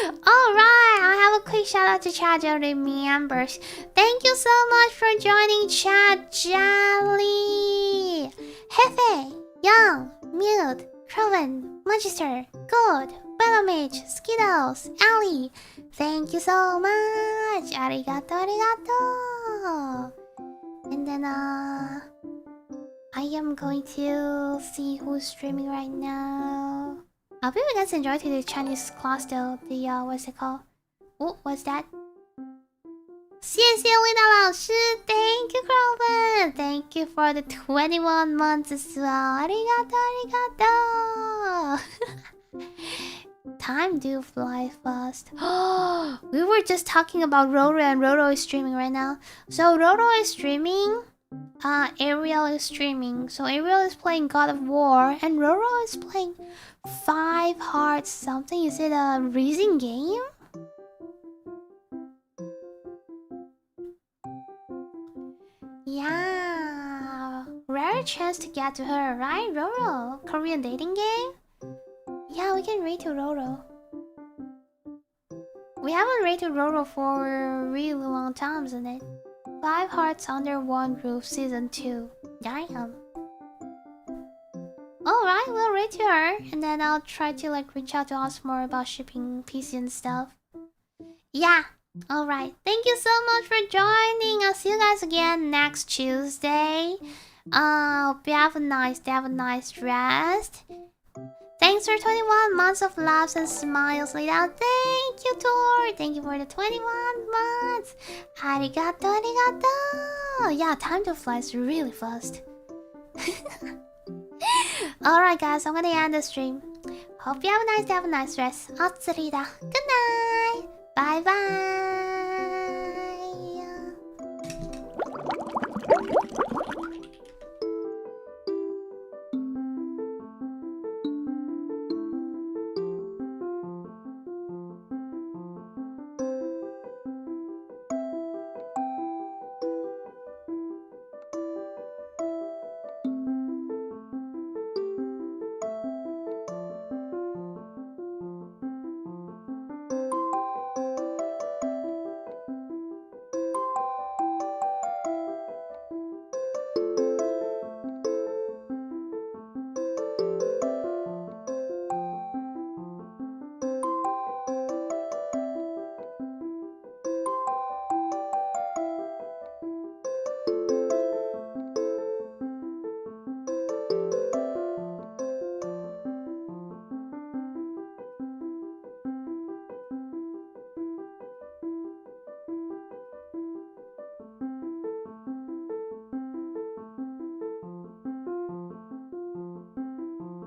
S1: Alright, I'll have a quick shout out to Chat Jelly members. Thank you so much for joining Chat Jelly. Hefe, Young, Mute, Croven, Magister, Good, Bellamage, Skittles, Ali. Thank you so much. Arigato, arigato. And then I am going to see who's streaming right now. I hope you guys enjoyed today's Chinese class though. The what's it called? Oh, what's that? 谢谢 Lida 老师 Thank you, Croven. Thank you for the 21 months as well. Arigato, arigato. Time do fly fast. We were just talking about Roro, and Roro is streaming right now. So Roro is streaming. Ariel is streaming. So Ariel is playing God of War, and Roro is playing 5 Hearts something. Is it a racing game? Yeah, rare chance to get to her, right, Roro? Korean dating game? Yeah, we can rate to Roro. We haven't rated Roro for a really long time, isn't it? 5 Hearts Under One Roof Season 2. Damn. Alright, we'll rate to her, and then I'll try to like reach out to us more about shipping PC and stuff. Yeah. Alright, thank you so much for joining. I'll see you guys again next Tuesday. Hope you have a nice day, have a nice rest. Thanks for 21 months of laughs and smiles, Lida. Thank you, Tor. Thank you for the 21 months. Arigato, arigato. Yeah, time to flies really fast. Alright, guys, I'm gonna end the stream. Hope you have a nice day, have a nice rest. Lida. Good night. Bye bye.